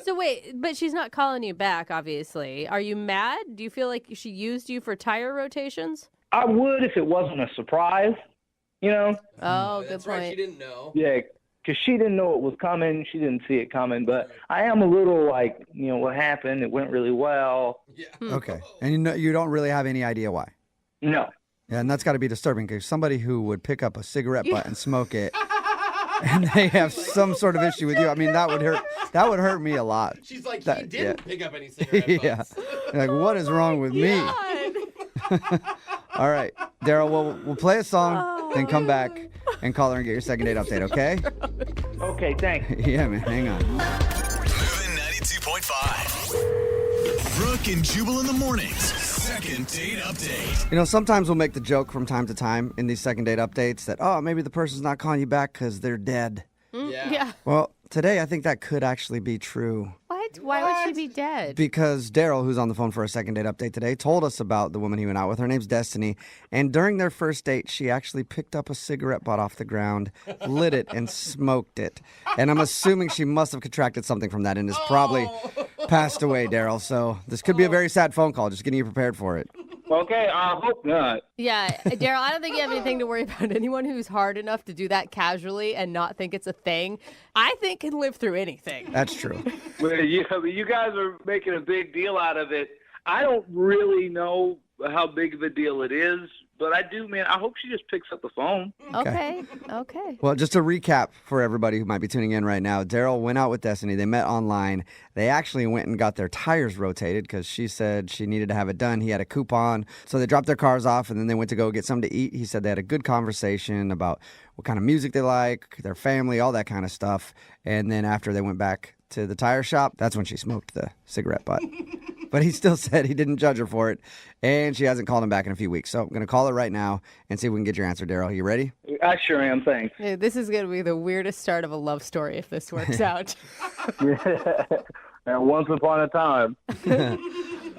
So wait, but she's not calling you back, obviously. Are you mad? Do you feel like she used you for tire rotations? I would if it wasn't a surprise, Oh, good That's point. right, she didn't know. Yeah, because she didn't know it was coming. She didn't see it coming. But I am a little like, what happened? It went really well. Yeah. Okay. And you don't really have any idea why? No. Yeah, and that's got to be disturbing because somebody who would pick up a cigarette butt and smoke it and they have some sort of issue with you, I mean, that would hurt me a lot. She's like, That- he didn't yeah. pick up any cigarette Yeah. butts. Like, what is wrong with me? All right, Daryl, we'll play a song, then come back and call her and get your second date update, okay? Okay, thanks. Yeah, man, hang on. Moving 92.5. Brooke and Jubal in the mornings. Second date update. Sometimes we'll make the joke from time to time in these second date updates that, maybe the person's not calling you back because they're dead. Yeah. Well, today I think that could actually be true. What? Why would she be dead? Because Daryl, who's on the phone for a second date update today, told us about the woman he went out with. Her name's Destiny. And during their first date, she actually picked up a cigarette butt off the ground, lit it, and smoked it. And I'm assuming she must have contracted something from that and has probably passed away, Daryl. So this could be a very sad phone call. Just getting you prepared for it. Okay, I hope not. Yeah, Daryl, I don't think you have anything to worry about. Anyone who's hard enough to do that casually and not think it's a thing, I think can live through anything. That's true. Well, you guys are making a big deal out of it. I don't really know how big of a deal it is, but I do, man. I hope she just picks up the phone. Okay. Well, just to recap for everybody who might be tuning in right now, Daryl went out with Destiny. They met online. They actually went and got their tires rotated because she said she needed to have it done. He had a coupon. So they dropped their cars off, and then they went to go get something to eat. He said they had a good conversation about what kind of music they like, their family, all that kind of stuff. And then after they went back to the tire shop, that's when she smoked the cigarette butt. But he still said he didn't judge her for it, and she hasn't called him back in a few weeks. So I'm going to call her right now and see if we can get your answer, Daryl. You ready? I sure am, thanks. Yeah, this is going to be the weirdest start of a love story if this works out. And once upon a time.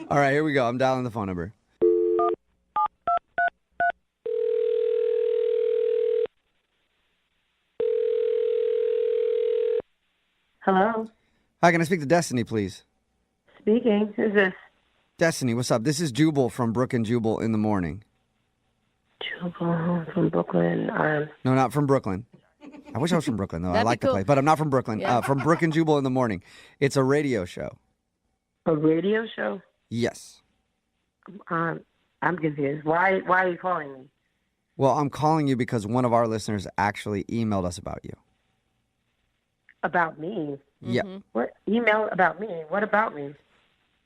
All right, here we go. I'm dialing the phone number. Hello. Hi, can I speak to Destiny, please? Speaking. Who's this? Destiny, what's up? This is Jubal from Brooke and Jubal in the morning. Jubal from Brooklyn. No, not from Brooklyn. I wish I was from Brooklyn, though. I That'd be like the cool. place, but I'm not from Brooklyn. Yeah. From Brooke and Jubal in the morning. It's a radio show. A radio show? Yes. I'm confused. Why are you calling me? Well, I'm calling you because one of our listeners actually emailed us about you. About me? Yeah. What email about me? What about me?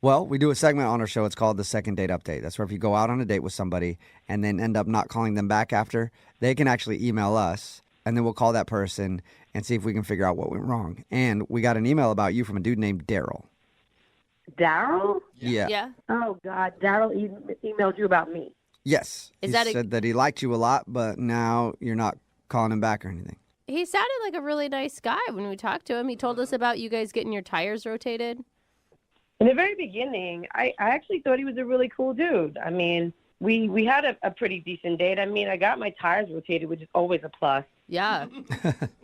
Well, we do a segment on our show. It's called the Second Date Update. That's where if you go out on a date with somebody and then end up not calling them back after, they can actually email us, and then we'll call that person and see if we can figure out what went wrong. And we got an email about you from a dude named Daryl. Daryl? Yeah. Oh, God. Daryl emailed you about me. Yes. Is He that a- said that he liked you a lot, but now you're not calling him back or anything. He sounded like a really nice guy when we talked to him. He told us about you guys getting your tires rotated. In the very beginning, I actually thought he was a really cool dude. I mean, we had a pretty decent date. I mean, I got my tires rotated, which is always a plus. Yeah.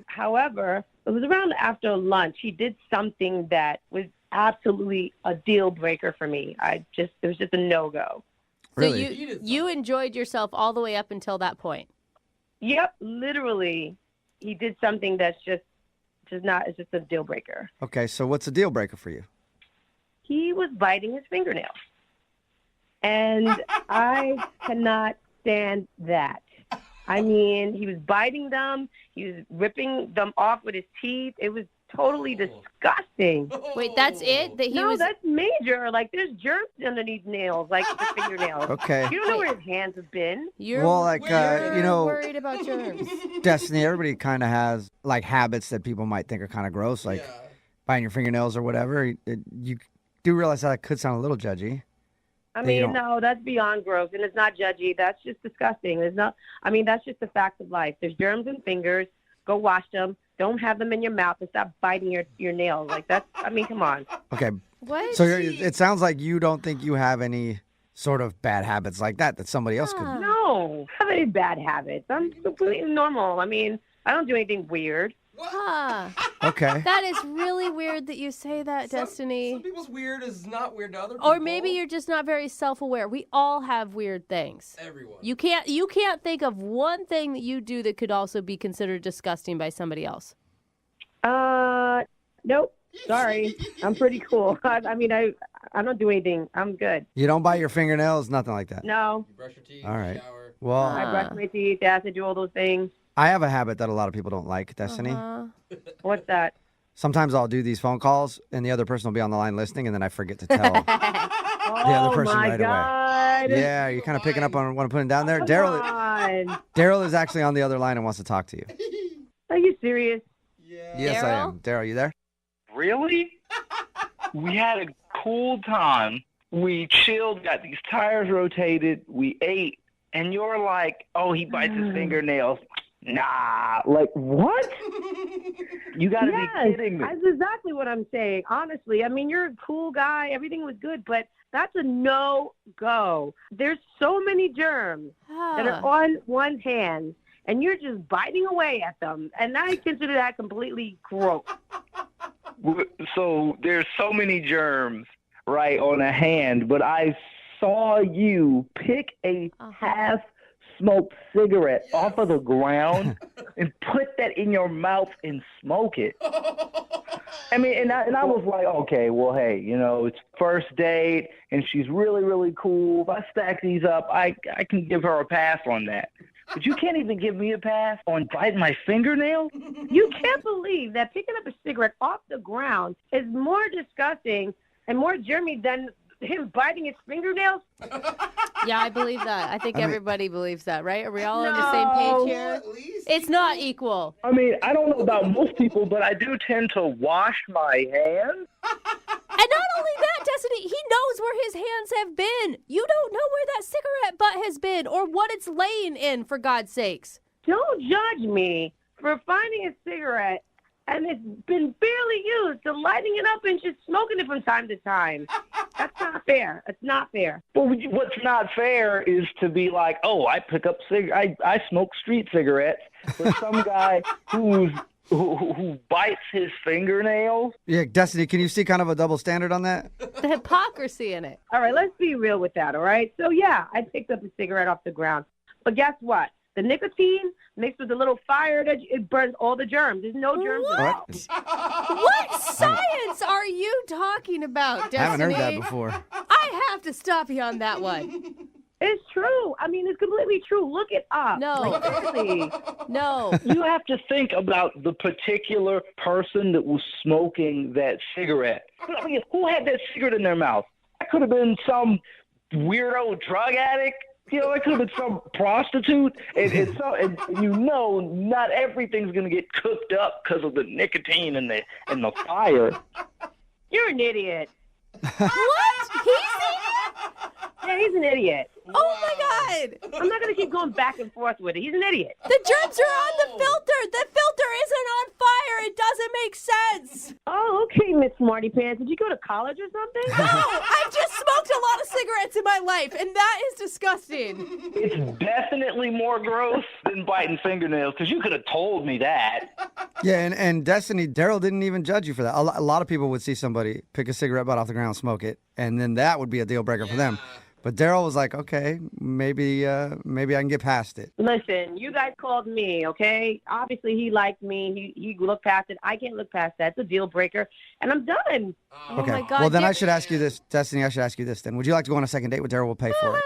However, it was around after lunch. He did something that was absolutely a deal breaker for me. It was just a no-go. Really? So you enjoyed yourself all the way up until that point? Yep, literally. He did something that's it's just a deal breaker. Okay, so what's a deal breaker for you? He was biting his fingernails. And I cannot stand that. I mean, he was biting them. He was ripping them off with his teeth. It was totally disgusting. Wait, that's it? That's major. Like, there's germs underneath nails, like the fingernails. Okay. You don't know where his hands have been. You're worried about germs. Destiny, everybody kind of has, like, habits that people might think are kind of gross, like biting your fingernails or whatever. You do realize that could sound a little judgy. I mean, no, that's beyond gross, and it's not judgy. That's just disgusting. That's just the facts of life. There's germs in fingers. Go wash them. Don't have them in your mouth and stop biting your nails. Like, come on. Okay. What? So it sounds like you don't think you have any sort of bad habits like that somebody else could. No, I have any bad habits. I'm completely normal. I mean, I don't do anything weird. Huh. Okay. That is really weird that you say that, Destiny. Some people's weird is not weird to other people. Or maybe you're just not very self-aware. We all have weird things. Everyone. You can't think of one thing that you do that could also be considered disgusting by somebody else. Nope. Sorry. I'm pretty cool. I don't do anything. I'm good. You don't bite your fingernails, nothing like that. No. You brush your teeth, All right. shower. Well, I brush my teeth, acid, do all those things. I have a habit that a lot of people don't like, Destiny. What's that? Sometimes I'll do these phone calls, and the other person will be on the line listening, and then I forget to tell the other person right away. Yeah, you're kind of picking up on what I'm putting down there. Daryl is actually on the other line and wants to talk to you. Are you serious? Yes, I am. Daryl, you there? Really? We had a cool time. We chilled, got these tires rotated, we ate, and you're like, oh, he bites his fingernails. Nah, like, what? You gotta be kidding me. That's exactly what I'm saying, honestly. I mean, you're a cool guy. Everything was good, but that's a no-go. There's so many germs that are on one's hands, and you're just biting away at them, and I consider that completely gross. So there's so many germs, right, on a hand, but I saw you pick a half-smoked cigarette off of the ground and put that in your mouth and smoke it. I mean, and I was like, okay, well, hey, it's first date, and she's really, really cool. If I stack these up, I can give her a pass on that. But you can't even give me a pass on biting my fingernail? You can't believe that picking up a cigarette off the ground is more disgusting and more germy than him biting his fingernails? Yeah, I believe that. I think everybody believes that, right? Are we all on the same page here? It's not equal. I mean, I don't know about most people, but I do tend to wash my hands. And not only that, Destiny, he knows where his hands have been. You don't know where that cigarette butt has been or what it's laying in, for God's sakes. Don't judge me for finding a cigarette and it's been barely used to lighting it up and just smoking it from time to time. That's not fair. It's not fair. Well, what's not fair is to be like, oh, I pick up I smoke street cigarettes, but some guy who bites his fingernails. Yeah, Destiny, can you see kind of a double standard on that? The hypocrisy in it. All right, let's be real with that, all right? So, yeah, I picked up a cigarette off the ground. But guess what? The nicotine mixed with a little fire, it burns all the germs. There's no germs at all. What science are you talking about, Destiny? I haven't heard that before. I have to stop you on that one. It's true. I mean, it's completely true. Look it up. No. Like, seriously. No. You have to think about the particular person that was smoking that cigarette. I mean, who had that cigarette in their mouth? That could have been some weirdo drug addict. It could have been some prostitute. And not everything's going to get cooked up because of the nicotine and the fire. You're an idiot. What? He's saying that? Yeah, he's an idiot. Oh my God! I'm not going to keep going back and forth with it. He's an idiot. The germs are on the filter. The filter isn't on fire. It doesn't make sense. Oh, okay, Miss Smarty Pants. Did you go to college or something? No, I've just smoked a lot of cigarettes in my life, and that is disgusting. It's definitely more gross than biting fingernails, because you could have told me that. Yeah, and Destiny, Daryl didn't even judge you for that. A lot of people would see somebody pick a cigarette butt off the ground, smoke it, and then that would be a deal breaker for them. But Daryl was like, okay, maybe I can get past it. Listen, you guys called me, okay? Obviously, he liked me. He looked past it. I can't look past that. It's a deal breaker, and I'm done. Oh Okay. my God. Well, then I should ask you this, Destiny. I should ask you this then. Would you like to go on a second date with Daryl? We'll pay for it.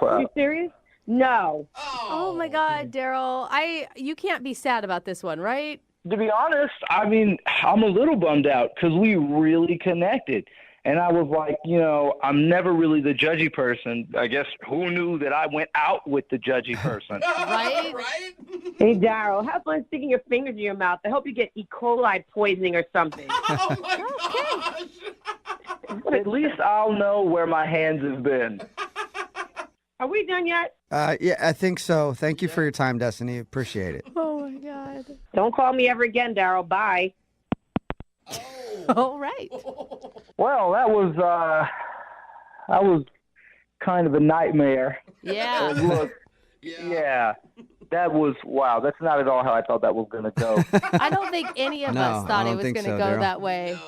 Are you serious? No. Oh my God, Daryl. You can't be sad about this one, right? To be honest, I mean, I'm a little bummed out because we really connected. And I was like, I'm never really the judgy person. I guess who knew that I went out with the judgy person? Right? Hey, Daryl, have fun sticking your fingers in your mouth. I hope you get E. coli poisoning or something. Oh, my gosh. At least I'll know where my hands have been. Are we done yet? Yeah, I think so. Thank you for your time, Destiny. Appreciate it. Oh, my God. Don't call me ever again, Daryl. Bye. All right. Well, that was kind of a nightmare. Yeah. Look, yeah. That was, wow, that's not at all how I thought that was going to go. I don't think any of us thought it was going to go that way.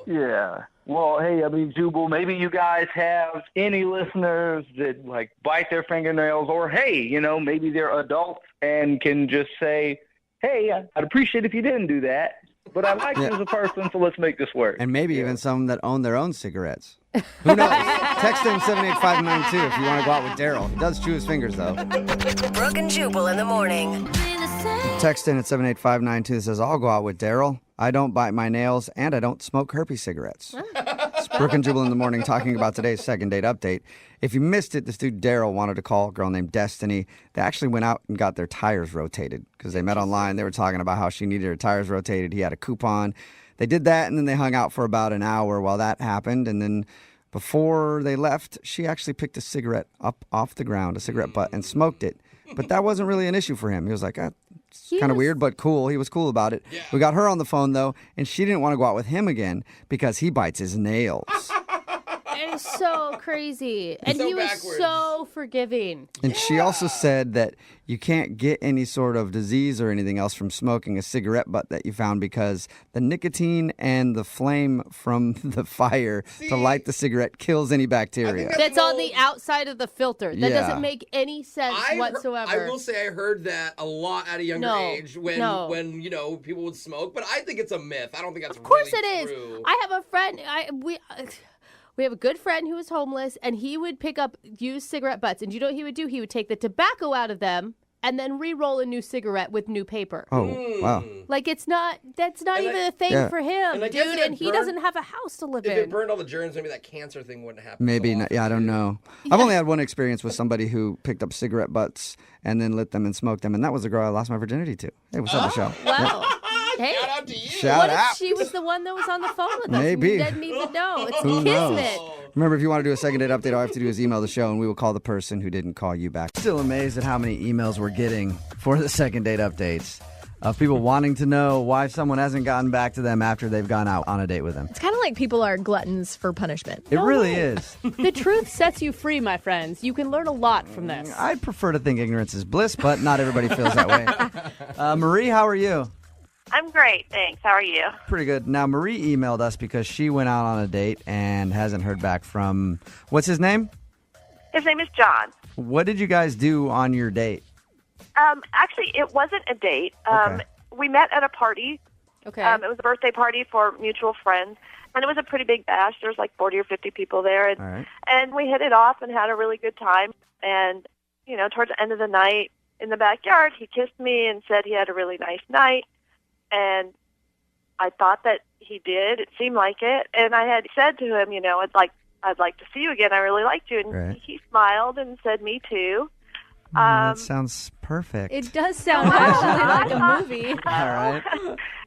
Yeah. Well, hey, I mean, Jubal, maybe you guys have any listeners that, bite their fingernails, or, hey, maybe they're adults and can just say, hey, I'd appreciate if you didn't do that. But I like you as a person, so let's make this work. And maybe even some that own their own cigarettes. Who knows? Text in 78592 if you want to go out with Daryl. He does chew his fingers, though. Brooke and Jubal in the morning. Text in at 78592 that says, I'll go out with Daryl. I don't bite my nails, and I don't smoke herpes cigarettes. It's Brooke and Jubal in the morning talking about today's second date update. If you missed it, this dude Daryl wanted to call a girl named Destiny. They actually went out and got their tires rotated because they met online. They were talking about how she needed her tires rotated. He had a coupon. They did that, and then they hung out for about an hour while that happened. And then before they left, she actually picked a cigarette up off the ground, a cigarette butt, and smoked it. But that wasn't really an issue for him. He was like, it's kind of weird, but cool. He was cool about it. Yeah. We got her on the phone, though, and she didn't want to go out with him again because he bites his nails. It is so crazy. And he was so forgiving. And she also said that you can't get any sort of disease or anything else from smoking a cigarette butt that you found because the nicotine and the flame from the fire to light the cigarette kills any bacteria. That's on the outside of the filter. That doesn't make any sense whatsoever. I will say I heard that a lot at a younger age when people would smoke, but I think it's a myth. I don't think that's Of course really it is. true. I have a friend. We have a good friend who was homeless, and he would pick up used cigarette butts. And you know what he would do? He would take the tobacco out of them and then re-roll a new cigarette with new paper. Oh, wow. That's not even a thing for him, and dude. And he doesn't have a house to live in. If it burned all the germs, maybe that cancer thing wouldn't happen. Maybe not. Yeah, I don't know. Yeah. I've only had one experience with somebody who picked up cigarette butts and then lit them and smoked them, and that was the girl I lost my virginity to. Hey, what's up, Michelle? Wow. Hey, shout out to you. Shout what out. if she was the one that was on the phone with us? Maybe. We didn't even know. It's Who kismet. knows? Remember, if you want to do a second date update, all you have to do is email the show, and we will call the person who didn't call you back. Still amazed at how many emails we're getting for the second date updates of people wanting to know why someone hasn't gotten back to them after they've gone out on a date with them. It's kind of like people are gluttons for punishment. It really is. The truth sets you free, my friends. You can learn a lot from this. I'd prefer to think ignorance is bliss, but not everybody feels that way. Marie, how are you? I'm great, thanks. How are you? Pretty good. Now, Marie emailed us because she went out on a date and hasn't heard back from, what's his name? His name is John. What did you guys do on your date? Actually, it wasn't a date. Okay. We met at a party. Okay. It was a birthday party for mutual friends, and it was a pretty big bash. There was like 40 or 50 people there, and, All right. and we hit it off and had a really good time. And, towards the end of the night in the backyard, he kissed me and said he had a really nice night. And I thought that he did. It seemed like it. And I had said to him, I'd like to see you again. I really liked you. And Right. he smiled and said, me too. That sounds perfect. It does sound actually like a movie. All right.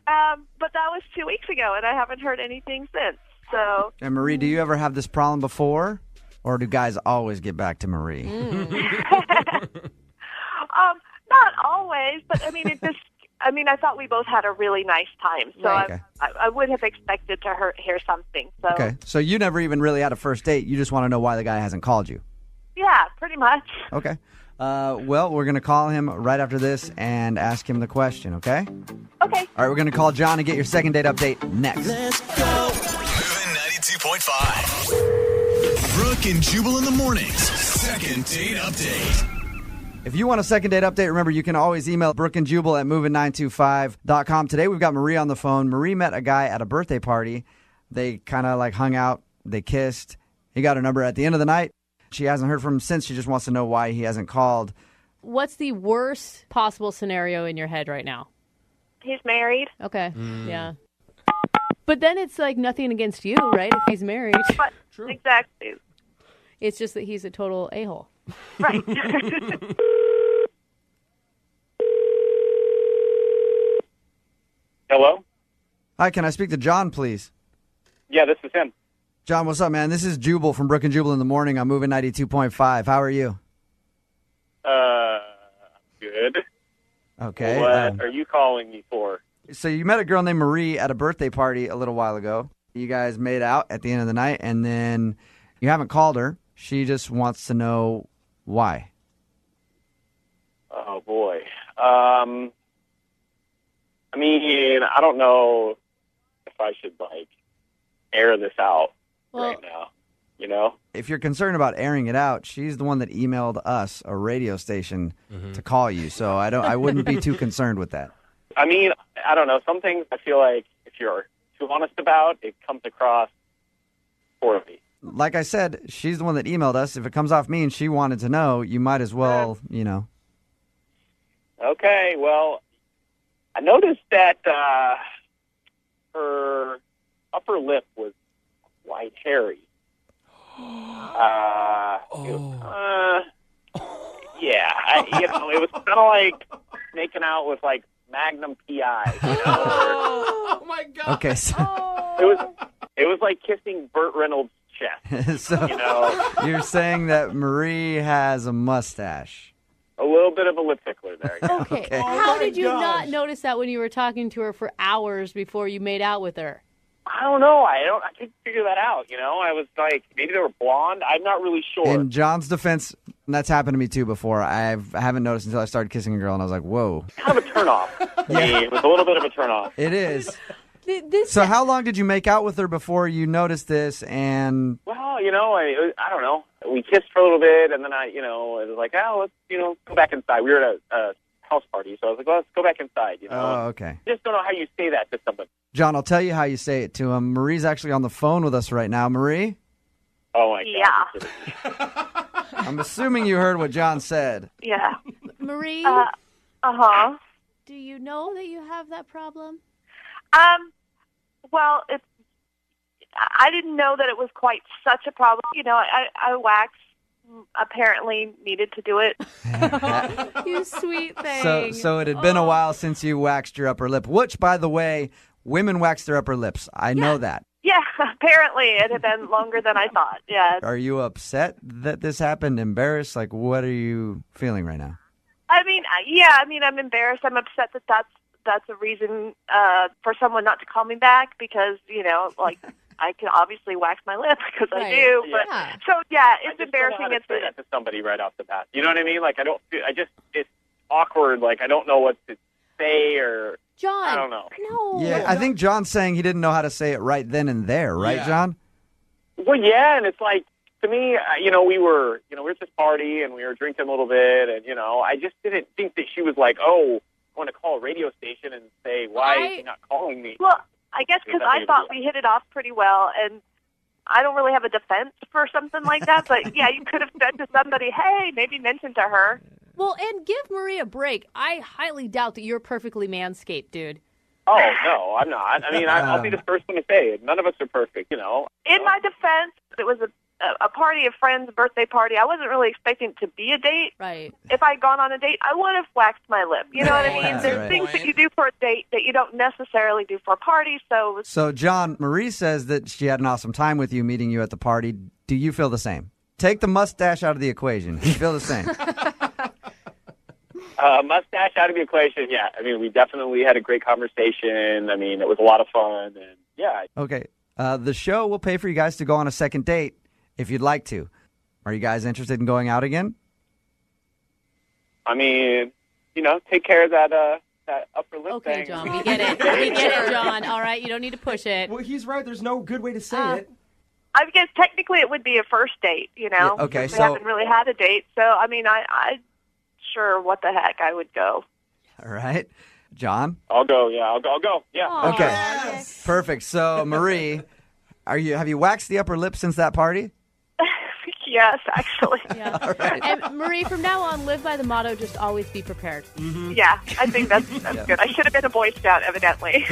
But that was 2 weeks ago, and I haven't heard anything since. So. And Marie, do you ever have this problem before? Or do guys always get back to Marie? Not always, but I mean, I thought we both had a really nice time, so Right. Okay. I would have expected to hear something. So. Okay, so you never even really had a first date. You just want to know why the guy hasn't called you. Yeah, pretty much. Okay. Well, we're going to call him right after this and ask him the question, okay? Okay. All right, we're going to call John and get your second date update next. Let's go. Moving 92.5. Brooke and Jubal in the mornings. Second date update. If you want a second date update, remember you can always email Brooke and Jubal at moving925.com. Today we've got Marie on the phone. Marie met a guy at a birthday party. They kind of like hung out. They kissed. He got her number at the end of the night. She hasn't heard from him since. She just wants to know why he hasn't called. What's the worst possible scenario in your head right now? He's married. Okay, yeah. But then it's like nothing against you, right, if he's married. But, exactly. It's just that he's a total a-hole. Right. Hello? Hi, can I speak to John, please? Yeah, this is him. John, what's up, man? This is Jubal from Brooke and Jubal in the morning. I'm moving 92.5. How are you? Good. Okay. What are you calling me for? So you met a girl named Marie at a birthday party a little while ago. You guys made out at the end of the night, and then you haven't called her. She just wants to know why. Oh, boy. I mean, I don't know if I should, air this out right now, you know? If you're concerned about airing it out, she's the one that emailed us, a radio station, to call you. So I wouldn't be too concerned with that. I mean, I don't know. Some things I feel like if you're too honest about, it comes across poorly. Like I said, she's the one that emailed us. If it comes off me and she wanted to know, you might as well, Okay, well, I noticed that her upper lip was quite hairy. Yeah, it was kind of like making out with Magnum PI. Oh my God! Okay, so it was like kissing Burt Reynolds' chest. so you're saying that Marie has a mustache. A little bit of a lip tickler there. Yeah. Okay. How did you not notice that when you were talking to her for hours before you made out with her? I don't know. I couldn't figure that out. I was like, maybe they were blonde. I'm not really sure. In John's defense, that's happened to me too before. I haven't noticed until I started kissing a girl, and I was like, whoa. Kind of a turnoff. Yeah. It was a little bit of a turnoff. It is. So how long did you make out with her before you noticed this? And well, I don't know. We kissed for a little bit, and then I was like, let's go back inside. We were at a house party, so I was like, well, let's go back inside. Oh, okay. I just don't know how you say that to somebody. John, I'll tell you how you say it to him. Marie's actually on the phone with us right now. Marie? Oh, my God. Yeah. I'm assuming you heard what John said. Yeah. Marie? Uh-huh. Do you know that you have that problem? Well, I didn't know that it was quite such a problem. I waxed. Apparently needed to do it. You sweet thing. So it had been a while since you waxed your upper lip, which, by the way, women wax their upper lips. I know that. Yeah, apparently it had been longer than I thought. Yeah. Are you upset that this happened? Embarrassed? What are you feeling right now? I mean, yeah. I'm embarrassed. I'm upset that that's a reason for someone not to call me back because I can obviously wax my lip because I do. But so yeah, it's embarrassing. It's say that to somebody right off the bat. You know what I mean? It's awkward. I don't know what to say or John. I don't know. No. Yeah, I think John's saying he didn't know how to say it right then and there, right, John? Well, yeah, and it's to me, we were at this party and we were drinking a little bit, and I just didn't think that she was like, oh, I want to call a radio station and say why is she not calling me? Well, I guess because I thought we hit it off pretty well, and I don't really have a defense for something like that. But yeah, you could have said to somebody, "Hey, maybe mention to her." Well, and give Marie a break. I highly doubt that you're perfectly manscaped, dude. Oh no, I'm not. I mean, I'll be the first one to say it. None of us are perfect, In my defense, it was a party, a friend's birthday party. I wasn't really expecting it to be a date. Right. If I'd gone on a date, I would have waxed my lip. You know what I mean? That's There's right. things that you do for a date that you don't necessarily do for a party. So, John, Marie says that she had an awesome time with you, meeting you at the party. Do you feel the same? Take the mustache out of the equation. Do you feel the same? Mustache out of the equation, yeah. I mean, we definitely had a great conversation. I mean, it was a lot of fun, and yeah. Okay. The show will pay for you guys to go on a second date if you'd like to. Are you guys interested in going out again? I mean, take care of that upper lip thing. Okay, John, we get it. We get it, John. All right, you don't need to push it. Well, he's right. There's no good way to say it. I guess technically it would be a first date, Yeah, okay, We haven't really had a date. So, I mean, I sure, what the heck, I would go. All right. John? I'll go, yeah. I'll go, yeah. Okay. Yes. Perfect. So, Marie, have you waxed the upper lip since that party? Yes, actually. Yeah. All right. And Marie, from now on, live by the motto, just always be prepared. Yeah, I think that's good. I should have been a Boy Scout, evidently.